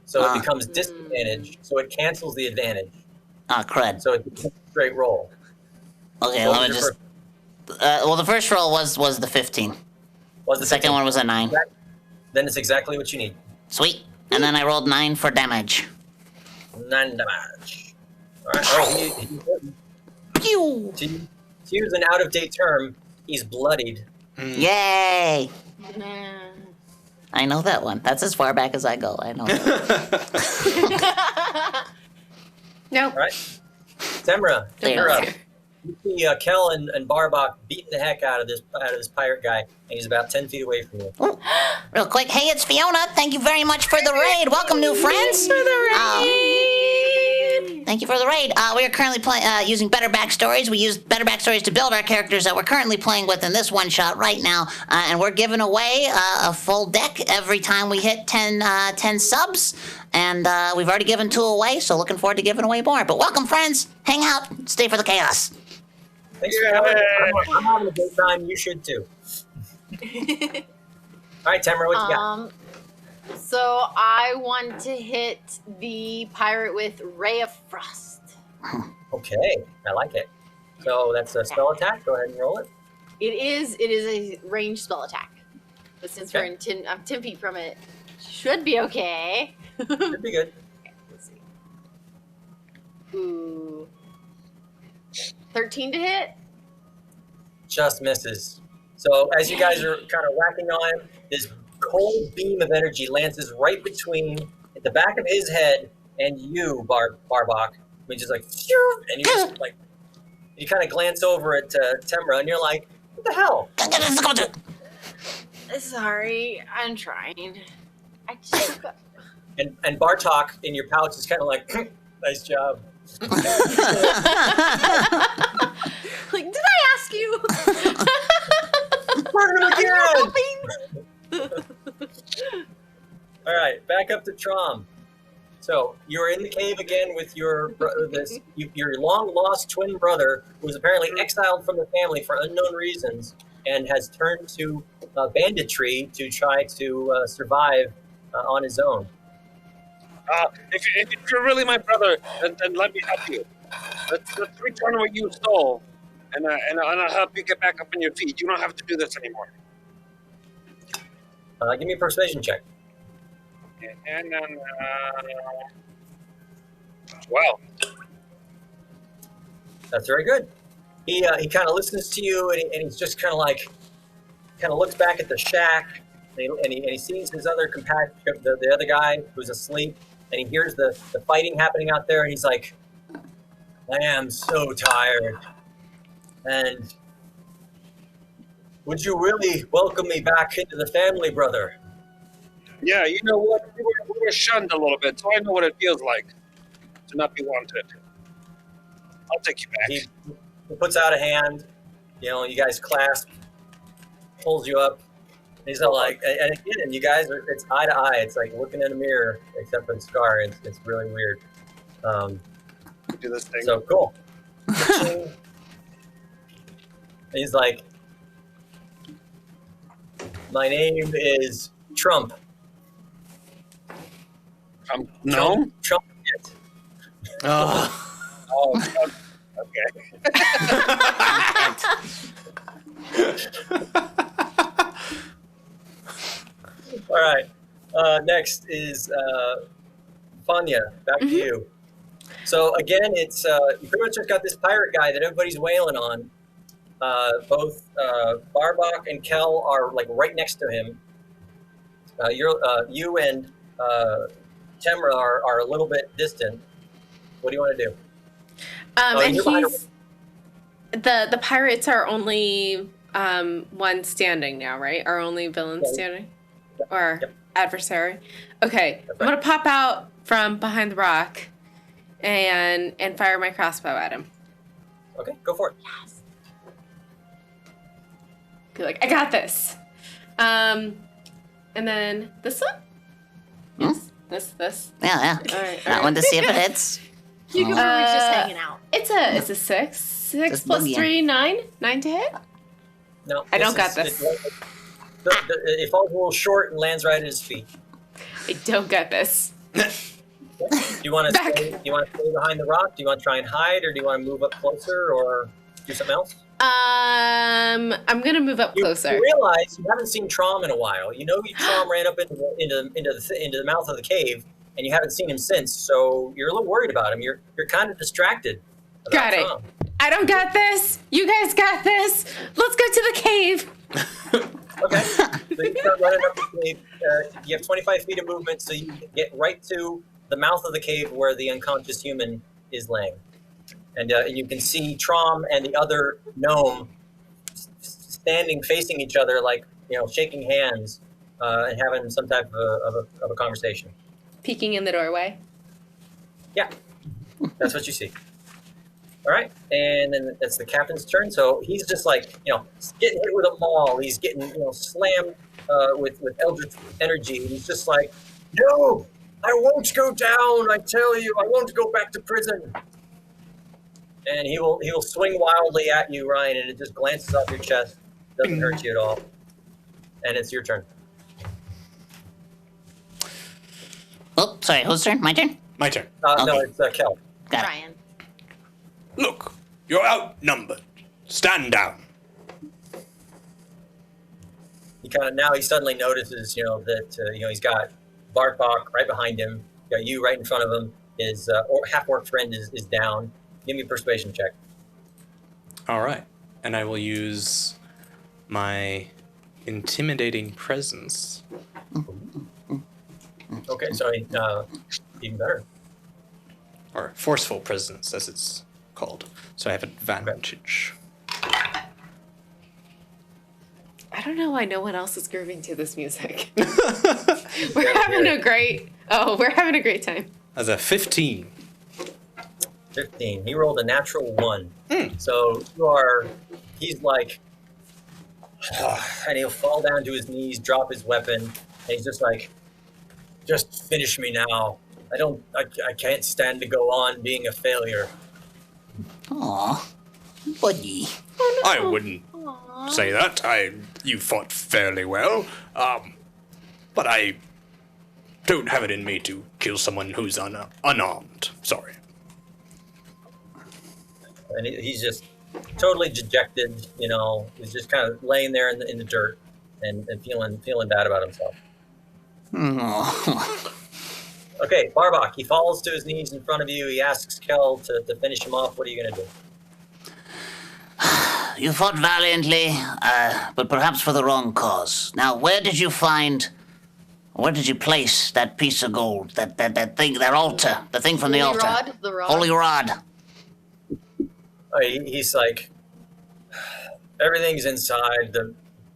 so Ah. it becomes disadvantage. So it cancels the advantage. Ah, crud. So it's a straight roll. Okay, What let was me your just. Well, the first roll was the 15. Was The second one was a 9. Then it's exactly what you need. Sweet. And then I rolled 9 for damage. 9 damage. All right. Oh, Pew! to use an out-of-date term, he's bloodied. Yay! Nah. I know that one. That's as far back as I go. I know that. Nope. All right. Temra, There. you're up. You see Kel and Barbach beating the heck out of this pirate guy, and he's about 10 feet away from you. Ooh, real quick. Hey, it's Fiona. Thank you very much for the raid. Welcome, new friends. Thank you for the raid. We are currently using Better Backstories. We used Better Backstories to build our characters that we're currently playing with in this one shot right now. And we're giving away a full deck every time we hit 10 subs. And we've already given 2 away, so looking forward to giving away more. But welcome, friends. Hang out. Stay for the chaos. Thanks for coming. I'm having a great time. You should too. All right, Temra, what you got? So I want to hit the pirate with Ray of Frost. Okay, I like it. So that's a spell attack. Go ahead and roll it. It is a ranged spell attack. But since Okay. I'm 10 feet from it, should be okay. Should be good. Let's see. Ooh. 13 to hit? Just misses. So as you guys are kind of whacking on him, this cold beam of energy lances right between the back of his head and you, Barbach. I mean, just like, phew, and you just like, you kind of glance over at Temra, and you're like, what the hell? Sorry, I'm trying. I just got... And Bartok in your pouch is kind of like, nice job. Like, did I ask you? Murder him again! Helping? All right, back up to Trom. So you're in the cave again with your your long lost twin brother, who was apparently exiled from the family for unknown reasons, and has turned to banditry to try to survive on his own. If you're really my brother, then let me help you. Let's return what you stole, and I'll help you get back up on your feet. You don't have to do this anymore. Give me a persuasion check. And well, That's very good. He kind of listens to you, and he's just kind of looks back at the shack, and he sees his other compatriot, the other guy who's asleep, and he hears the fighting happening out there, and he's like, I am so tired. And would you really welcome me back into the family, brother? yeah, you know what? We were shunned a little bit, so I know what it feels like to not be wanted. I'll take you back. He puts out a hand, you guys clasp, pulls you up. He's all like, and again, you guys are, it's eye to eye. It's like looking in a mirror, except for the scar. It's really weird. Do this thing. So cool. He's like, my name is Trump. No? Trump. Oh. Oh, okay. All right. Next is Fanya. Back to you. So again, it's you pretty much just got this pirate guy that everybody's wailing on. Both Barbach and Kel are like right next to him. You and Temra are a little bit distant. What do you want to do? And you're behind he's the pirates are only one standing now, right? Are only villains standing, or adversary? Okay, I'm gonna pop out from behind the rock and fire my crossbow at him. Okay, go for it. Yes. Be like, I got this. And then this one. Yes. This. Yeah. All right. That one to see if it hits. You were just hanging out. It's a 6. 6 Just plus boogie 3, 9. 9 to hit. No, I don't got this. It falls a little short and lands right at his feet. I don't got this. Do you want to stay? You want to stay behind the rock? Do you want to try and hide, or do you want to move up closer, or do something else? I'm gonna move up closer. You realize you haven't seen Trom in a while. You know Trom ran up into the mouth of the cave, and you haven't seen him since. So you're a little worried about him. You're kind of distracted. Got it. Trom. I don't got this. You guys got this. Let's go to the cave. Okay. So you start running up the cave. You have 25 feet of movement, so you get right to the mouth of the cave where the unconscious human is laying. And you can see Trom and the other gnome standing facing each other, like, shaking hands and having some type of a conversation. Peeking in the doorway. Yeah, that's what you see. All right, and then it's the captain's turn. So he's just like, getting hit with a maul. He's getting, slammed with eldritch energy. He's just like, no, I won't go down. I tell you, I won't go back to prison. And he will swing wildly at you, Ryan, and it just glances off your chest. Doesn't hurt you at all. And it's your turn. Oh, sorry, whose turn? My turn? My turn. No, Okay. it's Kel. Got it. Brian. Look, you're outnumbered. Stand down. He suddenly notices, that he's got Barkbach right behind him. Got you right in front of him. His half-orc friend is down. Give me a persuasion check. All right. And I will use my intimidating presence. Okay, so even better. Or forceful presence, as it's called. So I have advantage. I don't know why no one else is grooving to this music. We're having a great time. As a 15. 15. He rolled a natural 1. So he's like, and he'll fall down to his knees, drop his weapon, and he's just like, just finish me now. I can't stand to go on being a failure. Aw, buddy. I wouldn't say that. You fought fairly well. But I don't have it in me to kill someone who's unarmed. Sorry. And he's just totally dejected, he's just kind of laying there in the dirt and feeling bad about himself. Aw. Okay, Barbach, he falls to his knees in front of you. He asks Kel to finish him off. What are you going to do? You fought valiantly, but perhaps for the wrong cause. Now, where did you place that piece of gold, that thing, that altar, the thing from the Holy altar? rod? The rod? Holy rod. He's like, everything's inside.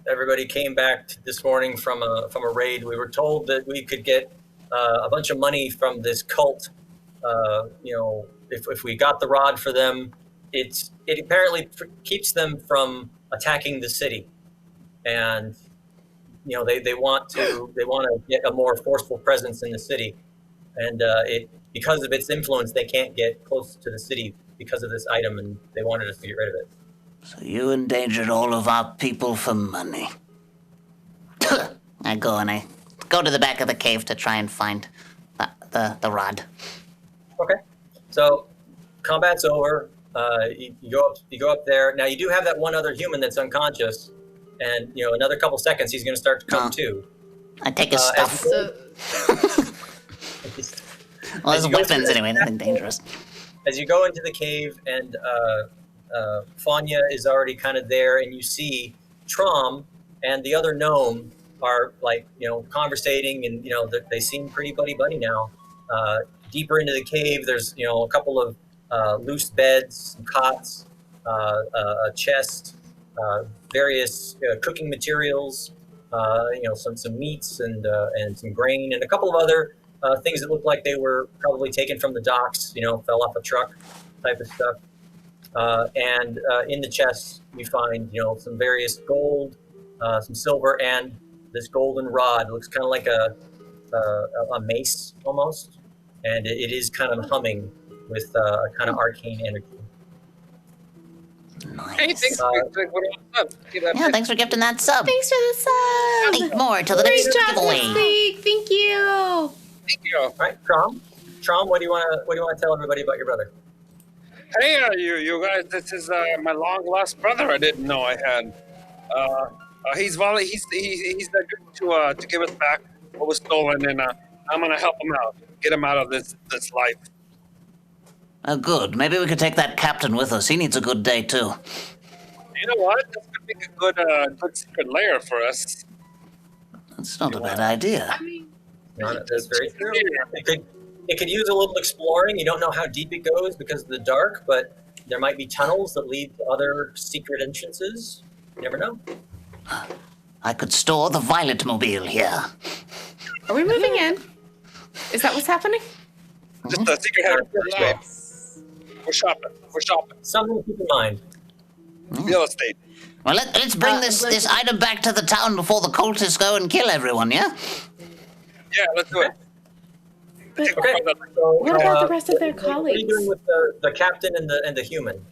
Everybody came back this morning from a raid. We were told that we could get a bunch of money from this cult. If we got the rod for them, it apparently keeps them from attacking the city, and they want to get a more forceful presence in the city, and because of its influence, they can't get close to the city because of this item, and they wanted us to get rid of it. So you endangered all of our people for money. I go to the back of the cave to try and find the rod. Okay, so combat's over. You go up there. Now you do have that one other human that's unconscious, and another couple seconds he's going to start to come to. I take his stuff. Well, his weapons anyway, nothing dangerous. As you go into the cave, and Fanya is already kind of there, and you see Trom and the other gnome are conversating, and they seem pretty buddy now. Deeper into the cave, there's a couple of loose beds, some cots, a chest, various cooking materials, some meats and some grain, and a couple of other things that look like they were probably taken from the docks, fell off a truck type of stuff. And in the chest, you find, some various gold, some silver, and this golden rod. It looks kind of like a mace almost, and it is kind of humming with kind of arcane energy. Hey, Nice. thanks. Thanks for gifting that sub. Thanks for the sub. 8 more till the Great next job giveaway. this week. Thank you. Thank you. All right, Trom, what do you want to tell everybody about your brother? Hey, you guys, this is my long lost brother. I didn't know I had. He's good to give us back what was stolen, and I'm gonna help him out, get him out of this life. Oh, good. Maybe we could take that captain with us. He needs a good day, too. You know what? This could make a good secret lair for us. That's not a bad idea. That's very true. It could use a little exploring. You don't know how deep it goes because of the dark, but there might be tunnels that lead to other secret entrances. You never know. I could store the Violet Mobile here. Are we moving in? Is that what's happening? Just a secret header. Yes. We're shopping. Something to keep in mind. Real estate. Well, let's bring this item back to the town before the cultists go and kill everyone, yeah? Yeah, let's do it. But Okay. So, what about the rest of their What are colleagues? you doing with the captain and the human?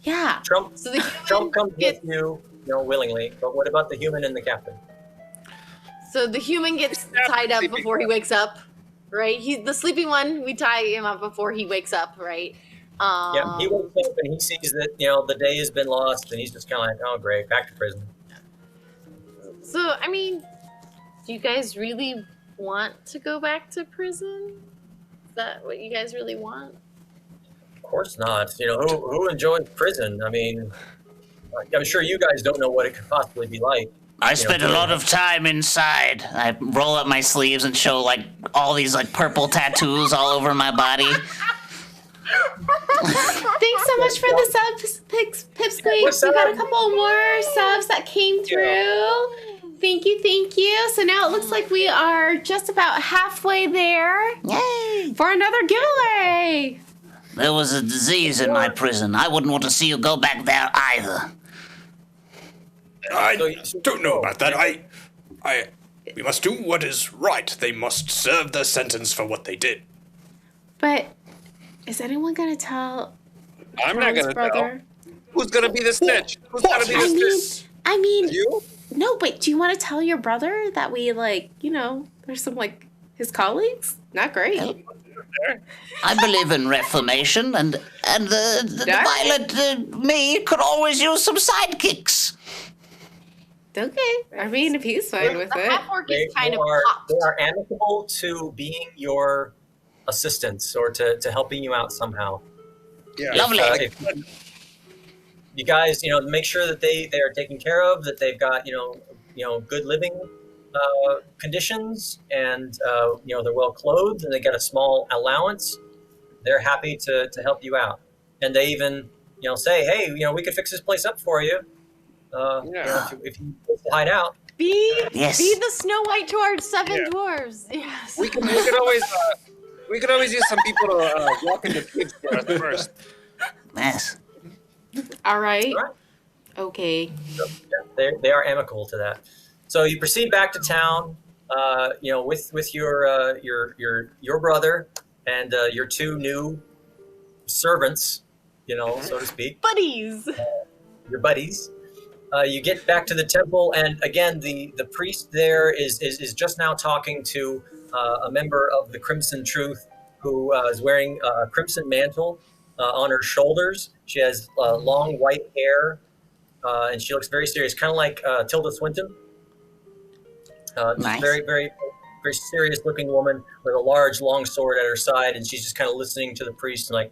Yeah. Trump So the Trump comes human with you, willingly. But what about the human and the captain? So the human gets tied up before he wakes up. right? He's the sleeping one. We tie him up before he wakes up, right? Yeah, he wakes up and he sees that the day has been lost, and he's just kind of like, oh great, back to prison. So, I mean, do you guys really want to go back to prison? Is that what you guys really want? Of course not. Who enjoys prison? I mean, I'm sure you guys don't know what it could possibly be like. I spent a lot of time inside. I roll up my sleeves and show like all these like purple tattoos all over my body. Thanks so much for the subs, Pipsqueak. We got a couple more subs that came through. Thank you. So now it looks like we are just about halfway there. Yay! For another giveaway. There was a disease in my prison. I wouldn't want to see you go back there either. I don't know about that. We must do what is right. They must serve their sentence for what they did. But is anyone going to tell I'm not going to tell. Who's going to be the snitch? Who's going to be the snitch? I mean, You? no, but do you want to tell your brother that we there's some his colleagues? Not great. I believe in reformation, and the violent me could always use some sidekicks. Okay. I mean, if he's fine with The it. half-orc They is kind of are popped. amicable to being your assistants or to helping you out somehow. Yeah. Lovely. If you guys, make sure that they are taken care of, that they've got good living conditions, and they're well clothed, and they get a small allowance. They're happy to help you out, and they even say, hey, we could fix this place up for you. If you hide out. Be Yes. the Snow White to our seven dwarves. Yes. We could always use some people to walk into caves for us first. Yes. All right. All right. Okay. So, yeah, they are amicable to that. So you proceed back to town, with your brother and your two new servants, so to speak, Buddies. your buddies. You get back to the temple, and again, the priest there is just now talking to a member of the Crimson Truth who is wearing a crimson mantle on her shoulders. She has long white hair, and she looks very serious, kind of like Tilda Swinton. Nice. Very, very, very serious-looking woman with a large, long sword at her side, and she's just kind of listening to the priest and like,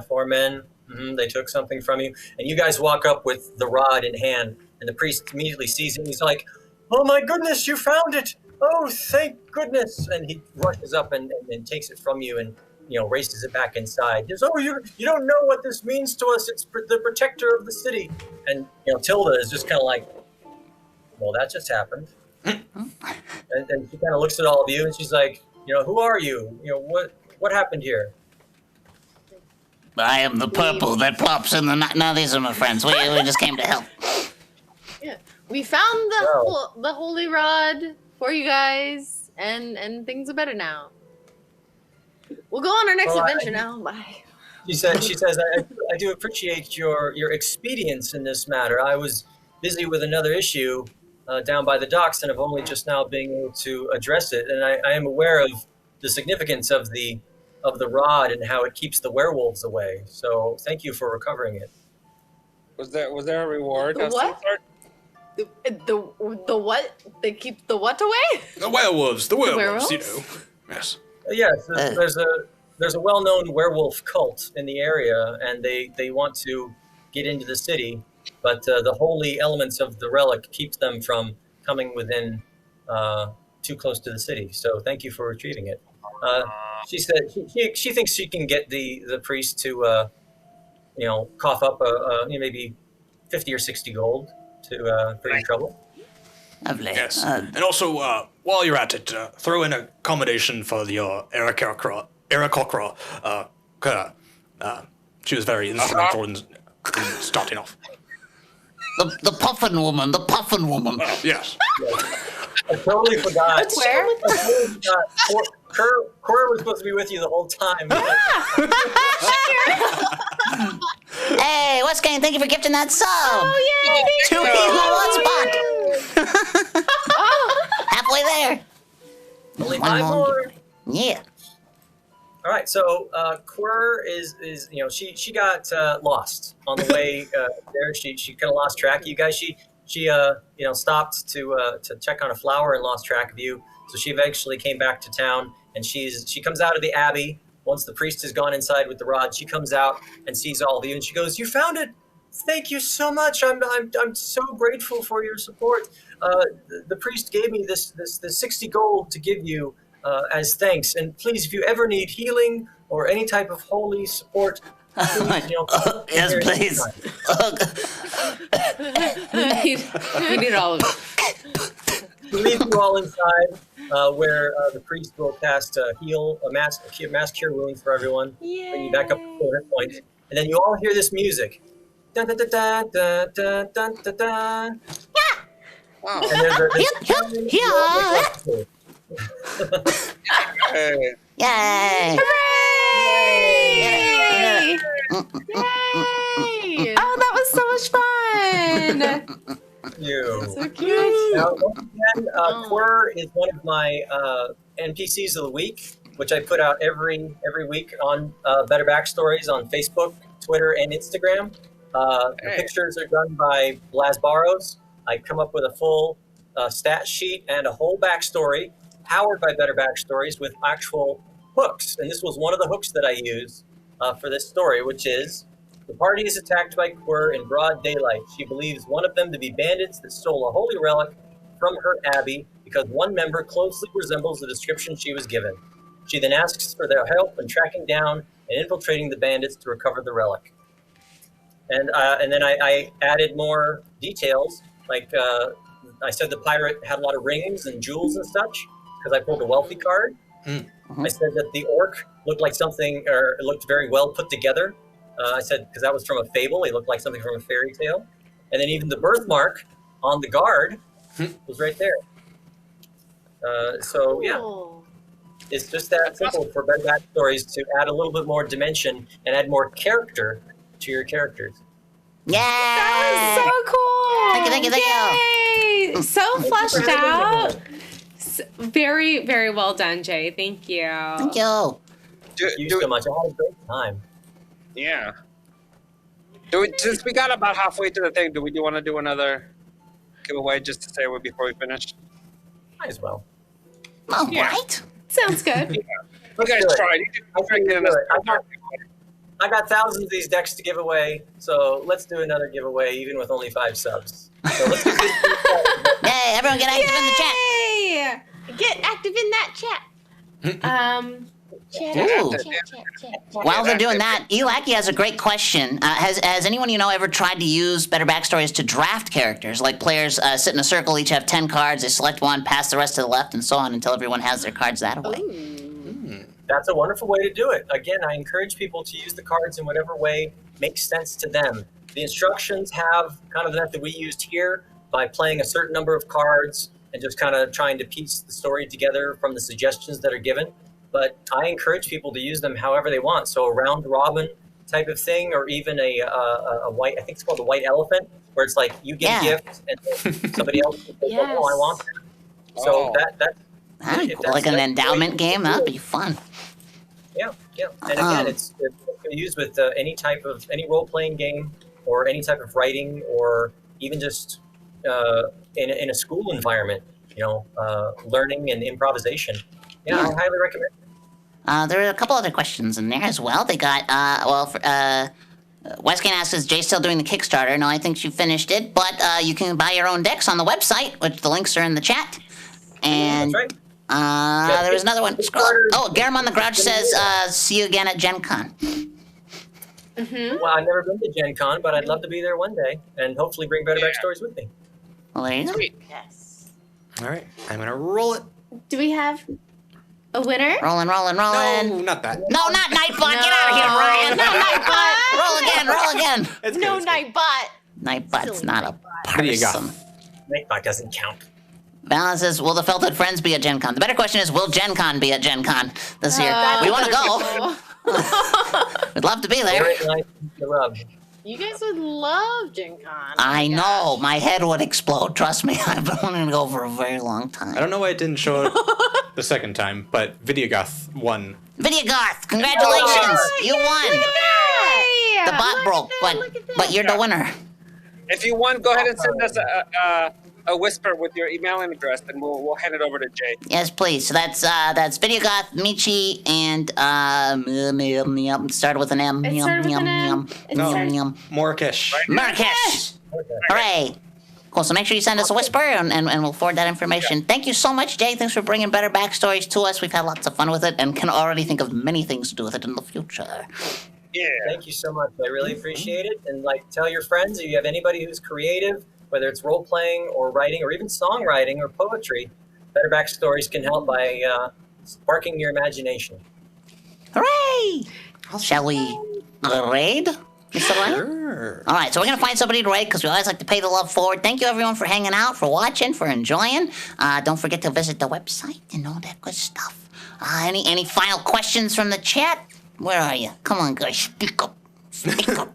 four men. They took something from you. And you guys walk up with the rod in hand, and the priest immediately sees it, and he's like, oh my goodness, you found it! Oh, thank goodness! And he rushes up and takes it from you and, races it back inside. He goes, oh, you don't know what this means to us. It's the protector of the city. And, Tilda is just kind of like, well, that just happened. and she kind of looks at all of you, and she's like, who are you? What happened here? I am the purple that plops in the night. No, these are my friends. We just came to help. Yeah. We found the holy rod for you guys, and things are better now. We'll go on our next adventure now. Bye. She says, I do appreciate your expedience in this matter. I was busy with another issue down by the docks, and have only just now been able to address it. And I am aware of the significance of the rod and how it keeps the werewolves away. So thank you for recovering it. Was there a reward? The of some what? sort? The what? They keep the what away? The werewolves. werewolves? Yes. Yes, there's a well-known werewolf cult in the area, and they want to get into the city, but the holy elements of the relic keeps them from coming within too close to the city. So thank you for retrieving it. She said she thinks she can get the priest to cough up maybe 50 or 60 gold for your trouble. Lovely. Yes. And also, while you're at it, throw in a accommodation for your Aarakocra. She was very instrumental in starting off. The puffin woman. The puffin woman. Yes. I totally forgot. Where? Cora was supposed to be with you the whole time. Hey, what's going? Thank you for gifting that sub. Oh, yay! Two people, one spot. Halfway there. Only One 5 more. more. Yeah. All right, so Quir is she got lost on the way there. She kind of lost track of you guys. She stopped to check on a flower and lost track of you. So she eventually came back to town, and she comes out of the abbey once the priest has gone inside with the rod. She comes out and sees all of you, and she goes, "You found it! Thank you so much. I'm so grateful for your support. The priest gave me this 60 gold to give you." As thanks, and please, if you ever need healing or any type of holy support, please, yes, please. we need all of it. We'll leave you all inside, where the priest will cast a mass cure wounds for everyone, bring you back up to 4 hit points, and then you all hear this music. Dun, dun, dun, dun, dun, dun, dun, dun, dun. Wow. And there's Yeah. Hey. Yay! Hooray! Yay! Oh, that was so much fun! you. So cute. Now, once again, Quir is one of my NPCs of the week, which I put out every week on Better Backstories on Facebook, Twitter, and Instagram. The pictures are done by Blas Barros. I come up with a full stat sheet and a whole backstory, powered by Better Backstories with actual hooks. And this was one of the hooks that I use for this story, which is: the party is attacked by Quir in broad daylight. She believes one of them to be bandits that stole a holy relic from her abbey because one member closely resembles the description she was given. She then asks for their help in tracking down and infiltrating the bandits to recover the relic. And then I added more details, like I said the pirate had a lot of rings and jewels and such, because I pulled a wealthy card. I said that the orc looked like something, or it looked very well put together. I said, because that was from a fable, he looked like something from a fairy tale. And then even the birthmark on the guard was right there. So yeah, it's just that simple for Better Backstories to add a little bit more dimension and add more character to your characters. Yeah! That was so cool! Thank you. Yay! So fleshed out. Very, very well done, Jay. Thank you. Thank you. Thank you so much. I had a great time. Yeah. Since we got about halfway to the thing, do we want to do another giveaway just to say it before we finish? Might as well. All right. Sounds good. You guys tried. I got thousands of these decks to give away, so let's do another giveaway, even with only 5 subs. So let's do this. Hey, everyone get active in the chat. Yay! Get active in that chat. Ooh. While they're doing that, Elaki has a great question. Has anyone you know ever tried to use Better Backstories to draft characters? Like players sit in a circle, each have 10 cards, they select one, pass the rest to the left, and so on until everyone has their cards that way. That's a wonderful way to do it. Again, I encourage people to use the cards in whatever way makes sense to them. The instructions have kind of that we used here by playing a certain number of cards and just kind of trying to piece the story together from the suggestions that are given. But I encourage people to use them however they want. So a round robin type of thing, or even a white, I think it's called the white elephant, where it's like you get a gift and somebody else can say, oh, I want that. So That'd be cool. Like an endowment game? That'd be fun. Yeah. And again, it's used with any role-playing game or any type of writing, or even just in a school environment, learning and improvisation. Yeah, I highly recommend. There are a couple other questions in there as well. They got, Westgate asks, is Jay still doing the Kickstarter? No, I think she finished it, but you can buy your own decks on the website, which the links are in the chat. And That's right. there was another one. Oh, Garamon the Grouch says, see you again at Gen Con. Well, I've never been to Gen Con, but I'd love to be there one day and hopefully bring Better Backstories with me. Well, there you go. Yes. All right, I'm going to roll it. Do we have a winner? Rolling. No, not that. No, not Nightbot. Get out of here, Ryan. No, Nightbot. Roll again. It's No good. Nightbot. Nightbot's Silly not a Nightbot. What do you got? person. Nightbot doesn't count. Balance says, will the Felted Friends be at Gen Con? The better question is, will Gen Con be at Gen Con this year? We want to go. We'd love to be there. Very nice to rub. You guys would love Gen Con. I know. My head would explode. Trust me. I've been wanting to go for a very long time. I don't know why it didn't show up the second time, but Videogoth won. Videogoth, congratulations! You won! Yay! The bot broke, but you're the winner. If you want, go ahead and send us a whisper with your emailing address, and we'll hand it over to Jay. Yes, please. So that's Videogoth, Michi, and started with an M. It started with an M. Morkish. Right. Marrakesh! Hooray! Cool, so make sure you send us a whisper, and we'll forward that information. Thank you so much, Jay. Thanks for bringing better backstories to us. We've had lots of fun with it, and can already think of many things to do with it in the future. Yeah. Thank you so much. I really appreciate it. And tell your friends, if you have anybody who's creative, whether it's role playing or writing or even songwriting or poetry, Better Backstories can help by sparking your imagination. Hooray! Shall we raid, Mr. Ryan? Sure. All right, so we're going to find somebody to raid because we always like to pay the love forward. Thank you, everyone, for hanging out, for watching, for enjoying. Don't forget to visit the website and all that good stuff. Any final questions from the chat? Where are you? Come on, guys, speak up. Speak up.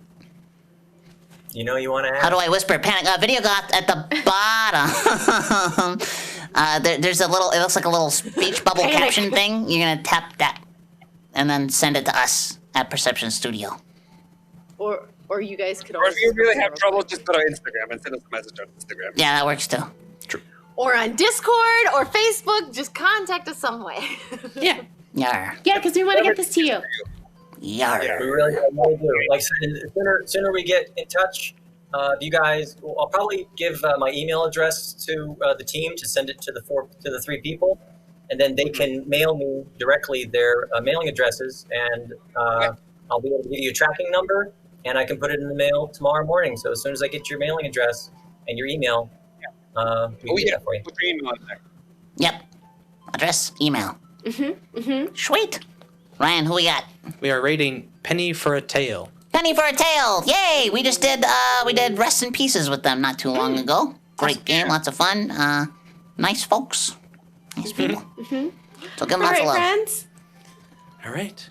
You know you want to ask? How do I whisper? Panic. Videogoth at the bottom. There's a little, it looks like a little speech bubble caption thing. You're going to tap that and then send it to us at Perception Studio. Or you guys could Or always. if you really have trouble, just go to Instagram and send us a message on Instagram. Yeah, that works too. Or on Discord or Facebook, just contact us some way. Yeah. Yar. Yeah, because we want to get this to you. Yar. Yeah. We really do. Like I said, the sooner we get in touch, you guys, I'll probably give my email address to the team to send it to the three people, and then they can mail me directly their mailing addresses, and I'll be able to give you a tracking number, and I can put it in the mail tomorrow morning. So as soon as I get your mailing address and your email, we can do that for you. Put your email in there. Yep. Address, email. Sweet. Ryan, who we got? We are rating Penny for a Tale. Penny for a Tale. Yay! We just did Rest in Pieces with them not too long ago. Great game, lots of fun. Nice folks. Nice people. So give them All lots right, of love. friends. All right.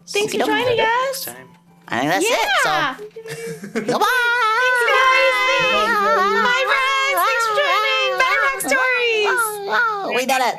Thanks for Okey-doke. joining Next us. time. I think that's Yeah. it. So goodbye. Thanks, guys. Bye, friends. Thanks for joining. Better Backstories. We did it.